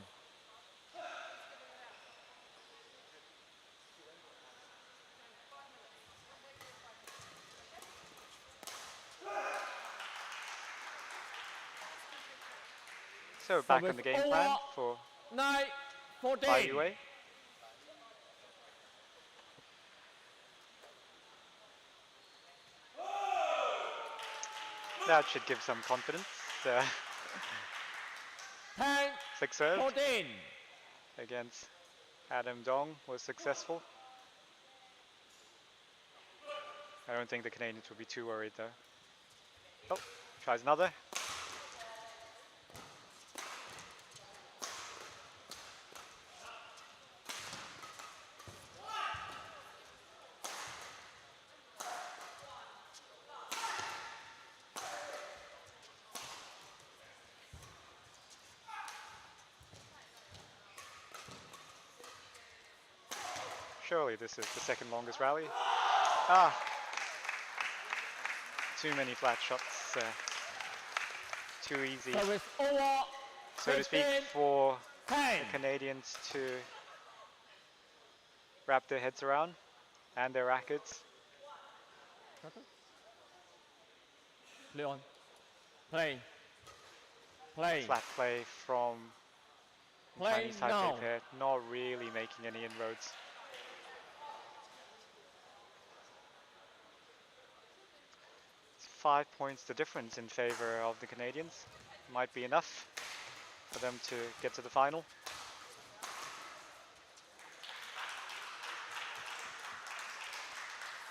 So back Service on the game over. plan for 9-14. YUA. That should give some confidence. 10, Six serve 14. against Adam Dong was successful. I don't think the Canadians will be too worried though. Oh, tries another. Surely this is the second longest rally. Ah, too many flat shots. Too easy, Service over. so to speak, 15, for 10. the Canadians to wrap their heads around and their rackets. Shuttle. Play on. Play. Play. Flat play from the Play Chinese Taipei now. pair, not really making any inroads. It's 5 points the difference in favor of the Canadians. Might be enough for them to get to the final.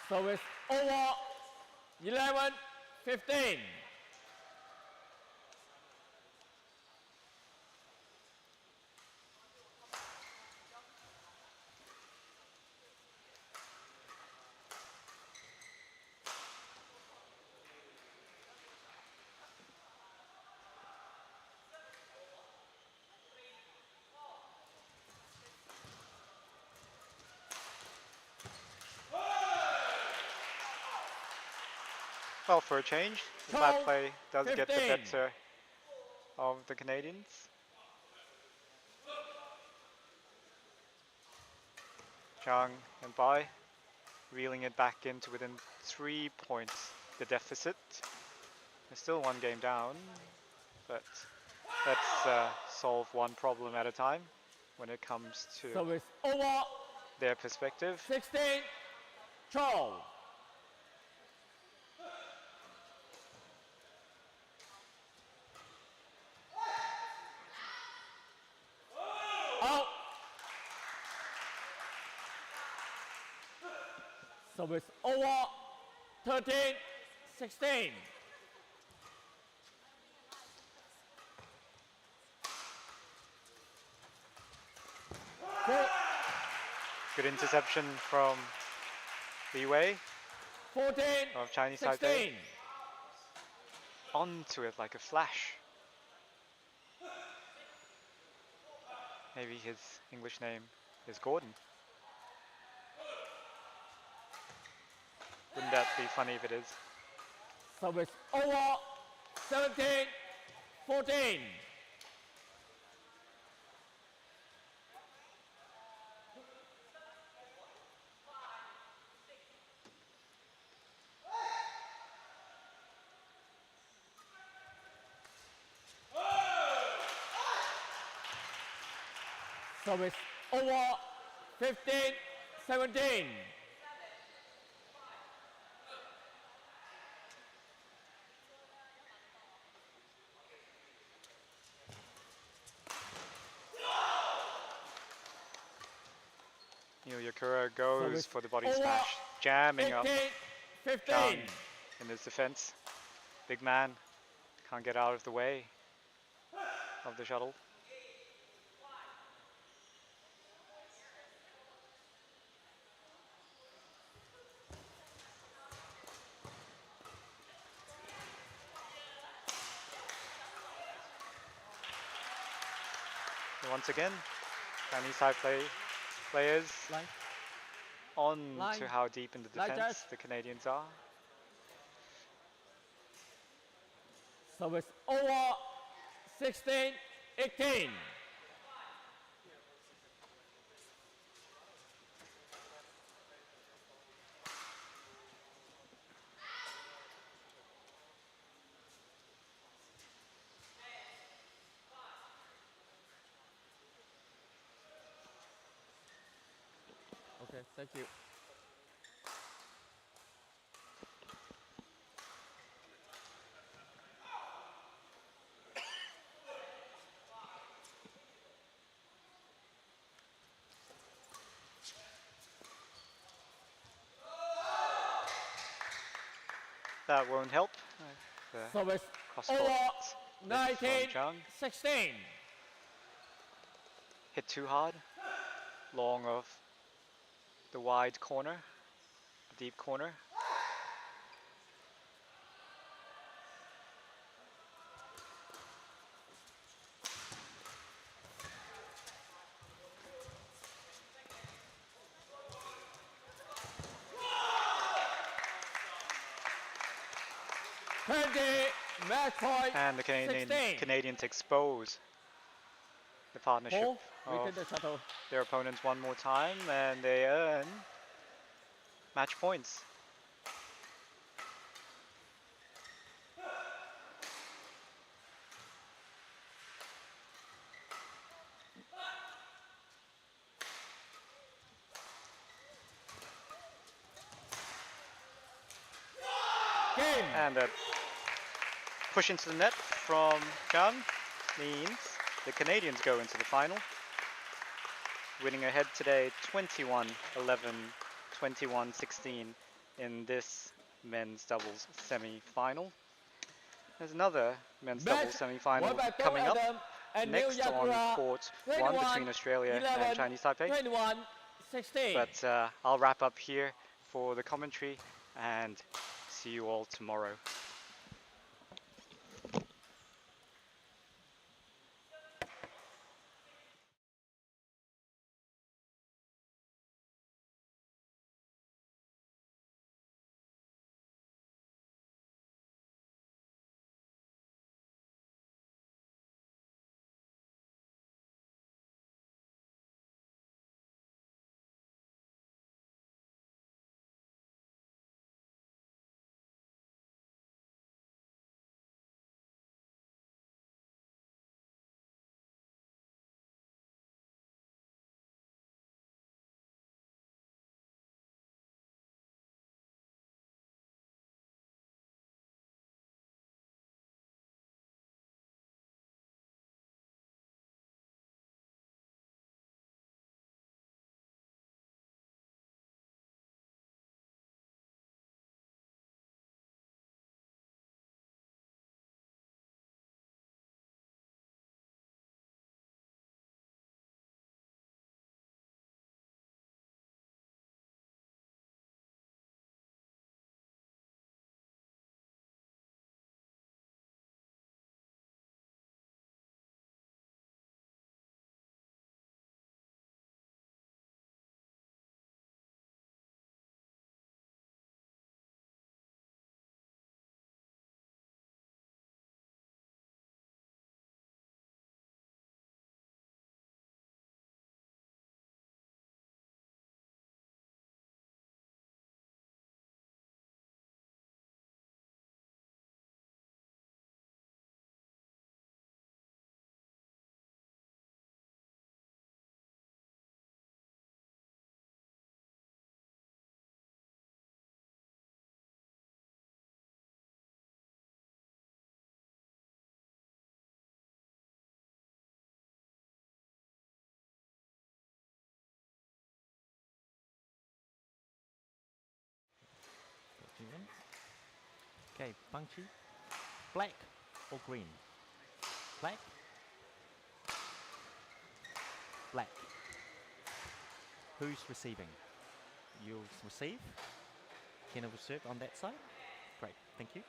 Service over. 11, 15. Well, for a change, the flat 12, play does get the 15. better of the Canadians. Zhang and Bai reeling it back into within 3 points the deficit. They're still one game down, but let's solve one problem at a time when it comes to Service over. their perspective. 16, 12. Out. Service over. 13, 16. Good interception from Li Wei 14, of Chinese 16. Taipei. Onto it like a flash. Maybe his English name is Gordon. Wouldn't that be funny if it is? Service over. 17, 14. Service over. 15, 17. Yakura goes Service for the body over. smash, jamming up 18, 15. Zhang in his defense. Big man can't get out of the way of the shuttle. So once again, Chinese side players Line. on Line. to how deep in the Line defense touch. the Canadians are. Service over. 16, 18. Okay, thank you. That won't help. The Service cross-court over. lift 19, from Zhang. 16. Hit too hard. Long of the wide corner, deep corner. 20, match point. And the 16. Canadians expose the partnership Ball, of return the shuttle. their opponents one more time, and they earn match points. Game. And a push into the net from Chan means the Canadians go into the final, winning ahead today 21-11, 21-16 in this men's doubles semi-final. There's another men's doubles semi-final coming up next on court 1 between Australia and Chinese Taipei. 21-16. But I'll wrap up here for the commentary and see you all tomorrow. Okay, punchy. Black or green? Black. Black. Who's receiving? You'll receive. Kenna will serve on that side. Great, thank you.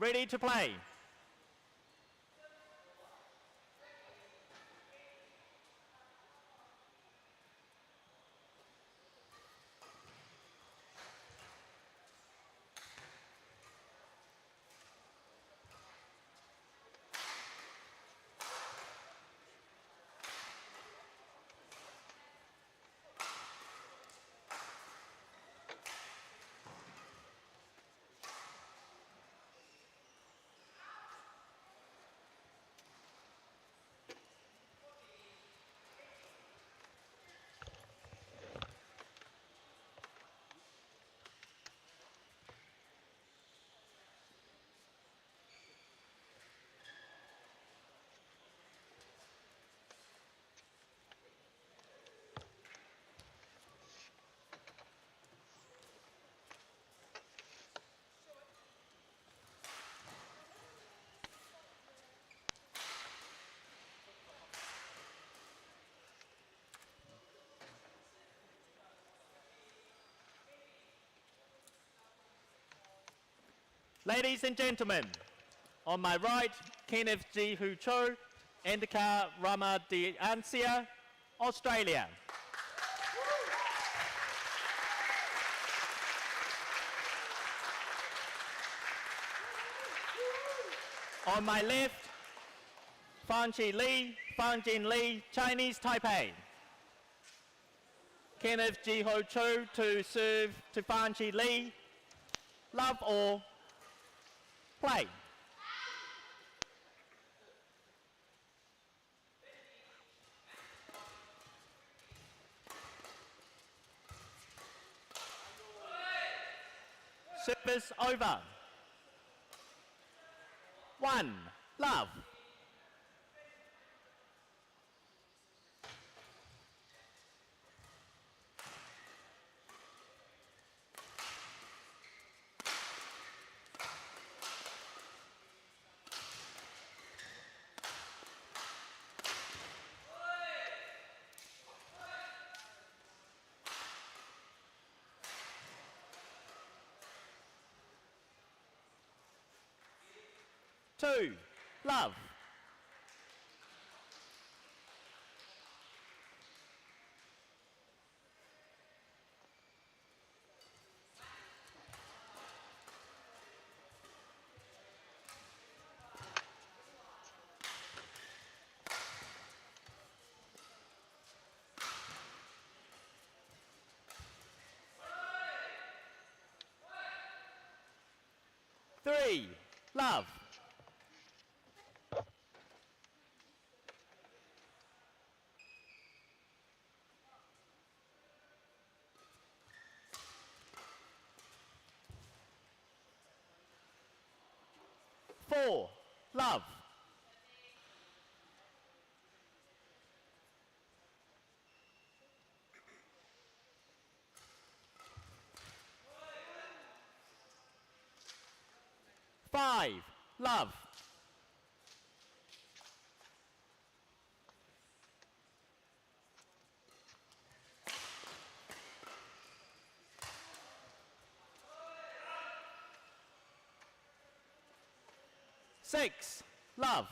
Ready to play. Ladies and gentlemen, on my right, Kenneth G. Hu Cho, Endika Rama de Ancia, Australia. On my left, Fanqi Li, Fanjin Li, Chinese Taipei. Kenneth Ji Ho Cho to serve to Fanqi Li. Love or play? Service over. 1, love. Two, love. Three, love. Four, love. Five, love. Six, love.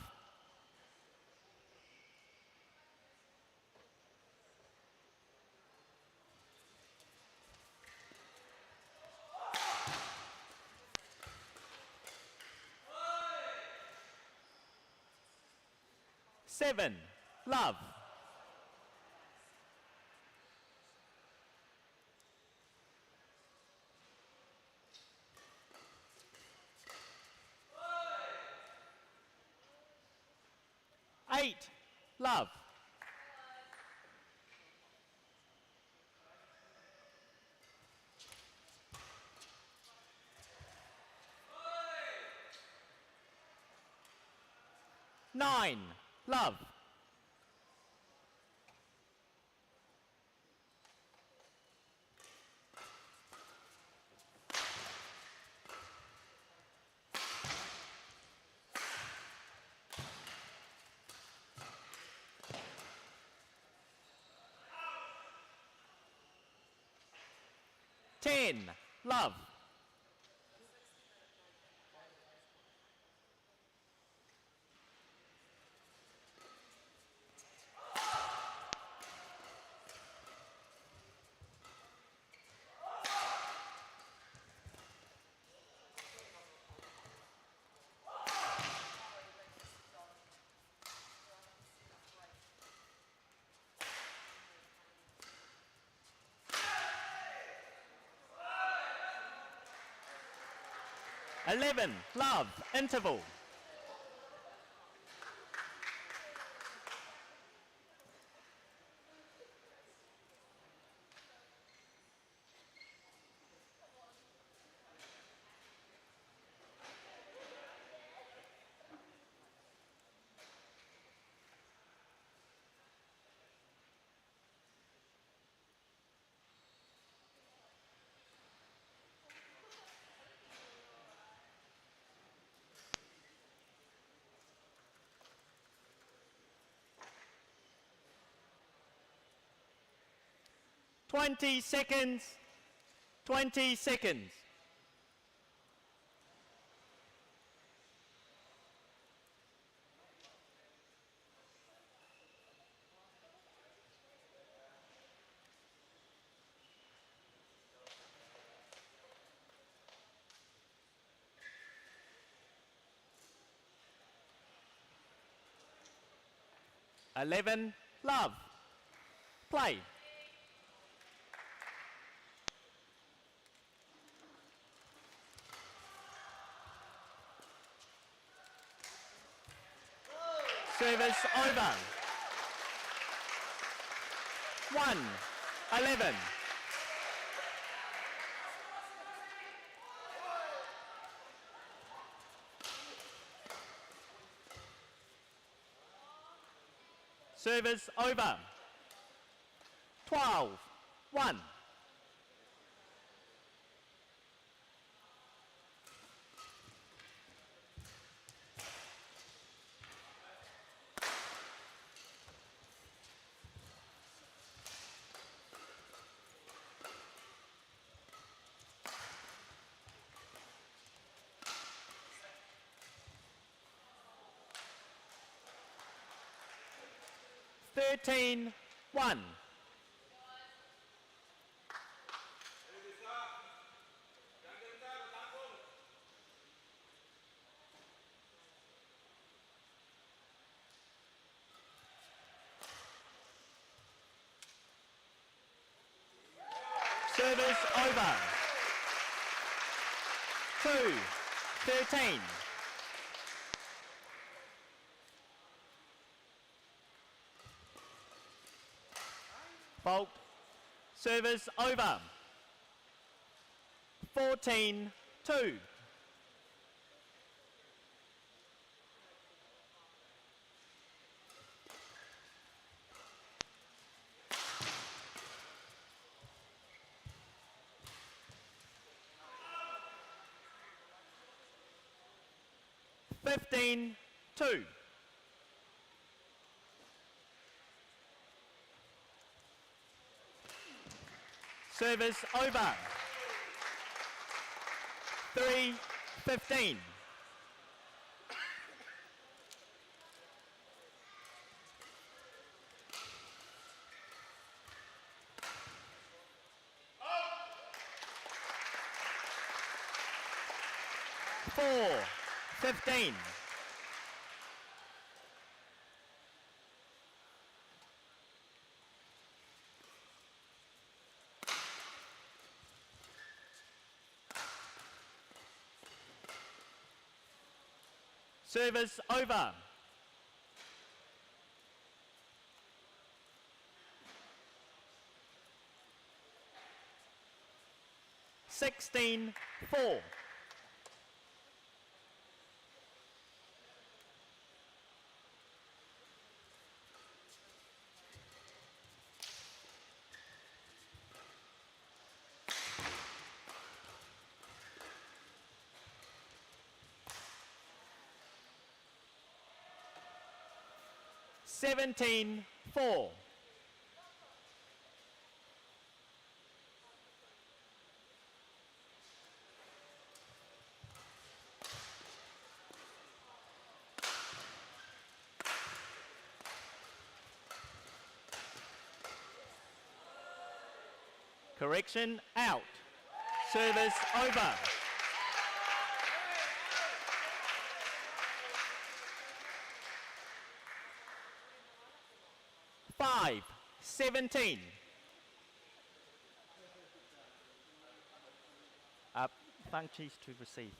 Seven, love. Eight, love. Nine, love. Ten, love. Eleven, love, interval. Twenty seconds. 20 seconds. 11, love. Play. Service over. 1, 11. Service over. 12, 1. Thirteen, 1. Service over. 2, 13. Fault. Service over. 14, 2. Fifteen, 2. Service over. 3, 15. Four, 15. Service over. 16, 4. Seventeen, 4. Correction, out. Service over. 5, 17. Funchies to receive.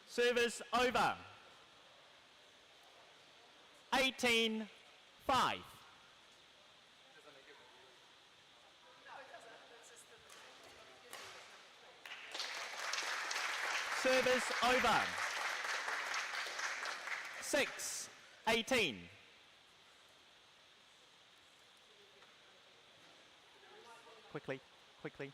Service over. 18, 5. Service over. 6, 18. Quickly, quickly.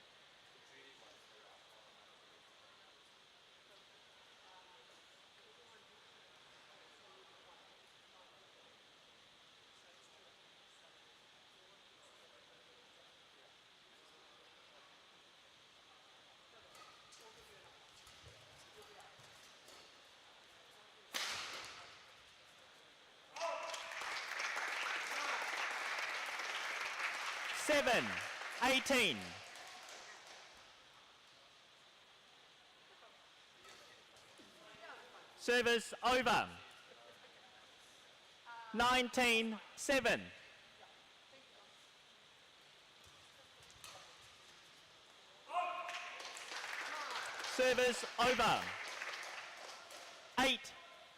Seven, 18. Service over. 19-7. Service over.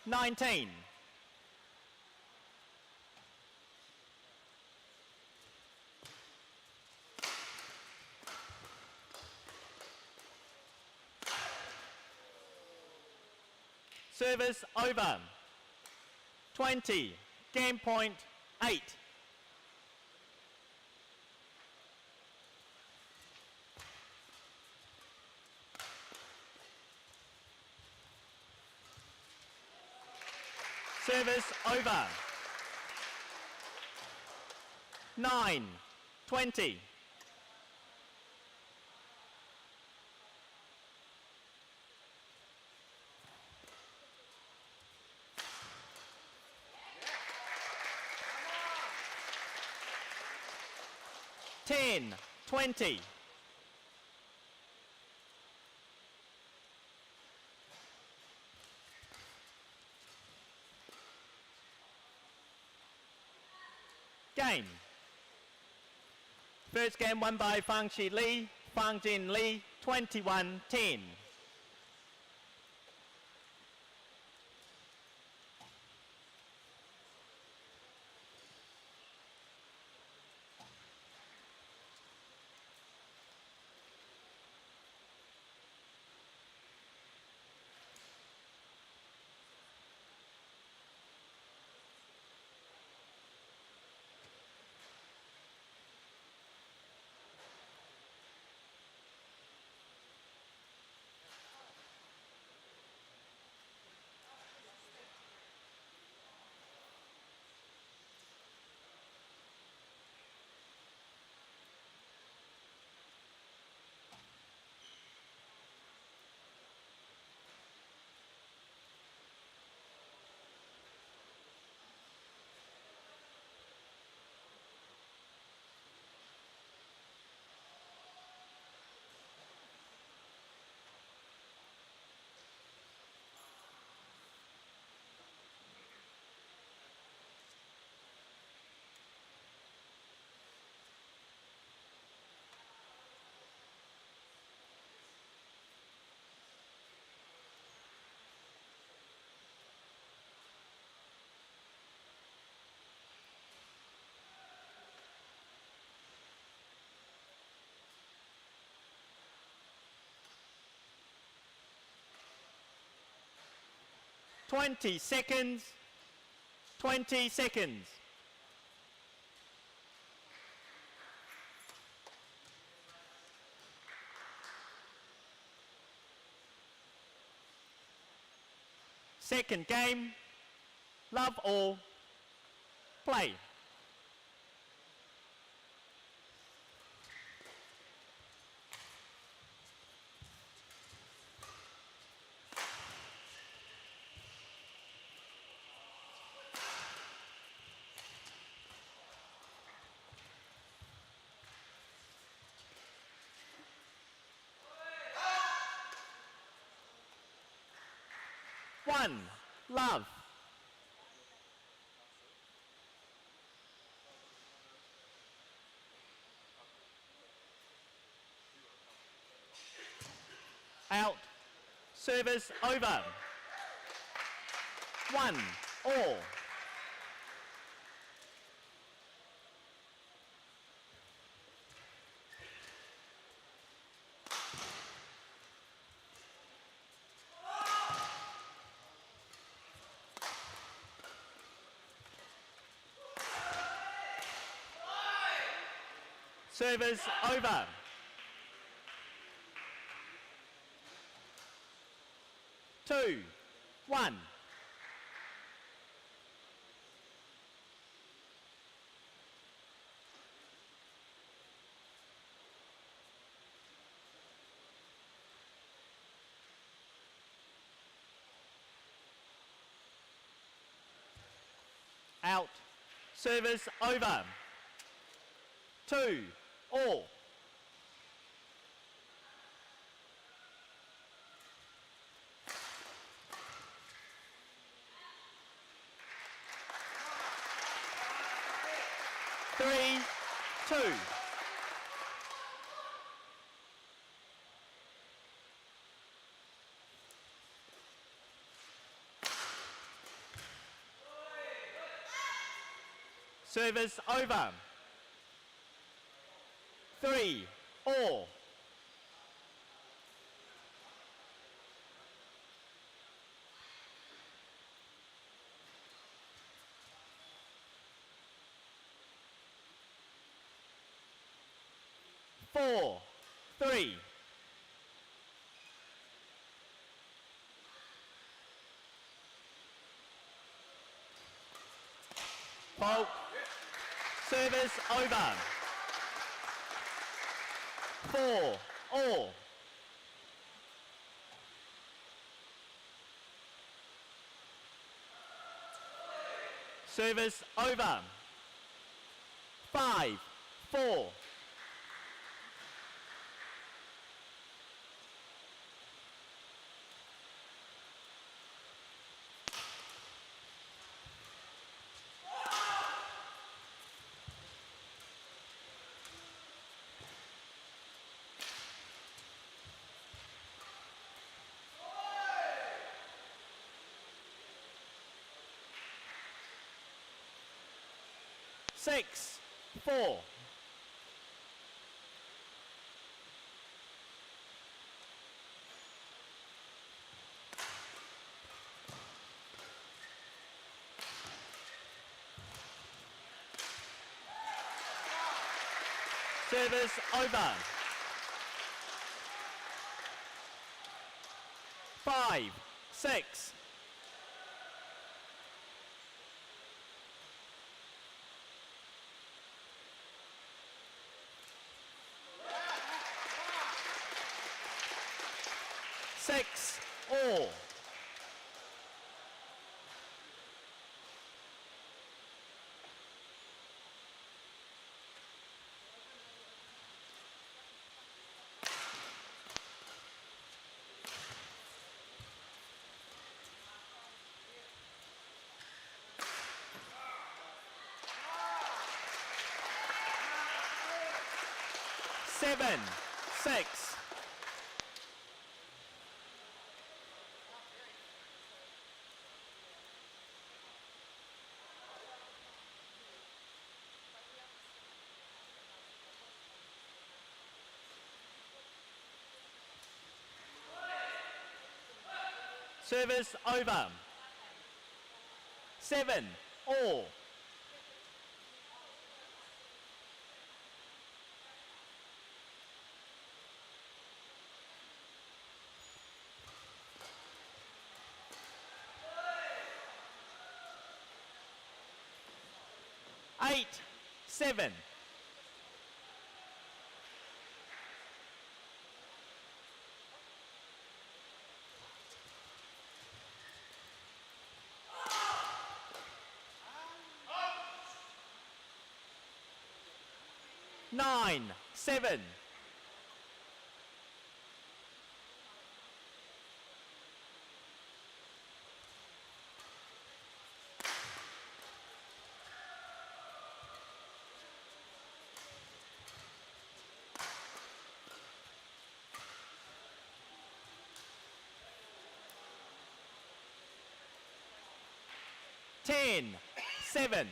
8-19. Service over. 20. Game point 8. Service over. 9-20. Ten, 20. Game. First game won by Fang Chi Lee, Fang Jin Lee, 21-10. Twenty seconds. 20 seconds. Second game. Love all. Play. One. Love. Out. Service over. 1-all. Service over. 2-1. Out. Service over. 2-all. 2. Service over. 3 all. Four, 3. Fault. Service over. 4 all. Service over. 5, 4. Six, 4. Service over. 5, 6. Six all. Seven, 6. Service over. 7 all. Eight, 7. Nine, 7. Ten, 7.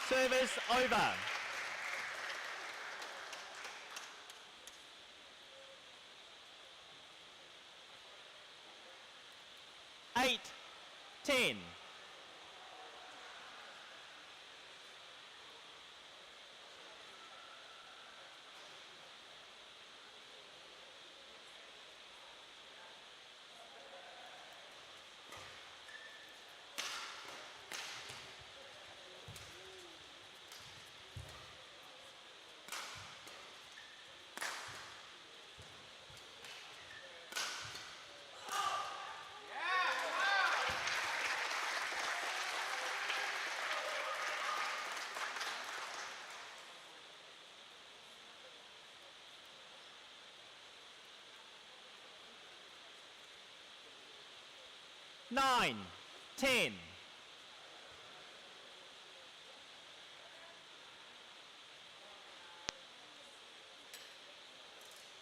Service over. 8, 10. 9, 10.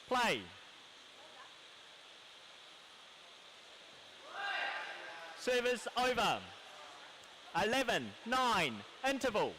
Play. Service over. 11, 9, interval.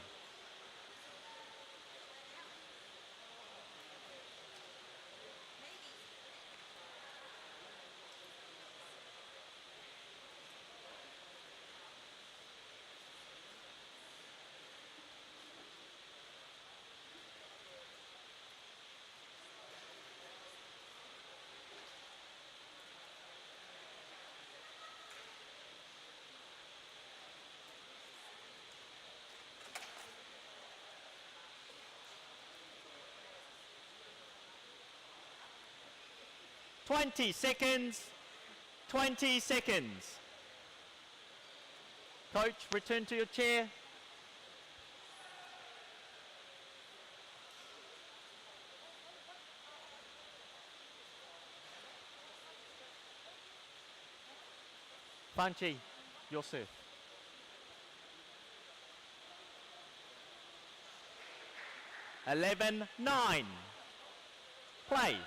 Twenty seconds. 20 seconds. Coach, return to your chair. Panchi, your serve. Eleven, 9. Play.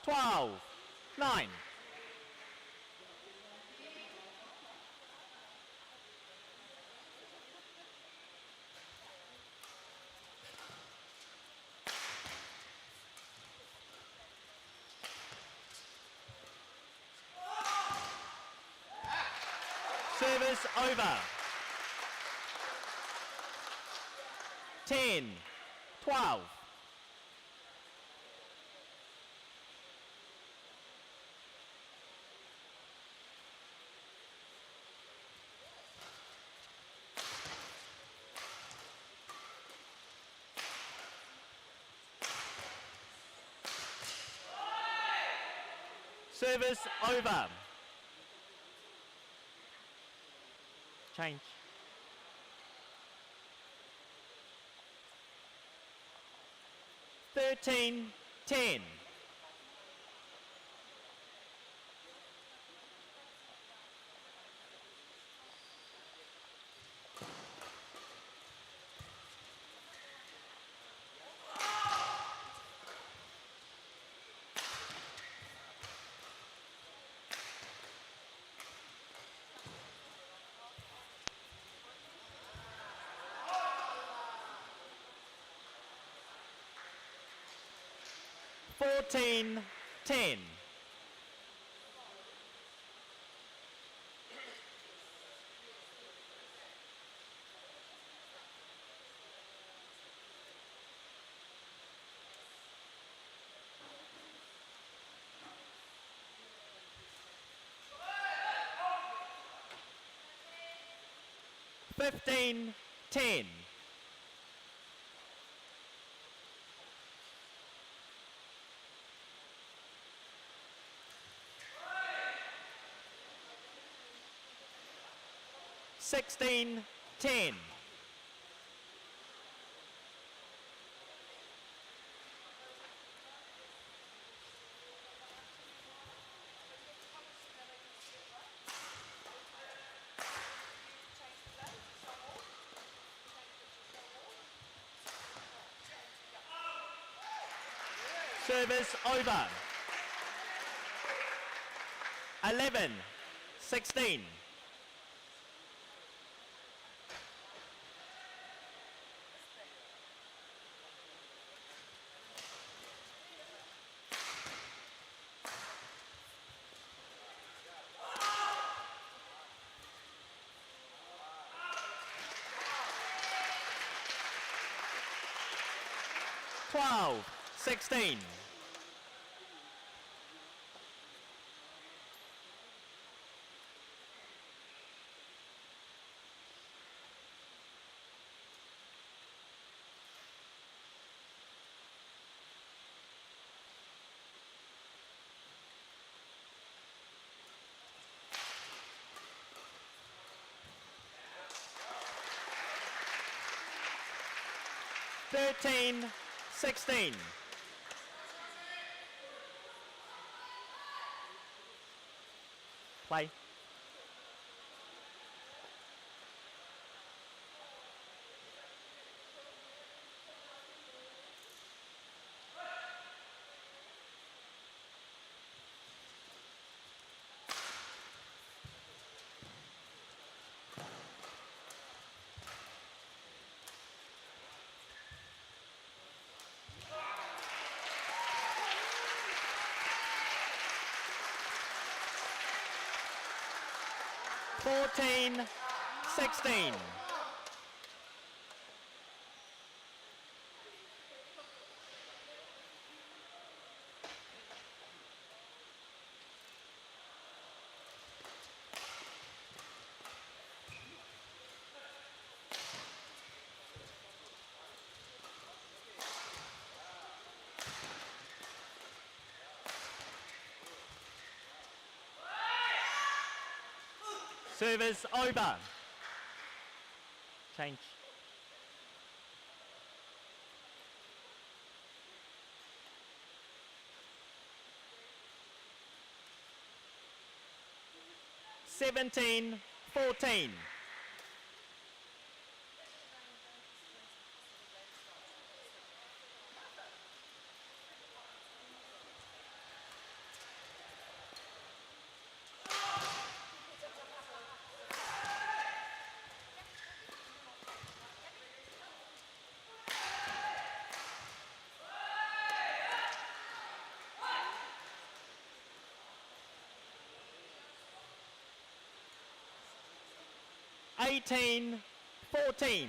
Twelve, 9. Service over. 10, 12. Service over. Change. Thirteen, 10. Fourteen, 10. Fifteen, 10. Sixteen, 10. Service over. 11, 16. Twelve, 16. 13-16. Play. Fourteen, 16. Service over. Change. Seventeen, 14. Eighteen, 14.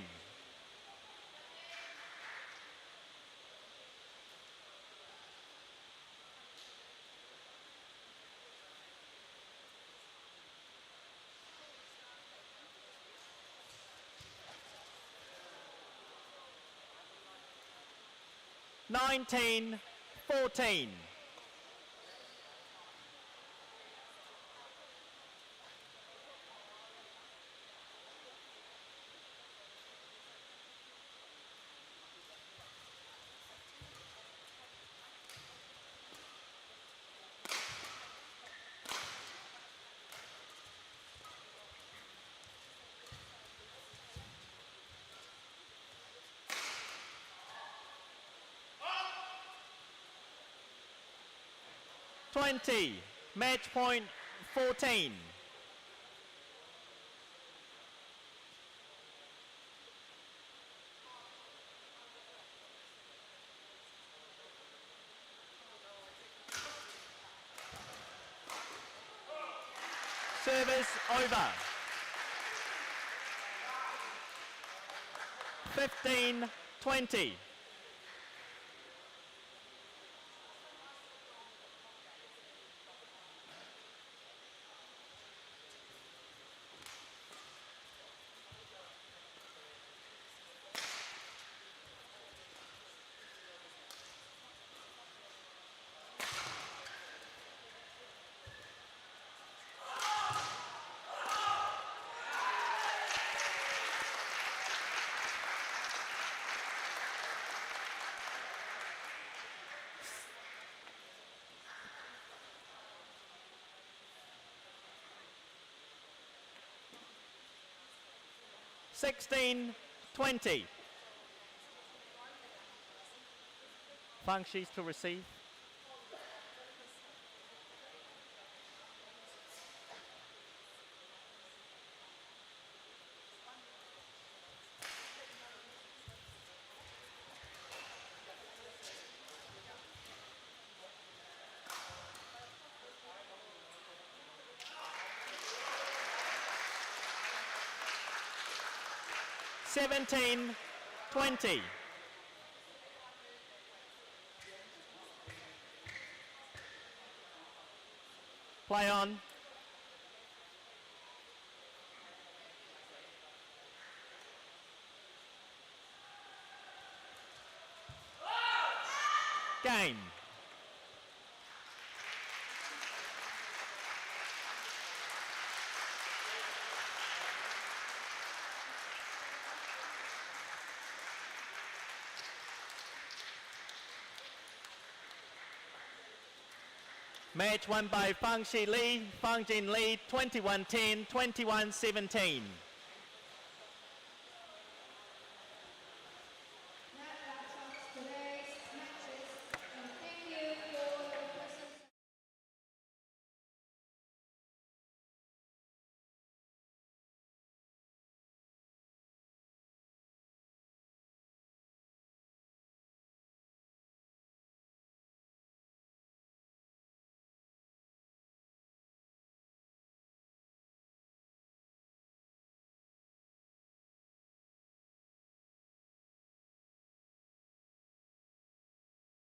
Nineteen, 14. Twenty, match point 14. Service over. 15-20. Sixteen, 20. Functions to receive. Seventeen, 20. Play on. Game. Match won by Fang Shi Li, Fang Jin Li, 21-10, 21-17.